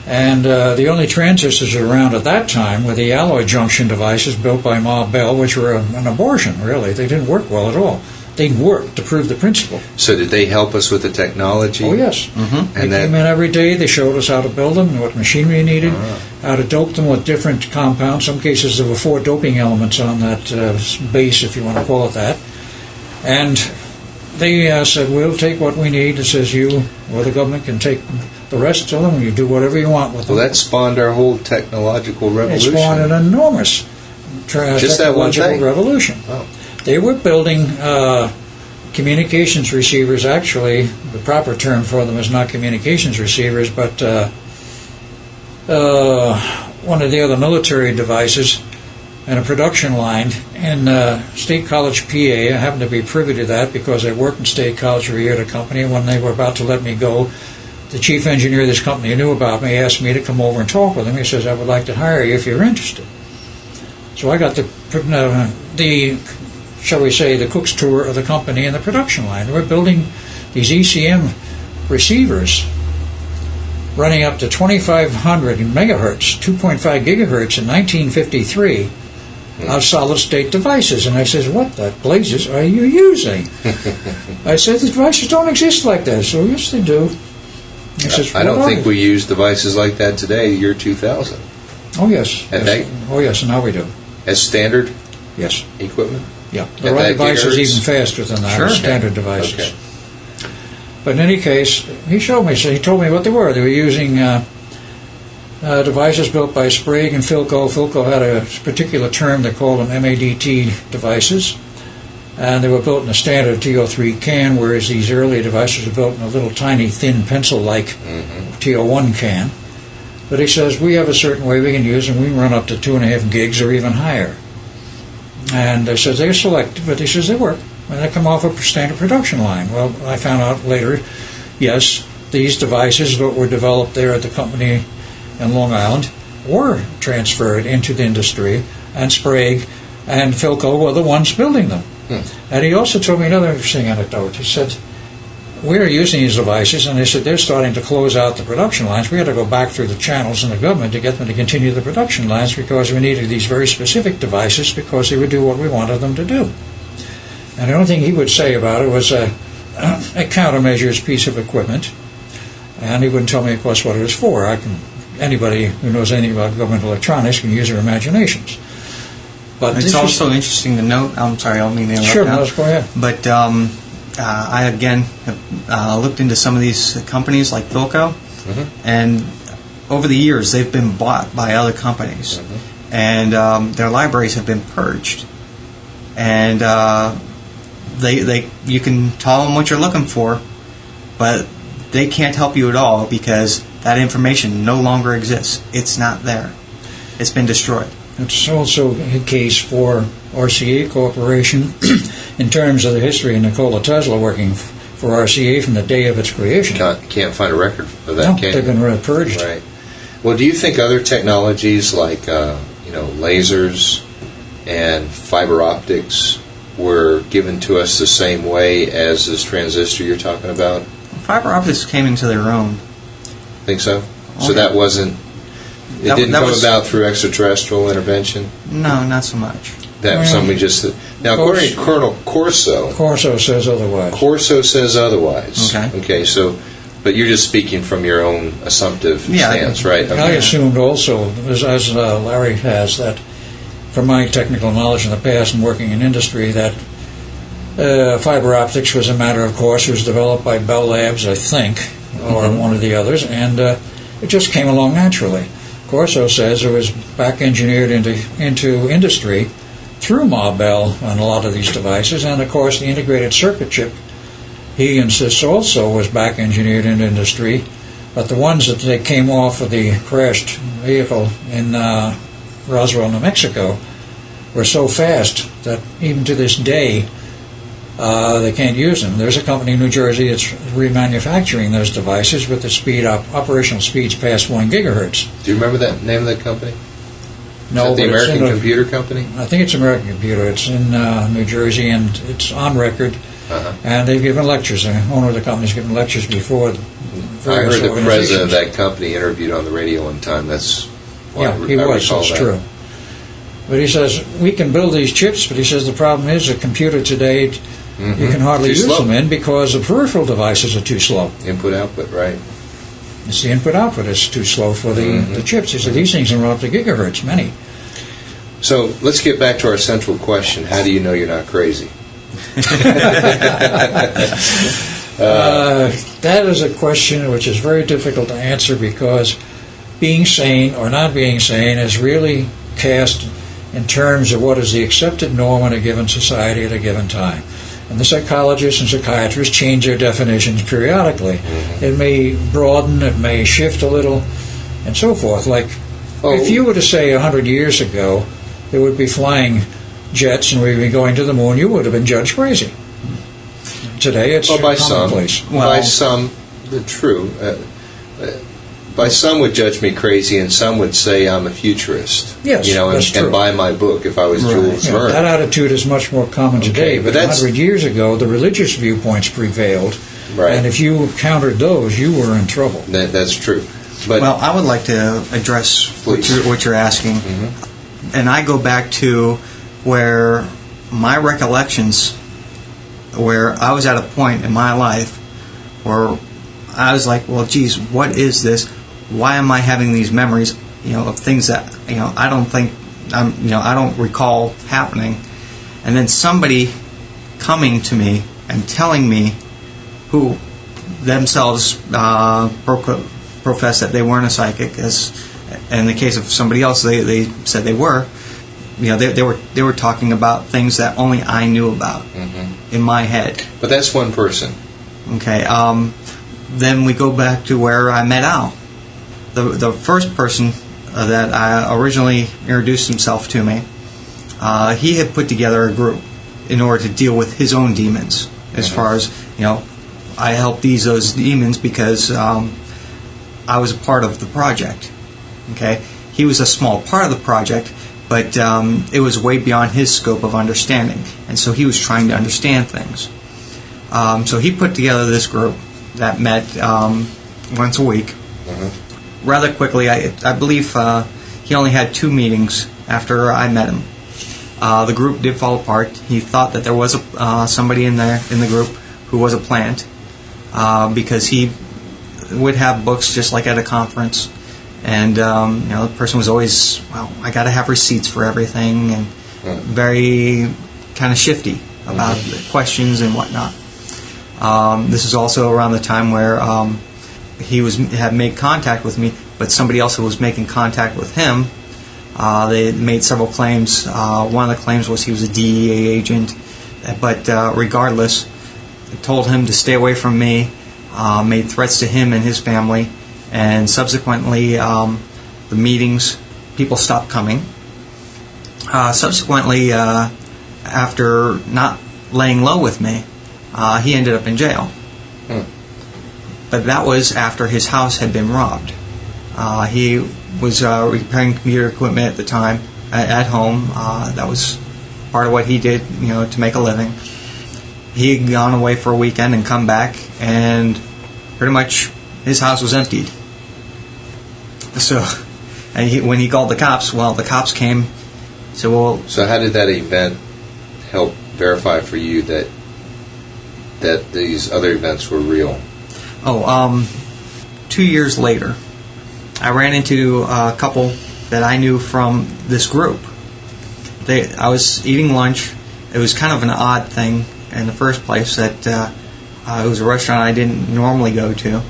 And the only transistors around at that time were the alloy junction devices built by Ma Bell, which were an abortion, really. They didn't work well at all. They worked to prove the principle. So did they help us with the technology? Oh, yes. Mm-hmm. They came in every day. They showed us how to build them, what machinery you needed, how to dope them with different compounds. Some cases there were 4 doping elements on that base, if you want to call it that. And they said, we'll take what we need. It says you or the government can take the rest of them, and you do whatever you want with them. Well, that spawned our whole technological revolution. It spawned an enormous technological revolution. Wow. They were building communications receivers. Actually, the proper term for them is not communications receivers, but one of the other military devices and a production line in State College, PA. I happened to be privy to that because I worked in State College for a year at a company. When they were about to let me go, the chief engineer of this company knew about me, asked me to come over and talk with him. He says, I would like to hire you if you're interested. So I got the shall we say, the cook's tour of the company and the production line. We're building these ECM receivers running up to 2,500 megahertz, 2.5 gigahertz in 1953 of solid-state devices. And I says, what the blazes are you using? I said, the devices don't exist like that. So, yes, they do. He says, I don't think we use devices like that today, year 2000. Oh, yes. At Yes. Oh, yes, now we do. As standard Yes. equipment? Yeah. At There are that devices gigahertz? even faster than that, Sure. standard devices. Okay. But in any case, he showed me, so he told me what they were. They were using devices built by Sprague and Philco. Philco had a particular term, they called them MADT devices. And they were built in a standard TO3 can, whereas these earlier devices were built in a little tiny, thin, pencil-like TO1 can. But he says, we have a certain way we can use them. We can run up to 2.5 gigs or even higher. And they said they're selective, but he says they work. And they come off a standard production line. Well, I found out later, yes, these devices that were developed there at the company in Long Island were transferred into the industry, and Sprague and Philco were the ones building them. And he also told me another interesting anecdote. He said, we're using these devices, and they said they're starting to close out the production lines. We had to go back through the channels in the government to get them to continue the production lines because we needed these very specific devices because they would do what we wanted them to do. And the only thing he would say about it was a countermeasures piece of equipment, and he wouldn't tell me, of course, what it was for. Anybody who knows anything about government electronics can use their imaginations. But It's also interesting to note. I'm sorry, I don't mean to interrupt. Sure, now, let's go ahead. But I again have looked into some of these companies like Philco, and over the years they've been bought by other companies, and their libraries have been purged, and you can tell them what you're looking for, but they can't help you at all because that information no longer exists. It's not there. It's been destroyed. It's also a case for RCA Corporation in terms of the history of Nikola Tesla working for RCA from the day of its creation. Can't find a record of that, No, can they've you? been purged. Right. Well, do you think other technologies like lasers and fiber optics were given to us the same way as this transistor you're talking about? Fiber optics came into their own. Think so? So Okay. that wasn't... It That- didn't that come was- about through extraterrestrial intervention? No, not so much. That was something we just... Now, according to Colonel Corso says otherwise. Corso says otherwise. Okay. So... But you're just speaking from your own assumptive stance, right? I assumed also, as Larry has, that from my technical knowledge in the past and working in industry, that fiber optics was a matter of course. It was developed by Bell Labs, I think, or one of the others, and it just came along naturally. Corso says it was back engineered into industry through Ma Bell on a lot of these devices, and of course the integrated circuit chip, he insists also was back engineered into industry, but the ones that they came off of the crashed vehicle in Roswell, New Mexico, were so fast that even to this day they can't use them. There's a company in New Jersey that's remanufacturing those devices with the speed operational speeds past 1 gigahertz. Do you remember that name of that company? No, Is that the but it's American in Computer Company? I think it's American Computer. It's in New Jersey, and it's on record. And they've given lectures. The owner of the company's given lectures before. I heard the president of that company interviewed on the radio one time. That's why he I was. recall It's that. true. But he says we can build these chips, but he says the problem is a computer today you can hardly Too use slow. them in because the peripheral devices are too slow. Input output, right? It's the input output is too slow for the chips. He said these things can run up to gigahertz, many. So let's get back to our central question: how do you know you're not crazy? That is a question which is very difficult to answer because being sane or not being sane is really cast in terms of what is the accepted norm in a given society at a given time. And the psychologists and psychiatrists change their definitions periodically. It may broaden, it may shift a little, and so forth. Like, if you were to say 100 years ago there would be flying jets and we'd be going to the moon, you would have been judged crazy. Today it's by commonplace. some, by some, true. By some would judge me crazy, and some would say I'm a futurist. Yes, that's true. And buy my book if I was Jules Verne. That attitude is much more common today. But 100 years ago, the religious viewpoints prevailed, and if you countered those, you were in trouble. That's true. But well, I would like to address what you're asking, and I go back to where my recollections, where I was at a point in my life where I was like, well, geez, what is this? Why am I having these memories? of things that I don't think I don't recall happening, and then somebody coming to me and telling me, who themselves profess that they weren't a psychic, as in the case of somebody else, they said they were. They were talking about things that only I knew about in my head. But that's one person. Okay. Then we go back to where I met Al. The first person that I originally introduced himself to me, he had put together a group in order to deal with his own demons. As far as I helped those demons because I was a part of the project. Okay, he was a small part of the project, but it was way beyond his scope of understanding, and so he was trying to understand things. So he put together this group that met once a week. Rather quickly, I believe he only had 2 meetings after I met him. The group did fall apart. He thought that there was somebody in the group who was a plant, because he would have books just like at a conference, and the person was always, I got to have receipts for everything, and very kind of shifty about the questions and whatnot. This is also around the time where he had made contact with me, but somebody else was making contact with him. They made several claims. One of the claims was he was a DEA agent, but regardless, told him to stay away from me, made threats to him and his family, and subsequently the meetings, people stopped coming. Subsequently, after not laying low with me, he ended up in jail. But that was after his house had been robbed. He was repairing computer equipment at the time at home. That was part of what he did, to make a living. He had gone away for a weekend and come back, and pretty much his house was emptied. So, and when he called the cops, the cops came. So how did that event help verify for you that these other events were real? 2 years later, I ran into a couple that I knew from this group. I was eating lunch. It was kind of an odd thing in the first place that it was a restaurant I didn't normally go to,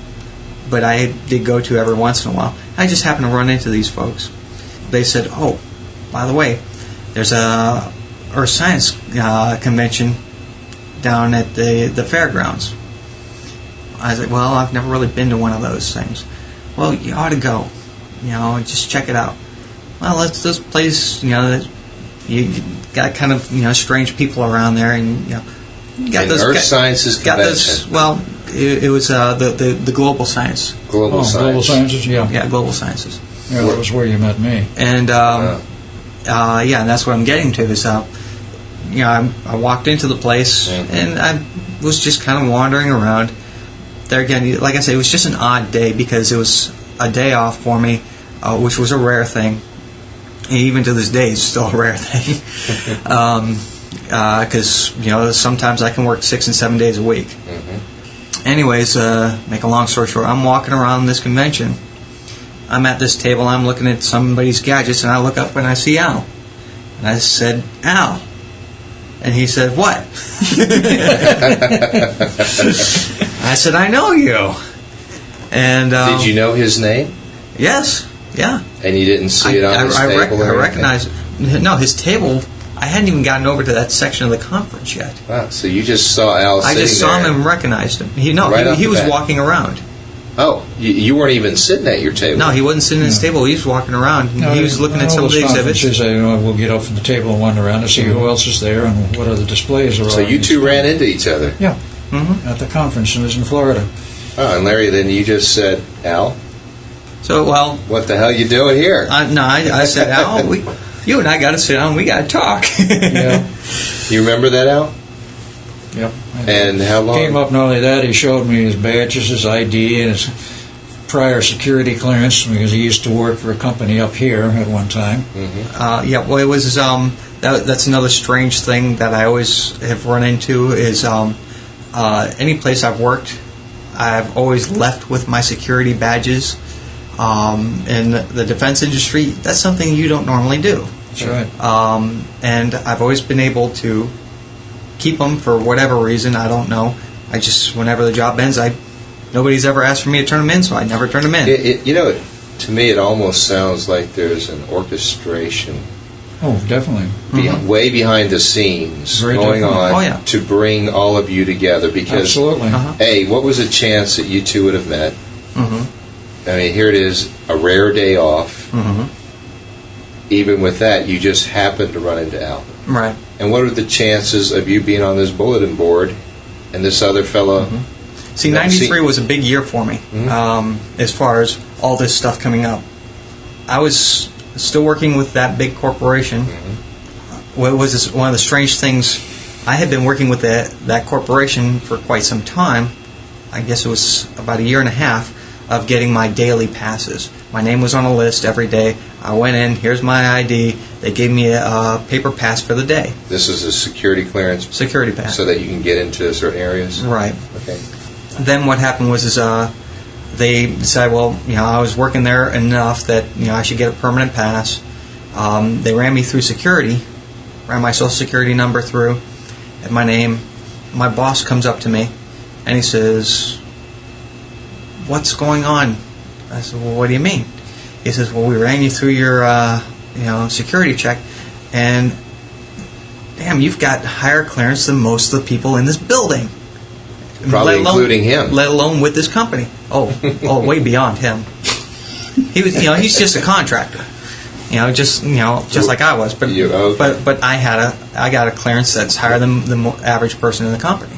but I did go to every once in a while. I just happened to run into these folks. They said, by the way, there's a Earth Science convention down at the fairgrounds. I was like, I've never really been to one of those things. Well, you ought to go, just check it out. Well, it's this place, you got kind of, strange people around there, and you got those Earth Sciences convention. It was the Global Science. Global Sciences, yeah. Yeah, Global Sciences. Yeah, that was where you met me. And and that's what I'm getting to is, I walked into the place, and I was just kind of wandering around. There again, like I said, it was just an odd day because it was a day off for me, which was a rare thing. And even to this day, it's still a rare thing. Because sometimes I can work 6 and 7 days a week. Anyways, make a long story short, I'm walking around this convention. I'm at this table. I'm looking at somebody's gadgets, and I look up and I see Al. And I said, Al. And he said, what? I said, I know you. And did you know his name? Yes. Yeah. And you didn't see it on his table? I recognized it. No, his table, I hadn't even gotten over to that section of the conference yet. Wow, so you just saw Al sitting there. I just saw him and recognized him. He was walking around. Oh, you weren't even sitting at your table? No, he wasn't sitting at his table. He was walking around. No, he was looking at some of the exhibits. We'll get up from the table and wander around to see who else is there and what other displays are on. So you two ran into each other? Yeah, at the conference. It was in Florida. Oh, and Larry, then you just said, Al? So, what the hell you doing here? I said, Al, you and I got to sit down. We got to talk. Yeah. You remember that, Al? Yep. And how long? Came up, not only that, he showed me his badges, his ID, and his prior security clearance, because he used to work for a company up here at one time. It was that's another strange thing that I always have run into is any place I've worked, I've always left with my security badges, In the defense industry, that's something you don't normally do. That's right. And I've always been able to keep them for whatever reason. I don't know. I just, whenever the job ends, nobody's ever asked for me to turn them in, so I never turn them in. To me, it almost sounds like there's an orchestration. Oh, definitely. Way behind the scenes going on to bring all of you together. Because, absolutely. A, what was the chance that you two would have met? I mean, here it is, a rare day off. Even with that, you just happened to run into Al. Right. And what are the chances of you being on this bulletin board and this other fellow? See, 93 was a big year for me as far as all this stuff coming up. I was still working with that big corporation. What was this, one of the strange things, I had been working with that corporation for quite some time. I guess it was about a year and a half of getting my daily passes. My name was on a list every day. I went in, here's my ID. They gave me a paper pass for the day. This is a security clearance? Security pass. So that you can get into certain areas? Right. Okay. Then what happened was they decided, well, I was working there enough that I should get a permanent pass. They ran me through security, ran my social security number through, and my name. My boss comes up to me, and he says, "What's going on?" I said, "Well, what do you mean?" He says, "Well, we ran you through your security check, and damn, you've got higher clearance than most of the people in this building." Probably including him. Let alone with this company. Oh, way beyond him. He was, he's just a contractor. Just like I was. But but I got a clearance that's higher than the average person in the company.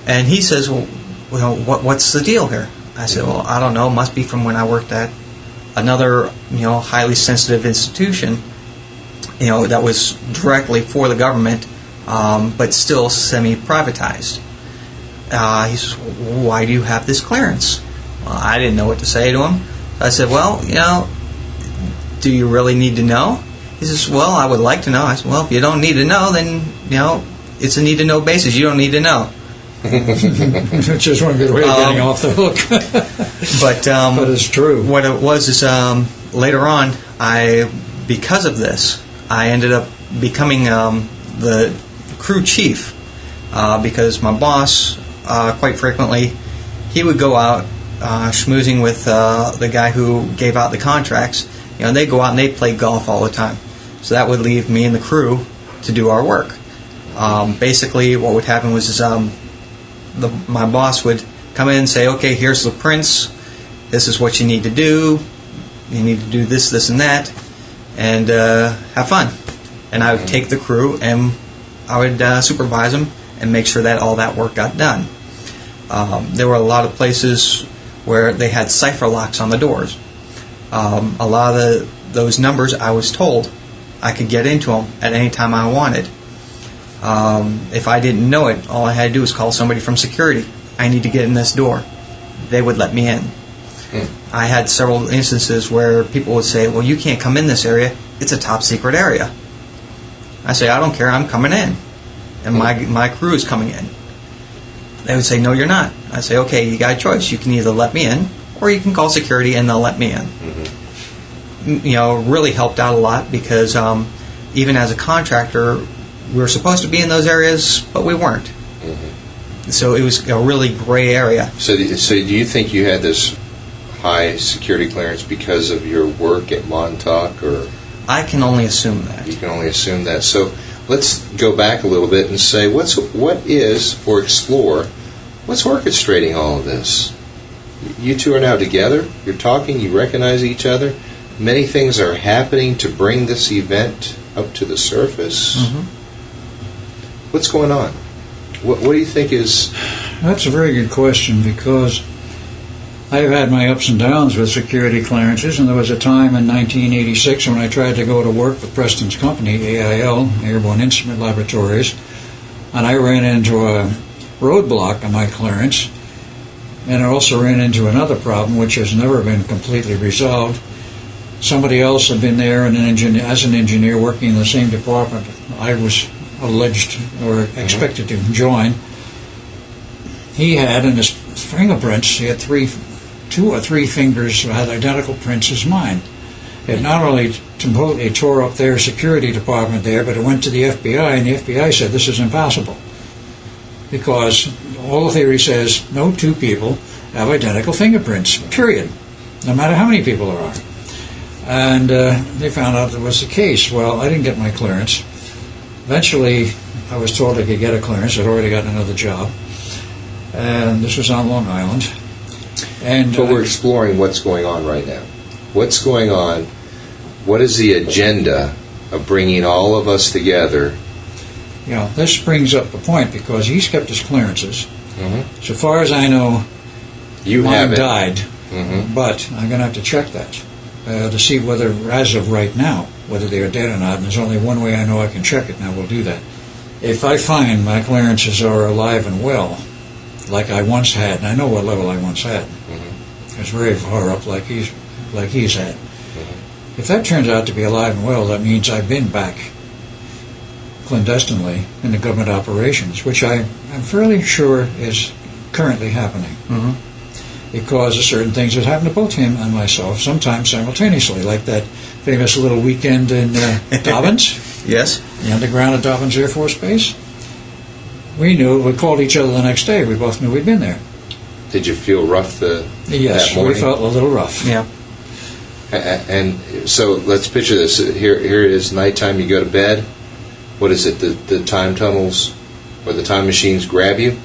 And he says, well, what's the deal here? I said, well, I don't know. It must be from when I worked at another, highly sensitive institution, that was directly for the government, but still semi-privatized. He says, well, why do you have this clearance? Well, I didn't know what to say to him. I said, well, do you really need to know? He says, well, I would like to know. I said, well, if you don't need to know, then, it's a need-to-know basis. You don't need to know. It's just one good way of getting off the hook. but it's true. What it was is later on, because of this, I ended up becoming the crew chief because my boss, quite frequently, he would go out schmoozing with the guy who gave out the contracts. They'd go out and they'd play golf all the time. So that would leave me and the crew to do our work. Basically, what would happen was my boss would come in and say, okay, here's the prints. This is what you need to do. You need to do this, this, and that. And have fun. And I would take the crew and I would supervise them and make sure that all that work got done. There were a lot of places where they had cipher locks on the doors. A lot of those numbers, I was told I could get into them at any time I wanted. If I didn't know it, all I had to do was call somebody from security. I need to get in this door. They would let me in. I had several instances where people would say, well, you can't come in this area. It's a top secret area. I say, I don't care. I'm coming in. And my crew is coming in. They would say, no, you're not. I say, okay, you got a choice. You can either let me in or you can call security and they'll let me in. Really helped out a lot because even as a contractor, we were supposed to be in those areas, but we weren't. So it was a really gray area. So do you think you had this high security clearance because of your work at Montauk, or? I can only assume that. You can only assume that. So let's go back a little bit and say, what's orchestrating all of this? You two are now together. You're talking. You recognize each other. Many things are happening to bring this event up to the surface. What's going on? What do you think is... That's a very good question, because I've had my ups and downs with security clearances, and there was a time in 1986 when I tried to go to work with Preston's company, AIL, Airborne Instrument Laboratories, and I ran into a roadblock on my clearance, and I also ran into another problem which has never been completely resolved. Somebody else had been there as an engineer working in the same department I was alleged or expected to join. He had in his fingerprints, he had 3 2 or 3 fingers had identical prints as mine. It not only completely tore up their security department there, but it went to the FBI, and the FBI said this is impossible. Because all the theory says no 2 people have identical fingerprints, period, no matter how many people there are. And they found out that was the case. Well, I didn't get my clearance. Eventually, I was told I could get a clearance. I'd already gotten another job. And this was on Long Island. And but we're exploring what's going on right now. What's going on? What is the agenda of bringing all of us together? You know, this brings up a point because he's kept his clearances. Mm-hmm. So far as I know, You mine haven't. died. Mm-hmm. But I'm going to have to check that to see whether, as of right now, whether they are dead or not. And there's only one way I know I can check it, and I will do that. If I find my clearances are alive and well, like I once had, and I know what level I once had, Mm-hmm. it's very far up, like he's had. Mm-hmm. If that turns out to be alive and well, that means I've been back clandestinely in the government operations, which I'm fairly sure is currently happening. Mm-hmm. Because of certain things that happened to both him and myself, sometimes simultaneously, like that famous little weekend in Dobbins, Yes. the underground at Dobbins Air Force Base. We called each other the next day. We both knew we'd been there. Did you feel rough Yes, that morning? we felt a little rough. Yeah. And so let's picture this. Here it is nighttime. You go to bed. What is it? The time tunnels or the time machines grab you,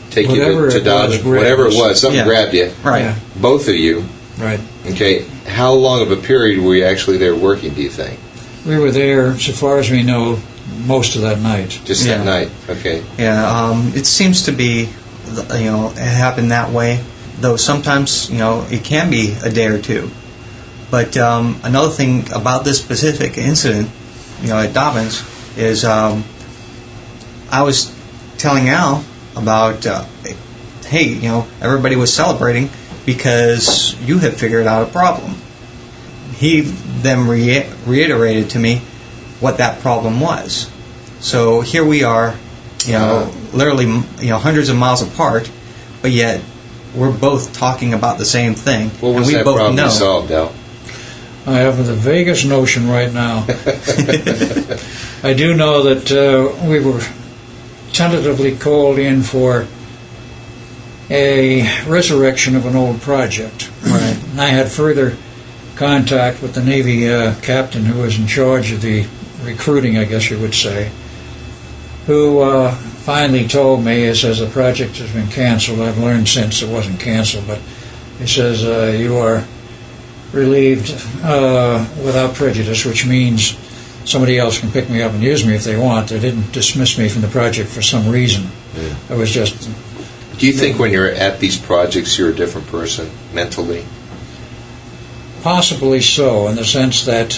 take Whatever you to it was, Dodge. Whatever it was, something Yeah. grabbed you. Right. Yeah, Both of you. right. Okay. How long of a period were you actually there working? Do you think? We were there, so far as we know, most of that night. Just Yeah. that night. Okay. Yeah. It seems to be, it happened that way. Though sometimes, it can be a day or two. But another thing about this specific incident, at Dobbins, is I was telling Al about, hey, everybody was celebrating because you had figured out a problem. He then reiterated to me what that problem was. So here we are, literally, hundreds of miles apart, but yet we're both talking about the same thing. What was and we that both problem know. you solved, Al? I have the vaguest notion right now. I do know that we were tentatively called in for a resurrection of an old project. Right. And I had further contact with the Navy captain who was in charge of the recruiting, I guess you would say, who finally told me, he says, the project has been canceled. I've learned since it wasn't canceled, but he says, you are relieved without prejudice, which means somebody else can pick me up and use me if they want. They didn't dismiss me from the project for some reason. Yeah. I was just... Do you think when you're at these projects you're a different person mentally? Possibly so, in the sense that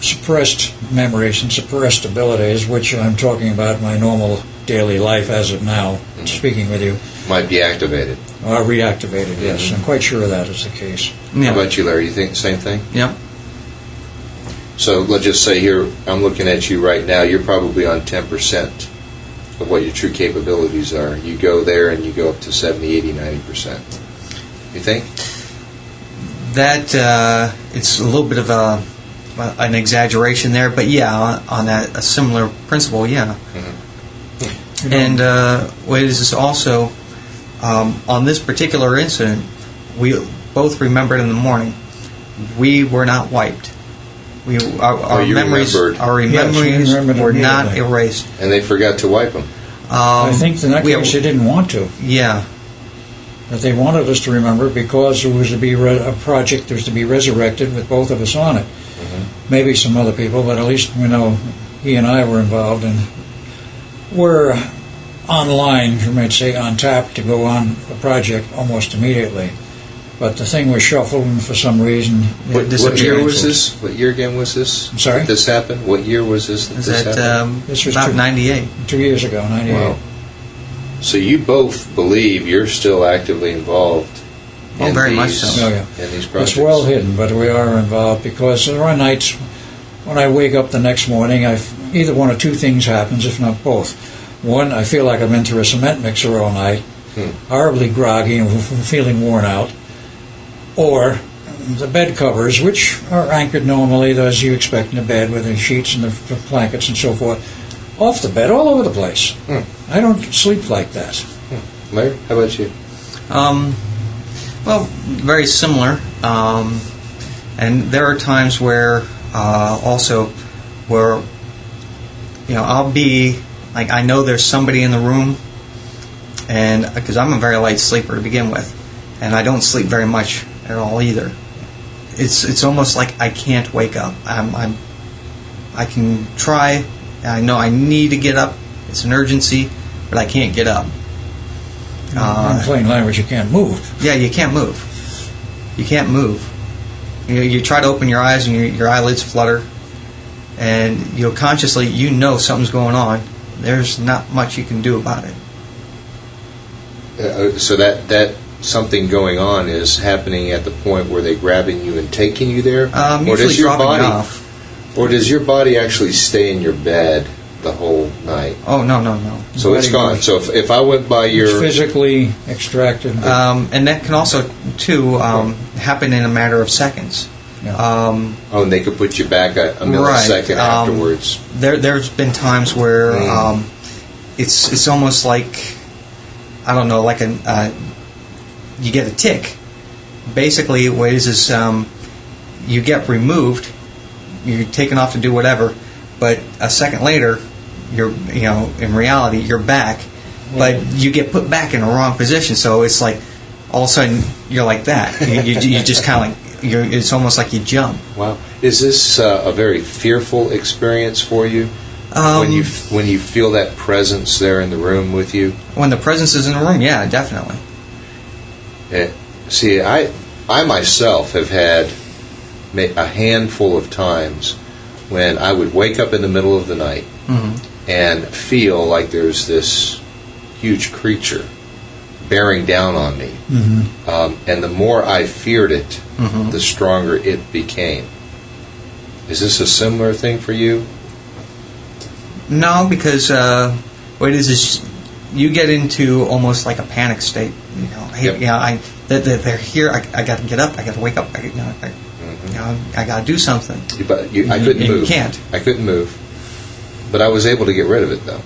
suppressed memories and suppressed abilities, which I'm talking about in my normal daily life as of now, speaking with you, Might be activated. are reactivated, yes. I'm quite sure that is the case. Yeah. How about you, Larry? You think the same thing? Yep. So let's just say here, I'm looking at you right now, you're probably on 10% of what your true capabilities are. You go there and you go up to 70, 80, 90%. You think? That it's a little bit of an exaggeration there, but yeah, on that a similar principle, yeah. Mm-hmm. And what is this also on this particular incident? We both remembered in the morning. We were not wiped. Our you memories, remembered. our Yes, we memories remembered were not immediately. erased. And they forgot to wipe them. I think in that we- case they didn't want to. Yeah, That they wanted us to remember because there was to be a project that was to be resurrected with both of us on it. Mm-hmm. Maybe some other people, but at least we know he and I were involved, and we're online, you might say, on tap to go on the project almost immediately. But the thing was shuffled, and for some reason, What disappeared. year was this? What year again was this? I'm sorry? That this happened? What year was this that is this that happened? This was about two- 98? 2 years ago, 98. Wow. So you both believe you're still actively involved Oh, in very much these, so. Oh, yeah. in these projects? It's well hidden, but we are involved because there are nights when I wake up the next morning, either one or two things happens, if not both. One, I feel like I'm into a cement mixer all night, horribly groggy and feeling worn out. or the bed covers, which are anchored normally as you expect in a bed with the sheets and the blankets and so forth, off the bed all over the place. I don't sleep like that. Larry, how about you? Well, very similar. And there are times where also where I'll be like, I know there's somebody in the room, and because I'm a very light sleeper to begin with, and I don't sleep very much at all either. It's almost like I can't wake up. I can try. I know I need to get up. It's an urgency, but I can't get up. In plain language, you can't move. Yeah, you can't move. You can't move. You try to open your eyes and your eyelids flutter, and consciously something's going on. There's not much you can do about it. So that something going on is happening at the point where they're grabbing you and taking you there, or does your body, or does your body actually stay in your bed the whole night? Oh, no. So it's gone. So if I went by your... It's physically extracted. And that can also, too, happen in a matter of seconds. Yeah. And they could put you back a millisecond afterwards. There's been times where it's almost like, I don't know, like you get a tick. Basically, what it is you get removed, you're taken off to do whatever, but a second later, in reality, you're back, but you get put back in the wrong position. So it's like all of a sudden you're like that. You just kind of it's almost like you jump. Wow. Is this a very fearful experience for you? When you feel that presence there in the room with you? When the presence is in the room, yeah, definitely. See, I myself have had a handful of times when I would wake up in the middle of the night and feel like there's this huge creature bearing down on me. And the more I feared it, the stronger it became. Is this a similar thing for you? No, because what it is you get into almost like a panic state. They're here. I got to get up. I got to wake up. I got to do something. But I couldn't move. You can't. I couldn't move. But I was able to get rid of it, though.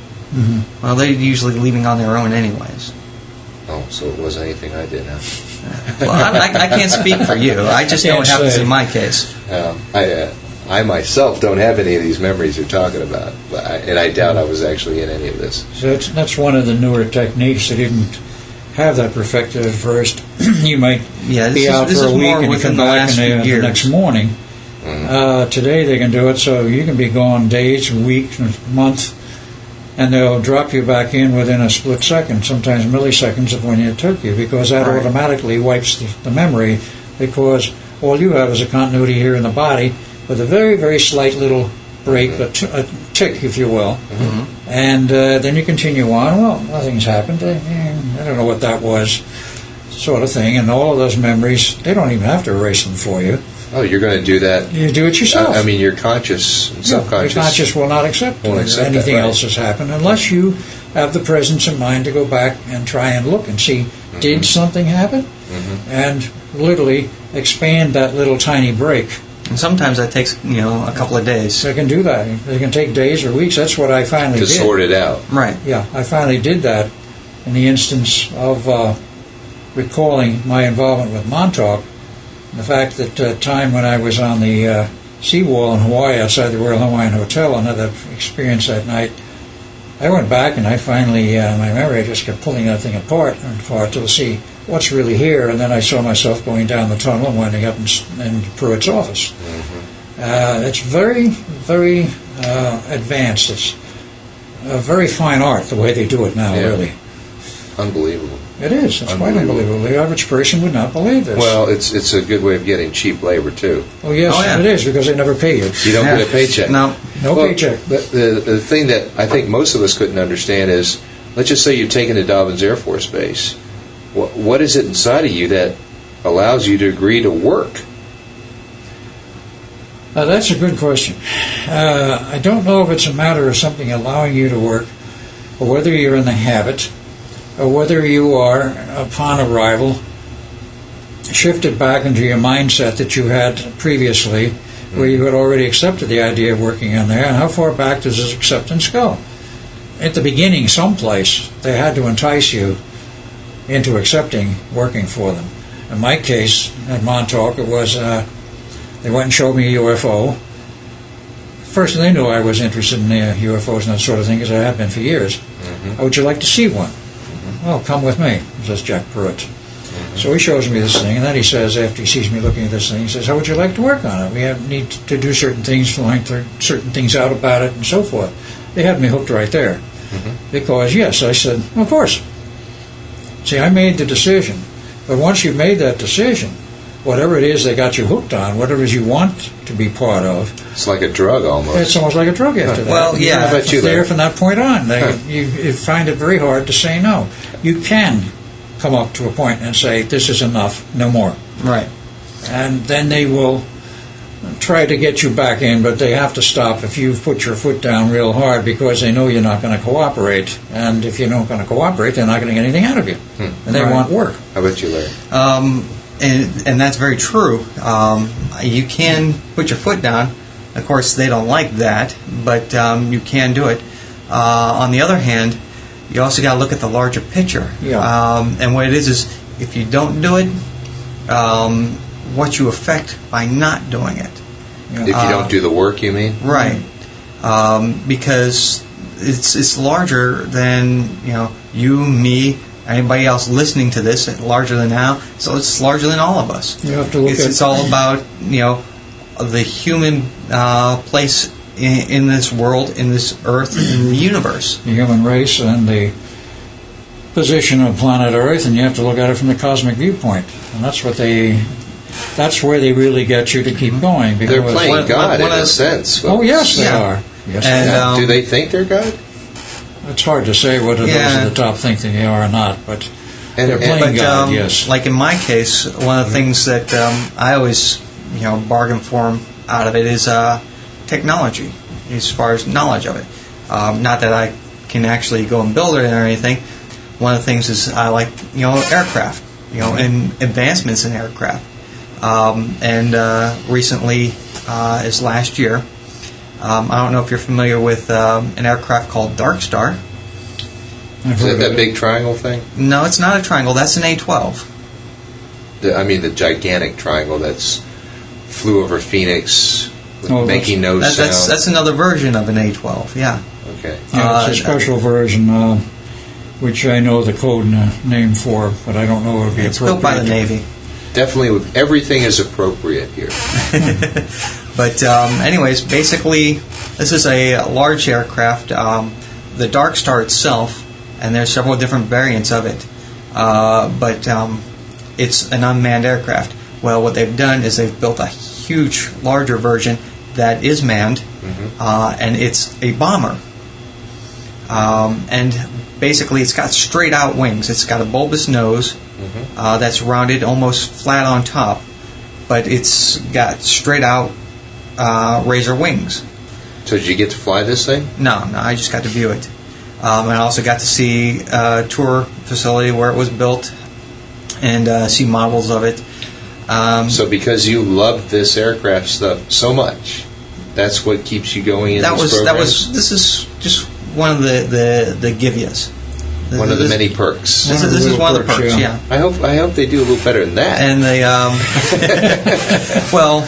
Well, they're usually leaving on their own anyways. Oh, so it wasn't anything I did, huh? Well, I can't speak for you. I just know what happens in my case. I myself don't have any of these memories you're talking about, and I doubt I was actually in any of this. So that's one of the newer techniques. They didn't have that perfected at first. You might be out for a week and you come back the next morning. Today they can do it, so you can be gone days, weeks, months, and they'll drop you back in within a split second, sometimes milliseconds of when it took you, because that automatically wipes the memory, because all you have is a continuity here in the body with a very, very slight little break, a tick, if you will, and then you continue on. Well, nothing's happened. I don't know what that was, sort of thing, and all of those memories, they don't even have to erase them for you. Oh, you're going to do that? You do it yourself. I mean, your conscious and subconscious. Your conscious will not accept anything else has happened unless you have the presence of mind to go back and try and look and see, did something happen? And literally expand that little tiny break. And sometimes that takes, a couple of days. They can do that. They can take days or weeks. That's what I finally did. To sort it out. Right. Yeah, I finally did that in the instance of recalling my involvement with Montauk. The fact that time when I was on the seawall in Hawaii outside the Royal Hawaiian Hotel, another experience that night, I went back and I finally, my memory, I just kept pulling that thing apart to see what's really here, and then I saw myself going down the tunnel and winding up in Pruitt's office. It's very, very advanced. It's a very fine art, the way they do it now, really. Unbelievable. It is. It's quite unbelievable. The average person would not believe this. Well, it's a good way of getting cheap labor, too. Oh, yes, it is, because they never pay you. You don't get a paycheck. No paycheck. The thing that I think most of us couldn't understand is, let's just say you've taken to Dobbins Air Force Base. What is it inside of you that allows you to agree to work? That's a good question. I don't know if it's a matter of something allowing you to work, or whether you're in the habit, or whether you are, upon arrival, shifted back into your mindset that you had previously, where you had already accepted the idea of working in there, and how far back does this acceptance go? At the beginning, someplace, they had to entice you into accepting working for them. In my case, at Montauk, it was, they went and showed me a UFO. First, they knew I was interested in UFOs and that sort of thing, because I have been for years. How would you like to see one? Well, come with me, says Jack Pruitt. So he shows me this thing, and then he says, after he sees me looking at this thing, he says, how would you like to work on it? We need to do certain things, find certain things out about it, and so forth. They had me hooked right there. Because, yes, I said, of course. See, I made the decision. But once you've made that decision, whatever it is they got you hooked on, whatever it is you want to be part of. It's like a drug almost. It's almost like a drug after that. Well, yeah. How about you there from that point on? You find it very hard to say no. You can come up to a point and say, this is enough, no more. Right. And then they will try to get you back in, but they have to stop if you've put your foot down real hard, because they know you're not going to cooperate. And if you're not going to cooperate, they're not going to get anything out of you. And they want work. How about you, Larry? And that's very true. You can put your foot down. Of course, they don't like that, but you can do it. On the other hand, you also got to look at the larger picture. Yeah. And what it is if you don't do it, what you affect by not doing it. Yeah. If you don't do the work, you mean? Right. Because it's larger than you, me, anybody else listening to this. Larger than now, so it's larger than all of us. You have to look it's all about the human place in this world, in this earth, in the universe. The human race and the position of planet Earth, and you have to look at it from the cosmic viewpoint. And that's where they really get you to keep going. They're playing God in a sense. Oh, yes, they are. Yes, and, do they think they're God? It's hard to say whether those at the top think they are or not, but they're playing God, yes. Like in my case, one of the things that I always bargain for them out of it is technology, as far as knowledge of it. Not that I can actually go and build it or anything. One of the things is I like aircraft, and advancements in aircraft. And recently, as last year, I don't know if you're familiar with an aircraft called Dark Star. Is that big triangle thing? No, it's not a triangle. That's an A-12. The gigantic triangle that's flew over Phoenix, making no sound. That's another version of an A-12. Yeah. Okay. Yeah, it's a special version, which I know the code name for, but I don't know if it would be It's built by the Navy. Definitely, everything is appropriate here. But anyways, basically, this is a large aircraft. The Dark Star itself, and there's several different variants of it, but it's an unmanned aircraft. Well, what they've done is they've built a huge, larger version that is manned, and it's a bomber. And basically, it's got straight out wings. It's got a bulbous nose that's rounded almost flat on top, but it's got straight out razor wings. So did you get to fly this thing? No, I just got to view it. And I also got to see a tour facility where it was built and see models of it. So because you love this aircraft stuff so much, that's what keeps you going in this program? This is just one of the give-yas. One of the many perks. This is one of the perks, yeah. I hope they do a little better than that. And they, well,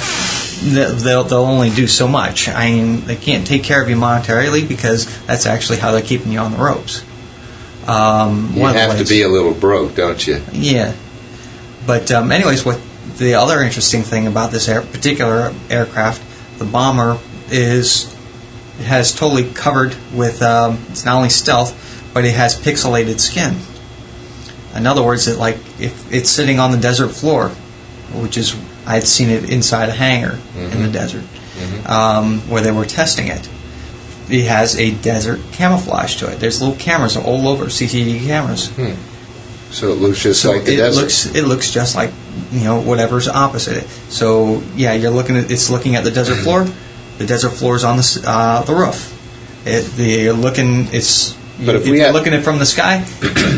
they'll only do so much. I mean, they can't take care of you monetarily because that's actually how they're keeping you on the ropes. You have to be a little broke, don't you? Yeah. But anyways, what the other interesting thing about this particular aircraft, the bomber, has totally covered with, it's not only stealth, but it has pixelated skin. In other words, if it's sitting on the desert floor, which is, I had seen it inside a hangar in the desert, where they were testing it. It has a desert camouflage to it. There's little cameras all over, CCD cameras. So it looks just like the desert. It looks just like whatever's opposite it. So yeah, it's looking at the desert floor. The desert floor is on the roof. It's But if you're looking at it from the sky,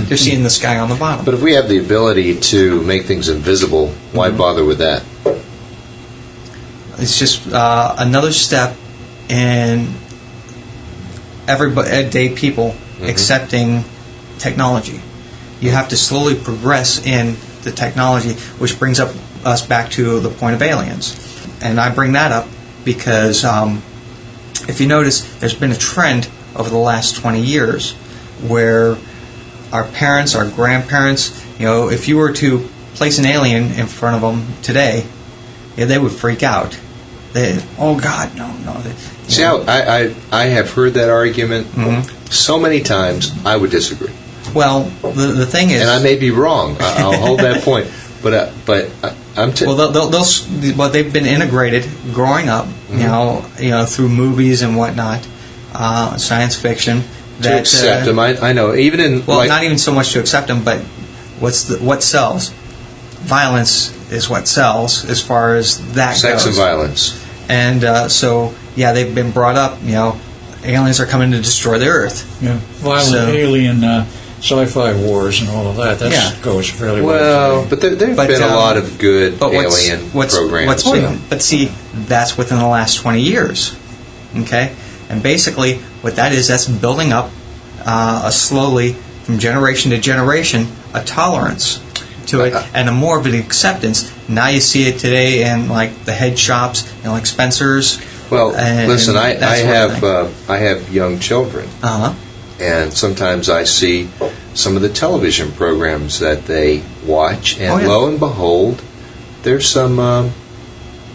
you're seeing the sky on the bottom. But if we have the ability to make things invisible, why bother with that? It's just another step in everyday people accepting technology. You have to slowly progress in the technology, which brings us back to the point of aliens. And I bring that up because if you notice, there's been a trend over the last 20 years where our parents, our grandparents, if you were to place an alien in front of them today, they would freak out. Oh God, no. See, I have heard that argument so many times. I would disagree. Well, the thing is, and I may be wrong. I'll hold that point. But I'm well, they've been integrated growing up, through movies and whatnot, science fiction. To accept them, I know. Even in not even so much to accept them, but what sells? Violence is what sells, as far as that goes. Sex and violence. And so, they've been brought up. Aliens are coming to destroy the Earth. Yeah, violent alien sci-fi wars and all of that. That goes fairly well. But there've been a lot of good alien programs. But see, that's within the last 20 years. Okay, and basically what that is, that's building up slowly from generation to generation a tolerance to it and a more of an acceptance. Now you see it today in like the head shops, like Spencer's. Well, listen, I have young children. And sometimes I see some of the television programs that they watch, and lo and behold, there's some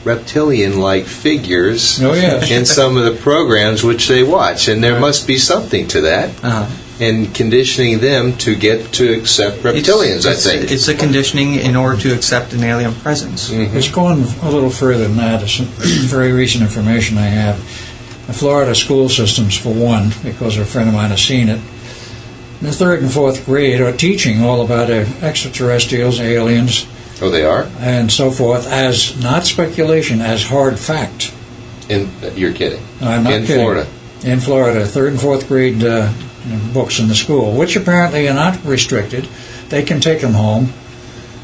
reptilian-like figures in some of the programs which they watch, and there must be something to that. And conditioning them to get to accept reptilians, I think. It's a conditioning in order to accept an alien presence. It's gone a little further than that. It's some very recent information I have. The Florida school systems, for one, because a friend of mine has seen it, in the 3rd and 4th grade are teaching all about extraterrestrials, aliens. Oh, they are? And so forth, as not speculation, as hard fact. You're kidding? I'm not kidding. Florida? In Florida, 3rd and 4th grade books in the school, which apparently are not restricted. They can take them home.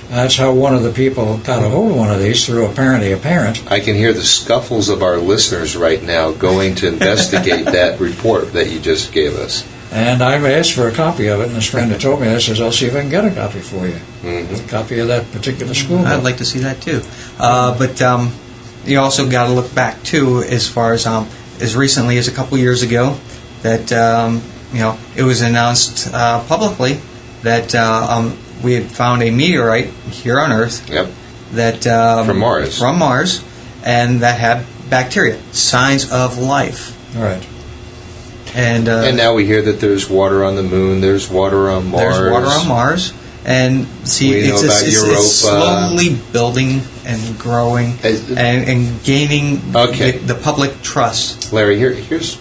That's how one of the people got a hold of one of these, through apparently a parent. I can hear the scuffles of our listeners right now going to investigate that report that you just gave us. And I've asked for a copy of it, and this friend had told me, I says, I'll see if I can get a copy for you. A copy of that particular school book. I'd like to see that too. But you also got to look back too, as far as recently as a couple years ago, that it was announced publicly that we had found a meteorite here on Earth. That from Mars, and that had bacteria, signs of life. Right. And now we hear that there's water on the moon. There's water on Mars. There's water on Mars, and see, it's slowly building and growing and gaining the public trust. Larry, here's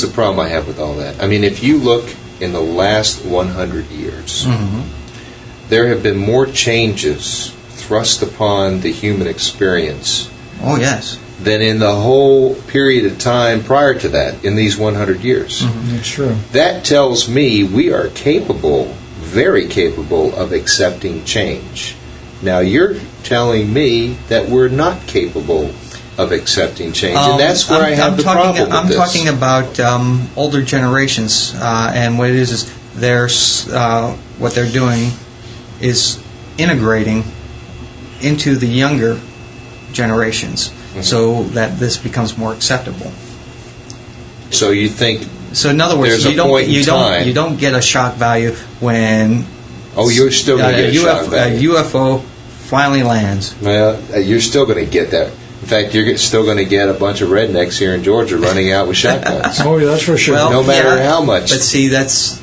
the problem I have with all that. I mean, if you look in the last 100 years, there have been more changes thrust upon the human experience. Oh, yes. Than in the whole period of time prior to that, in these 100 years. It's true. That tells me we are capable, very capable, of accepting change. Now, you're telling me that we're not capable of accepting change, and that's where I have the problem with this. I'm talking about older generations, and what it is what they're doing is integrating into the younger generations, so that this becomes more acceptable. So you think? So in other words, you don't get a shock value when you're still going to get a shock value. A UFO finally lands. Well, you're still going to get that. In fact, you're still going to get a bunch of rednecks here in Georgia running out with shotguns. Oh, that's for sure. Well, no matter how much. But see, that's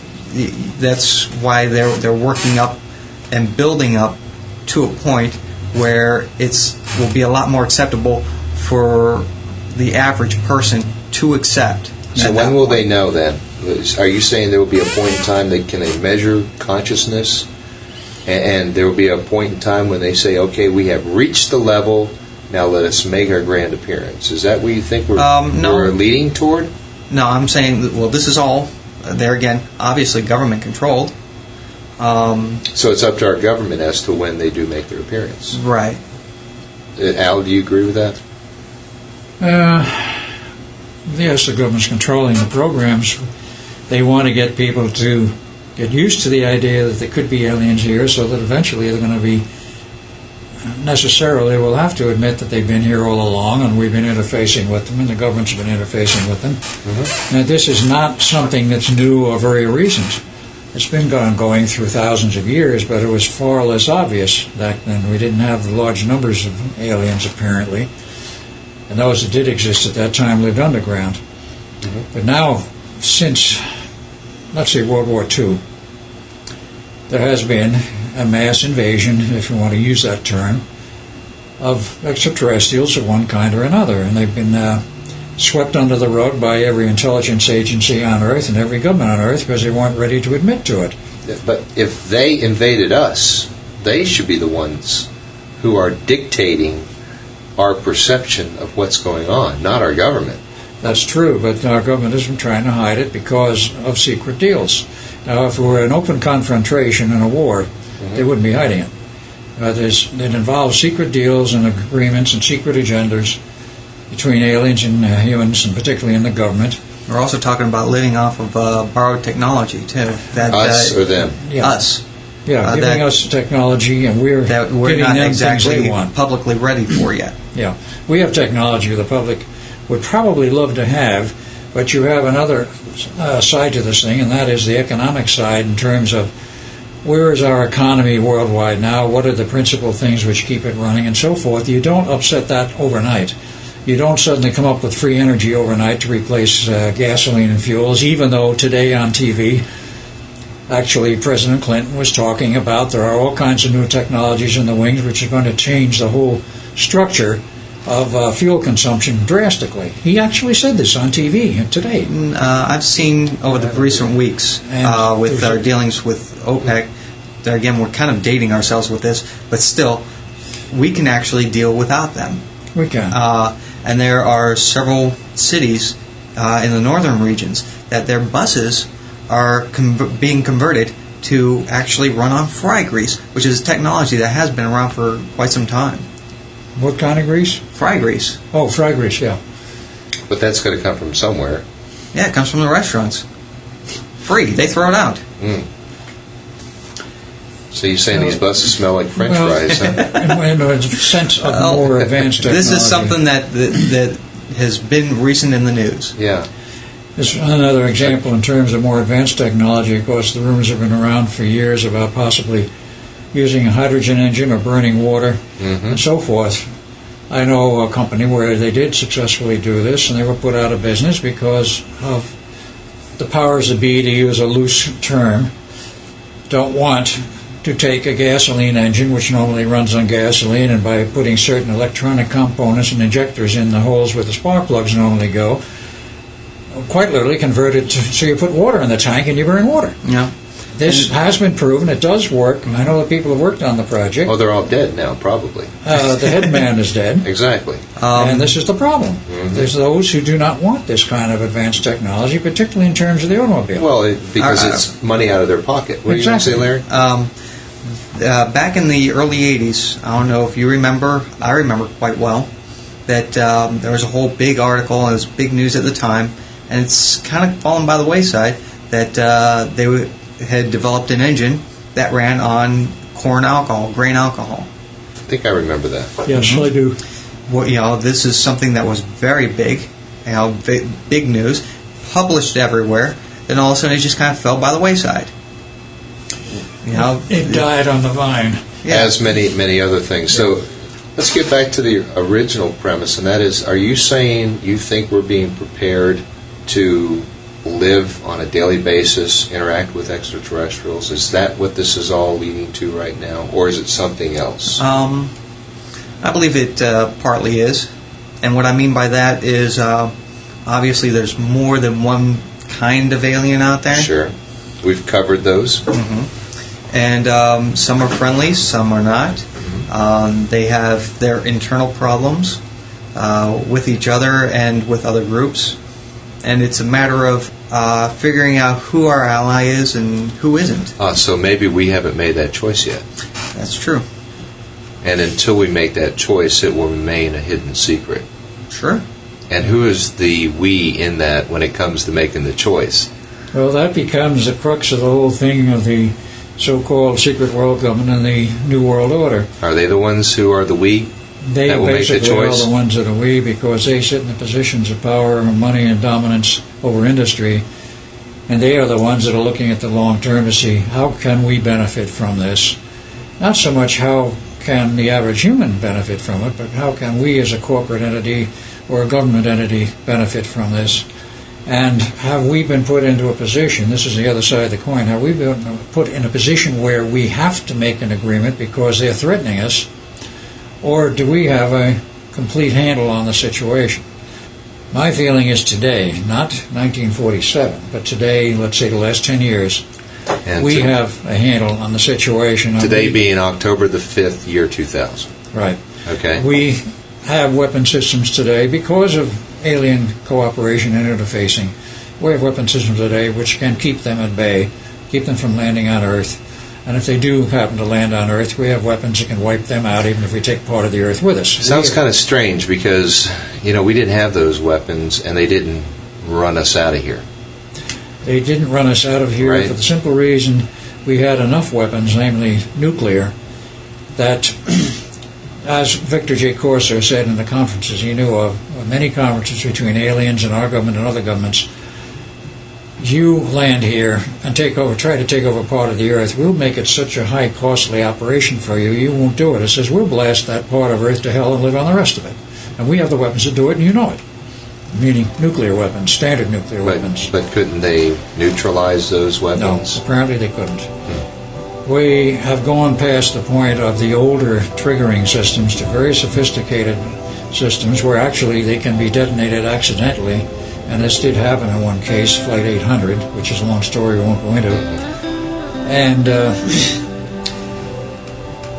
why they're working up and building up to a point where will be a lot more acceptable for the average person to accept. So when will they know then? Are you saying there will be a point in time they can measure consciousness, and there will be a point in time when they say, okay, we have reached the level, now let us make our grand appearance? Is that what you think we're leading toward? No, I'm saying, well, this is all They're, again, obviously government controlled. So it's up to our government as to when they do make their appearance. Right. Al, do you agree with that? Yes, the government's controlling the programs. They want to get people to get used to the idea that there could be aliens here, so that eventually they're going to be necessarily will have to admit that they've been here all along, and we've been interfacing with them, and the government's been interfacing with them. Mm-hmm. Now, this is not something that's new or very recent. It's been going through thousands of years, but it was far less obvious back then. We didn't have large numbers of aliens, apparently, and those that did exist at that time lived underground. Mm-hmm. But now, since, let's say, World War II, there has been a mass invasion, if you want to use that term, of extraterrestrials of one kind or another, and they've been swept under the rug by every intelligence agency on Earth and every government on Earth because they weren't ready to admit to it. But if they invaded us, they should be the ones who are dictating our perception of what's going on, not our government. That's true, but our government has been trying to hide it because of secret deals. Now, if it were an open confrontation in a war, they wouldn't be hiding it. It involves secret deals and agreements and secret agendas between aliens and humans, and particularly in the government. We're also talking about living off of borrowed technology, too. That, us or them? Yeah. Us. Yeah, giving us technology, and we're that we're giving not them things exactly they want. publicly ready for yet. Yeah, we have technology the public would probably love to have, but you have another side to this thing, and that is the economic side in terms of where is our economy worldwide now, what are the principal things which keep it running, and so forth. You don't upset that overnight. You don't suddenly come up with free energy overnight to replace gasoline and fuels, even though today on TV, actually President Clinton was talking about there are all kinds of new technologies in the wings which are going to change the whole structure of fuel consumption drastically. He actually said this on TV today. I've seen over the recent weeks with our dealings with OPEC, that again, we're kind of dating ourselves with this, but still, we can actually deal without them. We can. And there are several cities in the northern regions that their buses are being converted to actually run on fry grease, which is technology that has been around for quite some time. What kind of grease? Fry grease. Oh, fry grease, yeah. But that's going to come from somewhere. Yeah, it comes from the restaurants. Free. They throw it out. Mm. So you're saying these buses smell like French fries, huh? In a sense of more advanced technology. This is something that has been recent in the news. Yeah. This is another example in terms of more advanced technology. Of course, the rumors have been around for years about possibly using a hydrogen engine or burning water and so forth. I know a company where they did successfully do this, and they were put out of business because of the powers that be, to use a loose term, don't want to take a gasoline engine, which normally runs on gasoline, and by putting certain electronic components and injectors in the holes where the spark plugs normally go, quite literally convert it to, so you put water in the tank and you burn water. Yeah. This has been proven. It does work. I know that people have worked on the project. Oh, they're all dead now, probably. The head man is dead. Exactly. And this is the problem. There's those who do not want this kind of advanced technology, particularly in terms of the automobile. Well, because it's money out of their pocket. What exactly. do you want to say, Larry? Back in the early 80s, I don't know if you remember, I remember quite well, that there was a whole big article, and it was big news at the time, and it's kind of fallen by the wayside, that they had developed an engine that ran on corn alcohol, grain alcohol. I think I remember that. Yes, I do. Well, this is something that was very big, big news, published everywhere, then all of a sudden it just kind of fell by the wayside. It died on the vine. Yeah. As many other things. So let's get back to the original premise, and that is, are you saying you think we're being prepared to live on a daily basis, interact with extraterrestrials? Is that what this is all leading to right now, or is it something else? I believe it partly is, and what I mean by that is obviously there's more than one kind of alien out there. Sure. We've covered those. And some are friendly, some are not. They have their internal problems with each other and with other groups. and it's a matter of figuring out who our ally is and who isn't. So maybe we haven't made that choice yet. That's true. And until we make that choice, it will remain a hidden secret. Sure. And who is the we in that when it comes to making the choice? Well, that becomes the crux of the whole thing of the so-called secret world government and the New World Order. Are they the ones who are the we? They that will basically make the choice? are the ones that are we, because they sit in the positions of power and money and dominance over industry, and they are the ones that are looking at the long term to see how can we benefit from this. Not so much how can the average human benefit from it, but how can we as a corporate entity or a government entity benefit from this. And have we been put into a position, this is the other side of the coin, have we been put in a position where we have to make an agreement because they're threatening us, or do we have a complete handle on the situation? My feeling is today, not 1947, but today, let's say the last 10 years, And we have a handle on the situation. Today being October the 5th, year 2000. Right. Okay. We have weapon systems today because of alien cooperation and interfacing. We have weapon systems today which can keep them at bay, keep them from landing on Earth. And if they do happen to land on Earth, we have weapons that can wipe them out even if we take part of the Earth with us. Sounds kind of strange because, we didn't have those weapons and they didn't run us out of here. They didn't run us out of here Right. for the simple reason we had enough weapons, namely nuclear, that, as Victor J. Corser said in the conferences he knew of, many conferences between aliens and our government and other governments, you land here and try to take over part of the Earth, we'll make it such a high, costly operation for you, you won't do it. It says, we'll blast that part of Earth to hell and live on the rest of it. And we have the weapons to do it, and you know it. Meaning nuclear weapons, standard nuclear weapons. But couldn't they neutralize those weapons? No, apparently they couldn't. We have gone past the point of the older triggering systems to very sophisticated systems where actually they can be detonated accidentally, and this did happen in one case, Flight 800, which is a long story we won't go into. And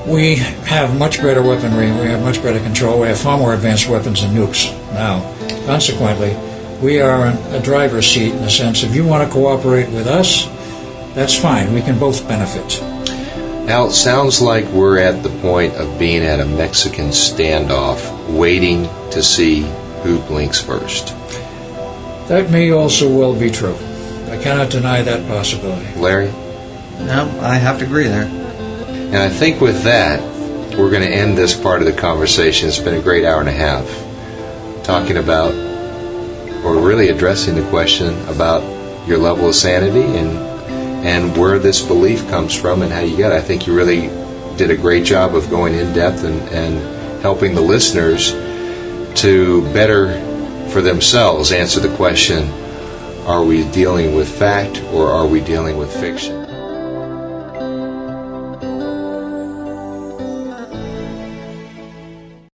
we have much better weaponry, we have much better control, we have far more advanced weapons than nukes now. Consequently, we are in a driver's seat in the sense if you want to cooperate with us, that's fine, we can both benefit. Now, it sounds like we're at the point of being at a Mexican standoff, waiting to see who blinks first. That may also well be true. I cannot deny that possibility. Larry? No, I have to agree there. And I think with that, we're going to end this part of the conversation. It's been a great hour and a half talking about, or really addressing the question about your level of sanity and where this belief comes from and how you get it. I think you really did a great job of going in depth and helping the listeners to better for themselves answer the question, are we dealing with fact or are we dealing with fiction?